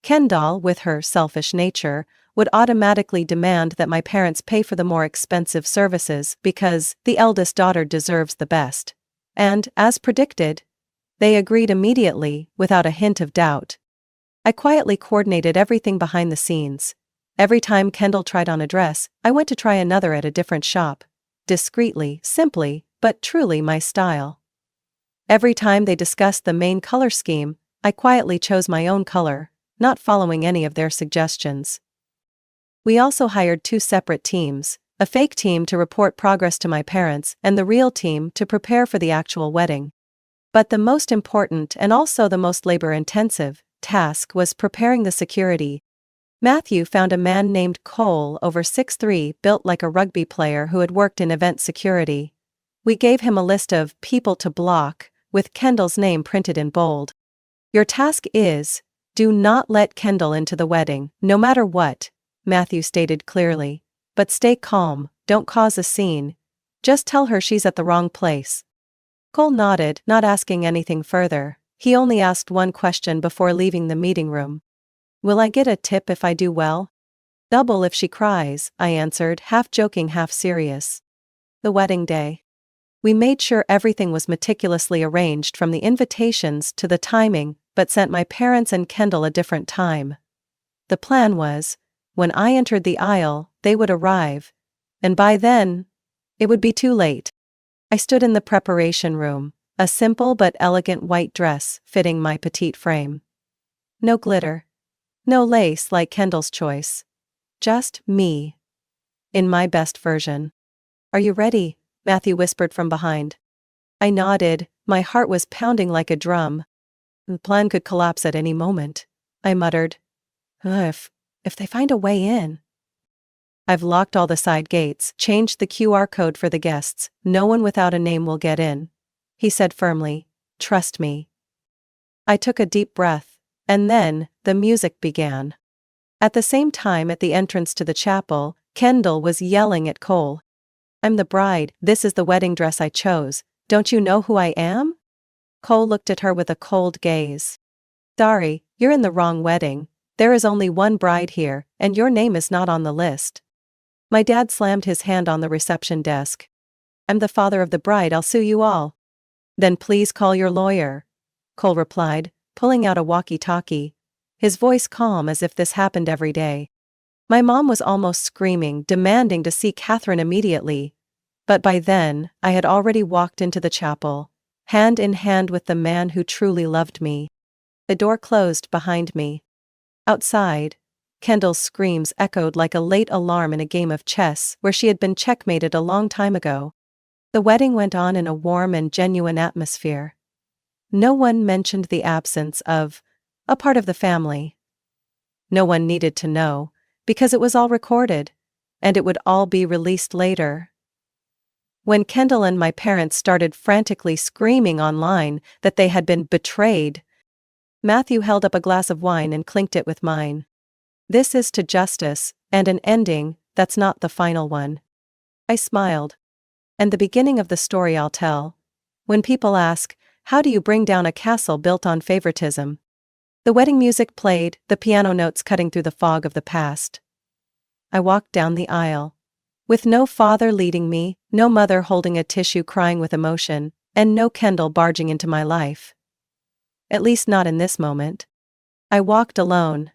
Kendall, with her selfish nature, would automatically demand that my parents pay for the more expensive services because the eldest daughter deserves the best. And, as predicted, they agreed immediately, without a hint of doubt. I quietly coordinated everything behind the scenes. Every time Kendall tried on a dress, I went to try another at a different shop. Discreetly, simply, but truly my style. Every time they discussed the main color scheme, I quietly chose my own color, not following any of their suggestions. We also hired 2 separate teams, a fake team to report progress to my parents and the real team to prepare for the actual wedding. But the most important and also the most labor-intensive task was preparing the security. Matthew found a man named Cole, over 6'3", built like a rugby player who had worked in event security. We gave him a list of people to block, with Kendall's name printed in bold. Your task is, do not let Kendall into the wedding, no matter what, Matthew stated clearly. But stay calm, don't cause a scene. Just tell her she's at the wrong place. Cole nodded, not asking anything further. He only asked one question before leaving the meeting room. Will I get a tip if I do well? Double if she cries, I answered, half joking, half serious. The wedding day. We made sure everything was meticulously arranged from the invitations to the timing, but sent my parents and Kendall a different time. The plan was, when I entered the aisle, they would arrive, and by then, it would be too late. I stood in the preparation room, a simple but elegant white dress fitting my petite frame. No glitter. No lace like Kendall's choice. Just me. In my best version. Are you ready? Matthew whispered from behind. I nodded, my heart was pounding like a drum. The plan could collapse at any moment, I muttered. If they find a way in. I've locked all the side gates, changed the QR code for the guests, no one without a name will get in. He said firmly, trust me. I took a deep breath. And then, the music began. At the same time, at the entrance to the chapel, Kendall was yelling at Cole. I'm the bride, this is the wedding dress I chose, don't you know who I am? Cole looked at her with a cold gaze. Sorry, you're in the wrong wedding. There is only one bride here, and your name is not on the list. My dad slammed his hand on the reception desk. I'm the father of the bride, I'll sue you all. Then please call your lawyer, Cole replied, pulling out a walkie-talkie, his voice calm as if this happened every day. My mom was almost screaming, demanding to see Catherine immediately. But by then, I had already walked into the chapel, hand in hand with the man who truly loved me. The door closed behind me. Outside, Kendall's screams echoed like a late alarm in a game of chess where she had been checkmated a long time ago. The wedding went on in a warm and genuine atmosphere. No one mentioned the absence of a part of the family. No one needed to know, because it was all recorded, and it would all be released later. When Kendall and my parents started frantically screaming online that they had been betrayed, Matthew held up a glass of wine and clinked it with mine. This is to justice, and an ending, that's not the final one. I smiled. And the beginning of the story I'll tell. When people ask, how do you bring down a castle built on favoritism? The wedding music played, the piano notes cutting through the fog of the past. I walked down the aisle. With no father leading me, no mother holding a tissue crying with emotion, and no Kendall barging into my life. At least not in this moment. I walked alone.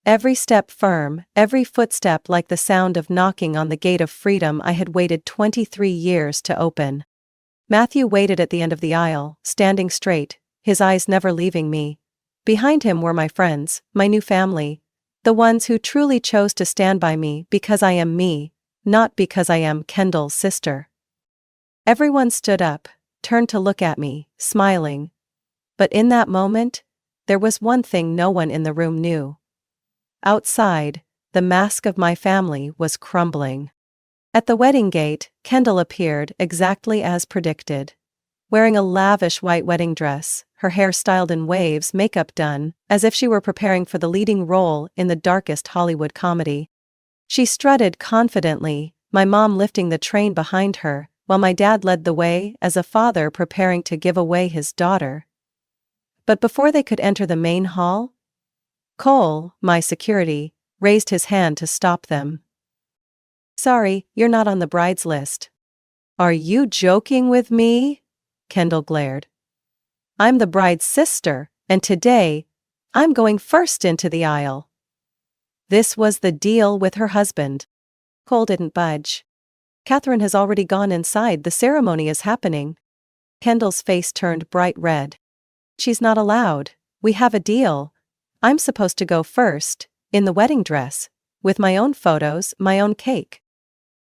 Every step firm, every footstep like the sound of knocking on the gate of freedom I had waited 23 years to open. Matthew waited at the end of the aisle, standing straight, his eyes never leaving me. Behind him were my friends, my new family, the ones who truly chose to stand by me because I am me, not because I am Kendall's sister. Everyone stood up, turned to look at me, smiling. But in that moment, there was one thing no one in the room knew. Outside, the mask of my family was crumbling. At the wedding gate, Kendall appeared exactly as predicted. Wearing a lavish white wedding dress, her hair styled in waves, makeup done, as if she were preparing for the leading role in the darkest Hollywood comedy. She strutted confidently, my mom lifting the train behind her, while my dad led the way as a father preparing to give away his daughter. But before they could enter the main hall, Cole, my security, raised his hand to stop them. Sorry, you're not on the bride's list. Are you joking with me? Kendall glared. I'm the bride's sister, and today, I'm going first into the aisle. This was the deal with her husband. Cole didn't budge. Catherine has already gone inside, the ceremony is happening. Kendall's face turned bright red. She's not allowed. We have a deal. I'm supposed to go first, in the wedding dress, with my own photos, my own cake.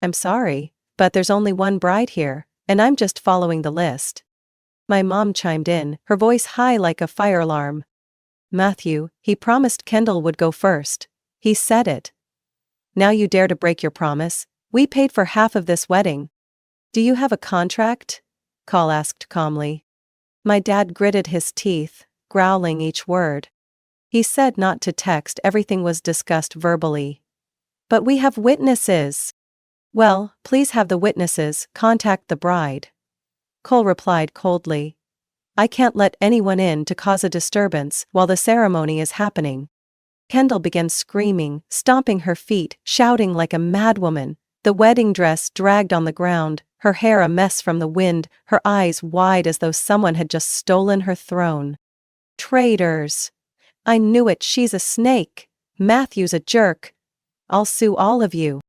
I'm sorry, but there's only one bride here, and I'm just following the list. My mom chimed in, her voice high like a fire alarm. Matthew, he promised Kendall would go first. He said it. Now you dare to break your promise? We paid for half of this wedding. Do you have a contract? Cole asked calmly. My dad gritted his teeth, growling each word. He said not to text, everything was discussed verbally. But we have witnesses. Well, please have the witnesses contact the bride. Cole replied coldly. I can't let anyone in to cause a disturbance while the ceremony is happening. Kendall began screaming, stomping her feet, shouting like a madwoman. The wedding dress dragged on the ground, her hair a mess from the wind, her eyes wide as though someone had just stolen her throne. Traitors! I knew it, she's a snake. Matthew's a jerk. I'll sue all of you.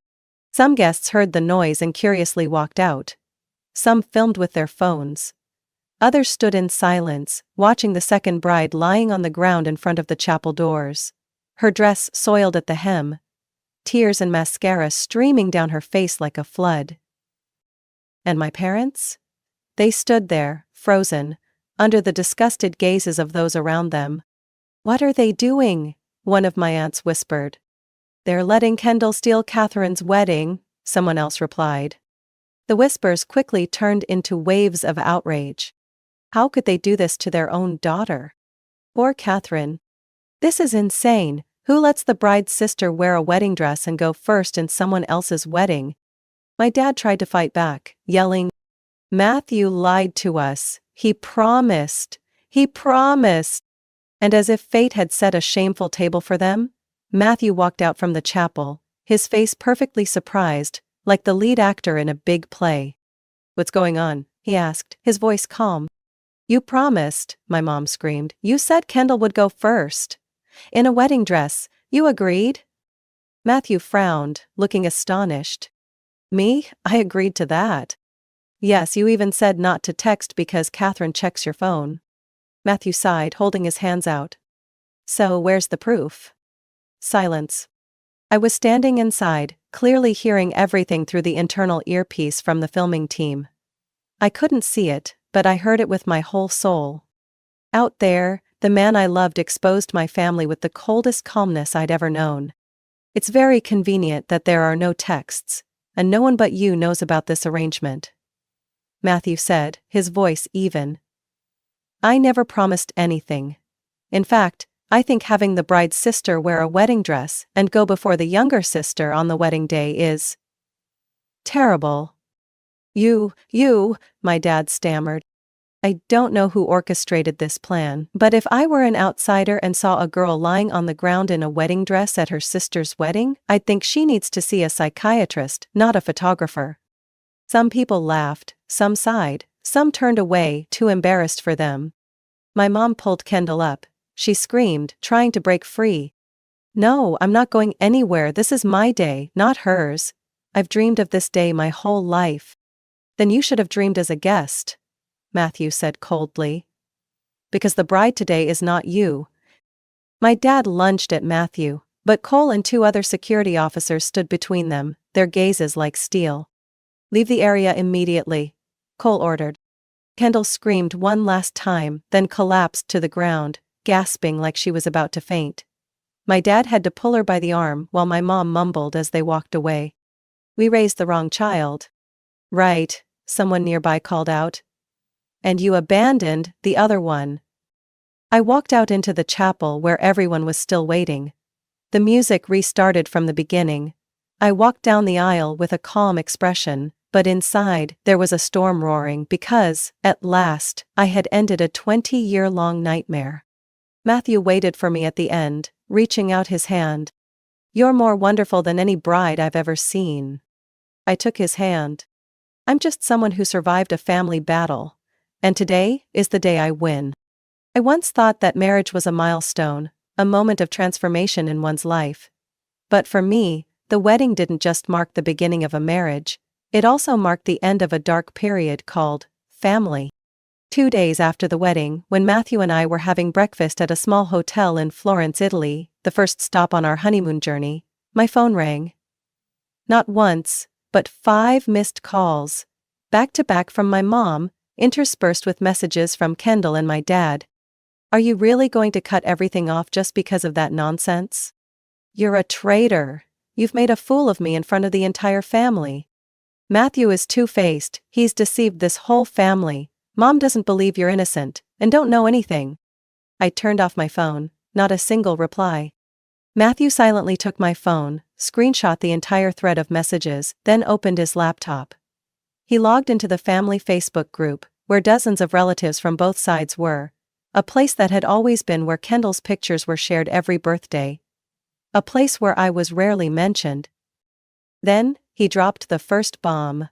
Some guests heard the noise and curiously walked out. Some filmed with their phones. Others stood in silence, watching the second bride lying on the ground in front of the chapel doors. Her dress soiled at the hem. Tears and mascara streaming down her face like a flood. And my parents? They stood there, frozen, under the disgusted gazes of those around them. What are they doing? One of my aunts whispered. They're letting Kendall steal Catherine's wedding, someone else replied. The whispers quickly turned into waves of outrage. How could they do this to their own daughter? Or Catherine? This is insane. Who lets the bride's sister wear a wedding dress and go first in someone else's wedding? My dad tried to fight back, yelling, Matthew lied to us. He promised. He promised. And as if fate had set a shameful table for them, Matthew walked out from the chapel, his face perfectly surprised, like the lead actor in a big play. What's going on? He asked, his voice calm. You promised, my mom screamed. You said Kendall would go first. In a wedding dress, you agreed? Matthew frowned, looking astonished. Me? I agreed to that. Yes, you even said not to text because Catherine checks your phone. Matthew sighed, holding his hands out. So, where's the proof? Silence. I was standing inside, clearly hearing everything through the internal earpiece from the filming team. I couldn't see it, but I heard it with my whole soul. Out there, the man I loved exposed my family with the coldest calmness I'd ever known. It's very convenient that there are no texts, and no one but you knows about this arrangement. Matthew said, his voice even. I never promised anything. In fact, I think having the bride's sister wear a wedding dress and go before the younger sister on the wedding day is terrible. You, my dad stammered. I don't know who orchestrated this plan, but if I were an outsider and saw a girl lying on the ground in a wedding dress at her sister's wedding, I'd think she needs to see a psychiatrist, not a photographer. Some people laughed, some sighed, some turned away, too embarrassed for them. My mom pulled Kendall up. She screamed, trying to break free. No, I'm not going anywhere. This is my day, not hers. I've dreamed of this day my whole life. Then you should have dreamed as a guest, Matthew said coldly. Because the bride today is not you. My dad lunged at Matthew, but Cole and 2 other security officers stood between them, their gazes like steel. Leave the area immediately, Cole ordered. Kendall screamed one last time, then collapsed to the ground, gasping like she was about to faint. My dad had to pull her by the arm while my mom mumbled as they walked away. We raised the wrong child. Right, someone nearby called out. And you abandoned the other one. I walked out into the chapel where everyone was still waiting. The music restarted from the beginning. I walked down the aisle with a calm expression, but inside there was a storm roaring because, at last, I had ended a 20-year-long nightmare. Matthew waited for me at the end, reaching out his hand. You're more wonderful than any bride I've ever seen. I took his hand. I'm just someone who survived a family battle. And today is the day I win. I once thought that marriage was a milestone, a moment of transformation in one's life. But for me, the wedding didn't just mark the beginning of a marriage, it also marked the end of a dark period called family. 2 days after the wedding, when Matthew and I were having breakfast at a small hotel in Florence, Italy, the first stop on our honeymoon journey, my phone rang. Not once, but 5 missed calls, back to back from my mom, interspersed with messages from Kendall and my dad. Are you really going to cut everything off just because of that nonsense? You're a traitor. You've made a fool of me in front of the entire family. Matthew is two-faced, he's deceived this whole family. Mom doesn't believe you're innocent, and don't know anything. I turned off my phone, not a single reply. Matthew silently took my phone, screenshot the entire thread of messages, then opened his laptop. He logged into the family Facebook group, where dozens of relatives from both sides were, a place that had always been where Kendall's pictures were shared every birthday. A place where I was rarely mentioned. Then, he dropped the first bomb.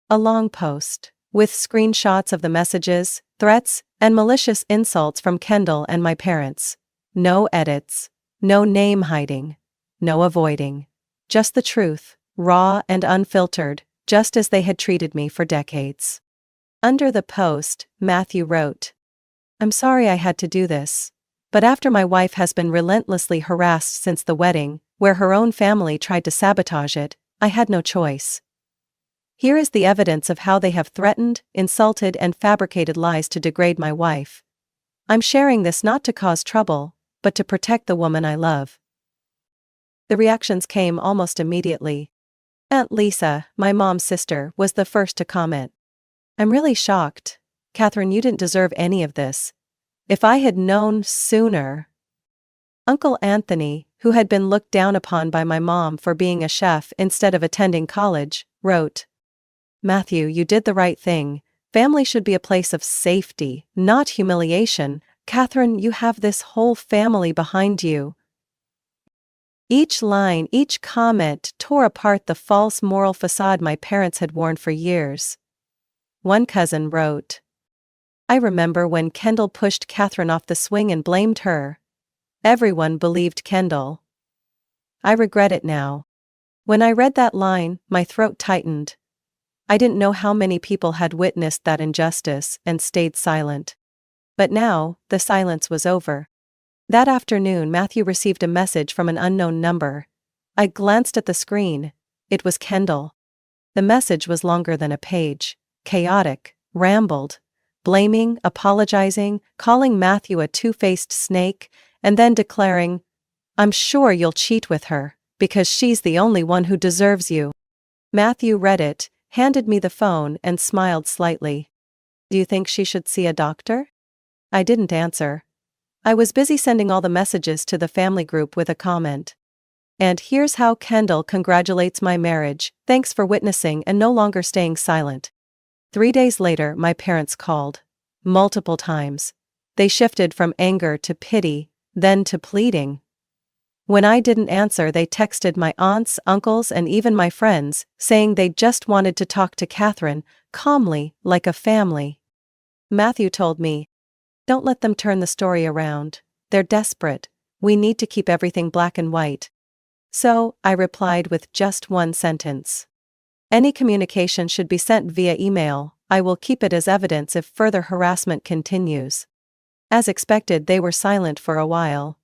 A long post, with screenshots of the messages, threats, and malicious insults from Kendall and my parents. No edits, no name hiding, no avoiding. Just the truth, raw and unfiltered, just as they had treated me for decades. Under the post, Matthew wrote, I'm sorry I had to do this. But after my wife has been relentlessly harassed since the wedding, where her own family tried to sabotage it, I had no choice. Here is the evidence of how they have threatened, insulted, and fabricated lies to degrade my wife. I'm sharing this not to cause trouble, but to protect the woman I love. The reactions came almost immediately. Aunt Lisa, my mom's sister, was the first to comment. I'm really shocked. Catherine, you didn't deserve any of this. If I had known sooner. Uncle Anthony, who had been looked down upon by my mom for being a chef instead of attending college, wrote, Matthew, you did the right thing. Family should be a place of safety, not humiliation. Catherine, you have this whole family behind you. Each line, each comment tore apart the false moral facade my parents had worn for years. One cousin wrote, I remember when Kendall pushed Catherine off the swing and blamed her. Everyone believed Kendall. I regret it now. When I read that line, my throat tightened. I didn't know how many people had witnessed that injustice and stayed silent. But now, the silence was over. That afternoon, Matthew received a message from an unknown number. I glanced at the screen. It was Kendall. The message was longer than a page. Chaotic, rambled, blaming, apologizing, calling Matthew a two-faced snake, and then declaring, "I'm sure you'll cheat with her, because she's the only one who deserves you." Matthew read it, handed me the phone, and smiled slightly. "Do you think she should see a doctor?" I didn't answer. I was busy sending all the messages to the family group with a comment. "And here's how Kendall congratulates my marriage, thanks for witnessing and no longer staying silent." 3 days later, my parents called. Multiple times. They shifted from anger to pity, then to pleading. When I didn't answer, they texted my aunts, uncles, and even my friends, saying they just wanted to talk to Catherine, calmly, like a family. Matthew told me, "Don't let them turn the story around. They're desperate. We need to keep everything black and white." So, I replied with just one sentence. "Any communication should be sent via email. I will keep it as evidence if further harassment continues." As expected, they were silent for a while.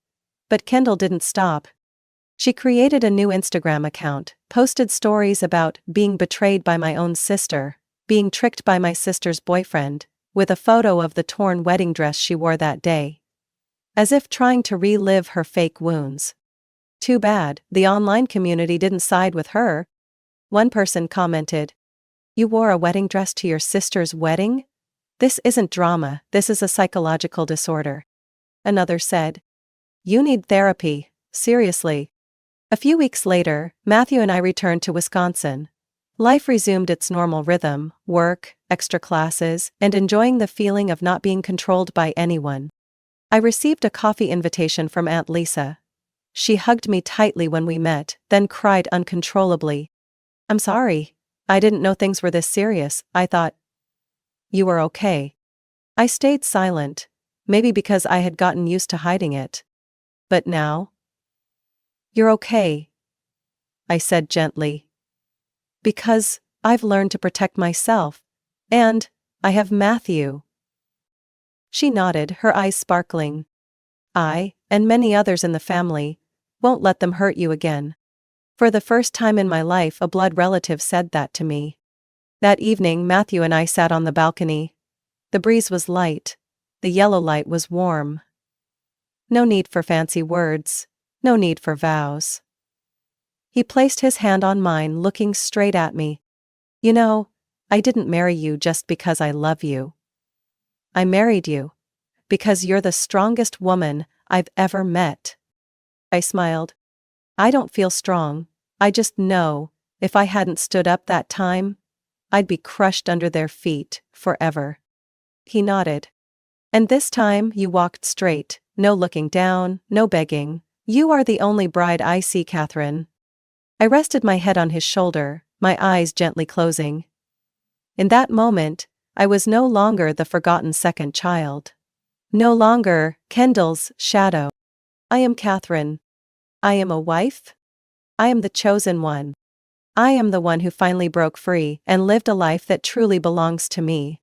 But Kendall didn't stop. She created a new Instagram account, posted stories about being betrayed by my own sister, being tricked by my sister's boyfriend, with a photo of the torn wedding dress she wore that day. As if trying to relive her fake wounds. Too bad, the online community didn't side with her. One person commented, "You wore a wedding dress to your sister's wedding? This isn't drama, this is a psychological disorder." Another said, "You need therapy, seriously." A few weeks later, Matthew and I returned to Wisconsin. Life resumed its normal rhythm: work, extra classes, and enjoying the feeling of not being controlled by anyone. I received a coffee invitation from Aunt Lisa. She hugged me tightly when we met, then cried uncontrollably. "I'm sorry. I didn't know things were this serious. I thought you were okay." I stayed silent, maybe because I had gotten used to hiding it. But now? "You're okay," I said gently. "Because I've learned to protect myself. And I have Matthew." She nodded, her eyes sparkling. "I, and many others in the family, won't let them hurt you again." For the first time in my life, a blood relative said that to me. That evening, Matthew and I sat on the balcony. The breeze was light. The yellow light was warm. No need for fancy words. No need for vows. He placed his hand on mine, looking straight at me. "You know, I didn't marry you just because I love you. I married you because you're the strongest woman I've ever met." I smiled. "I don't feel strong. I just know, if I hadn't stood up that time, I'd be crushed under their feet, forever." He nodded. "And this time you walked straight, no looking down, no begging. You are the only bride I see, Catherine." I rested my head on his shoulder, my eyes gently closing. In that moment, I was no longer the forgotten second child. No longer Kendall's shadow. I am Catherine. I am a wife. I am the chosen one. I am the one who finally broke free and lived a life that truly belongs to me.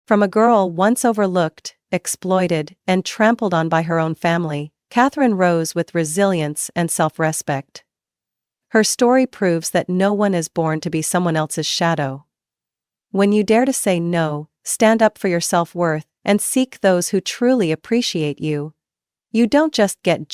From a girl once overlooked, exploited, and trampled on by her own family, Catherine rose with resilience and self-respect. Her story proves that no one is born to be someone else's shadow. When you dare to say no, stand up for your self-worth, and seek those who truly appreciate you, you don't just get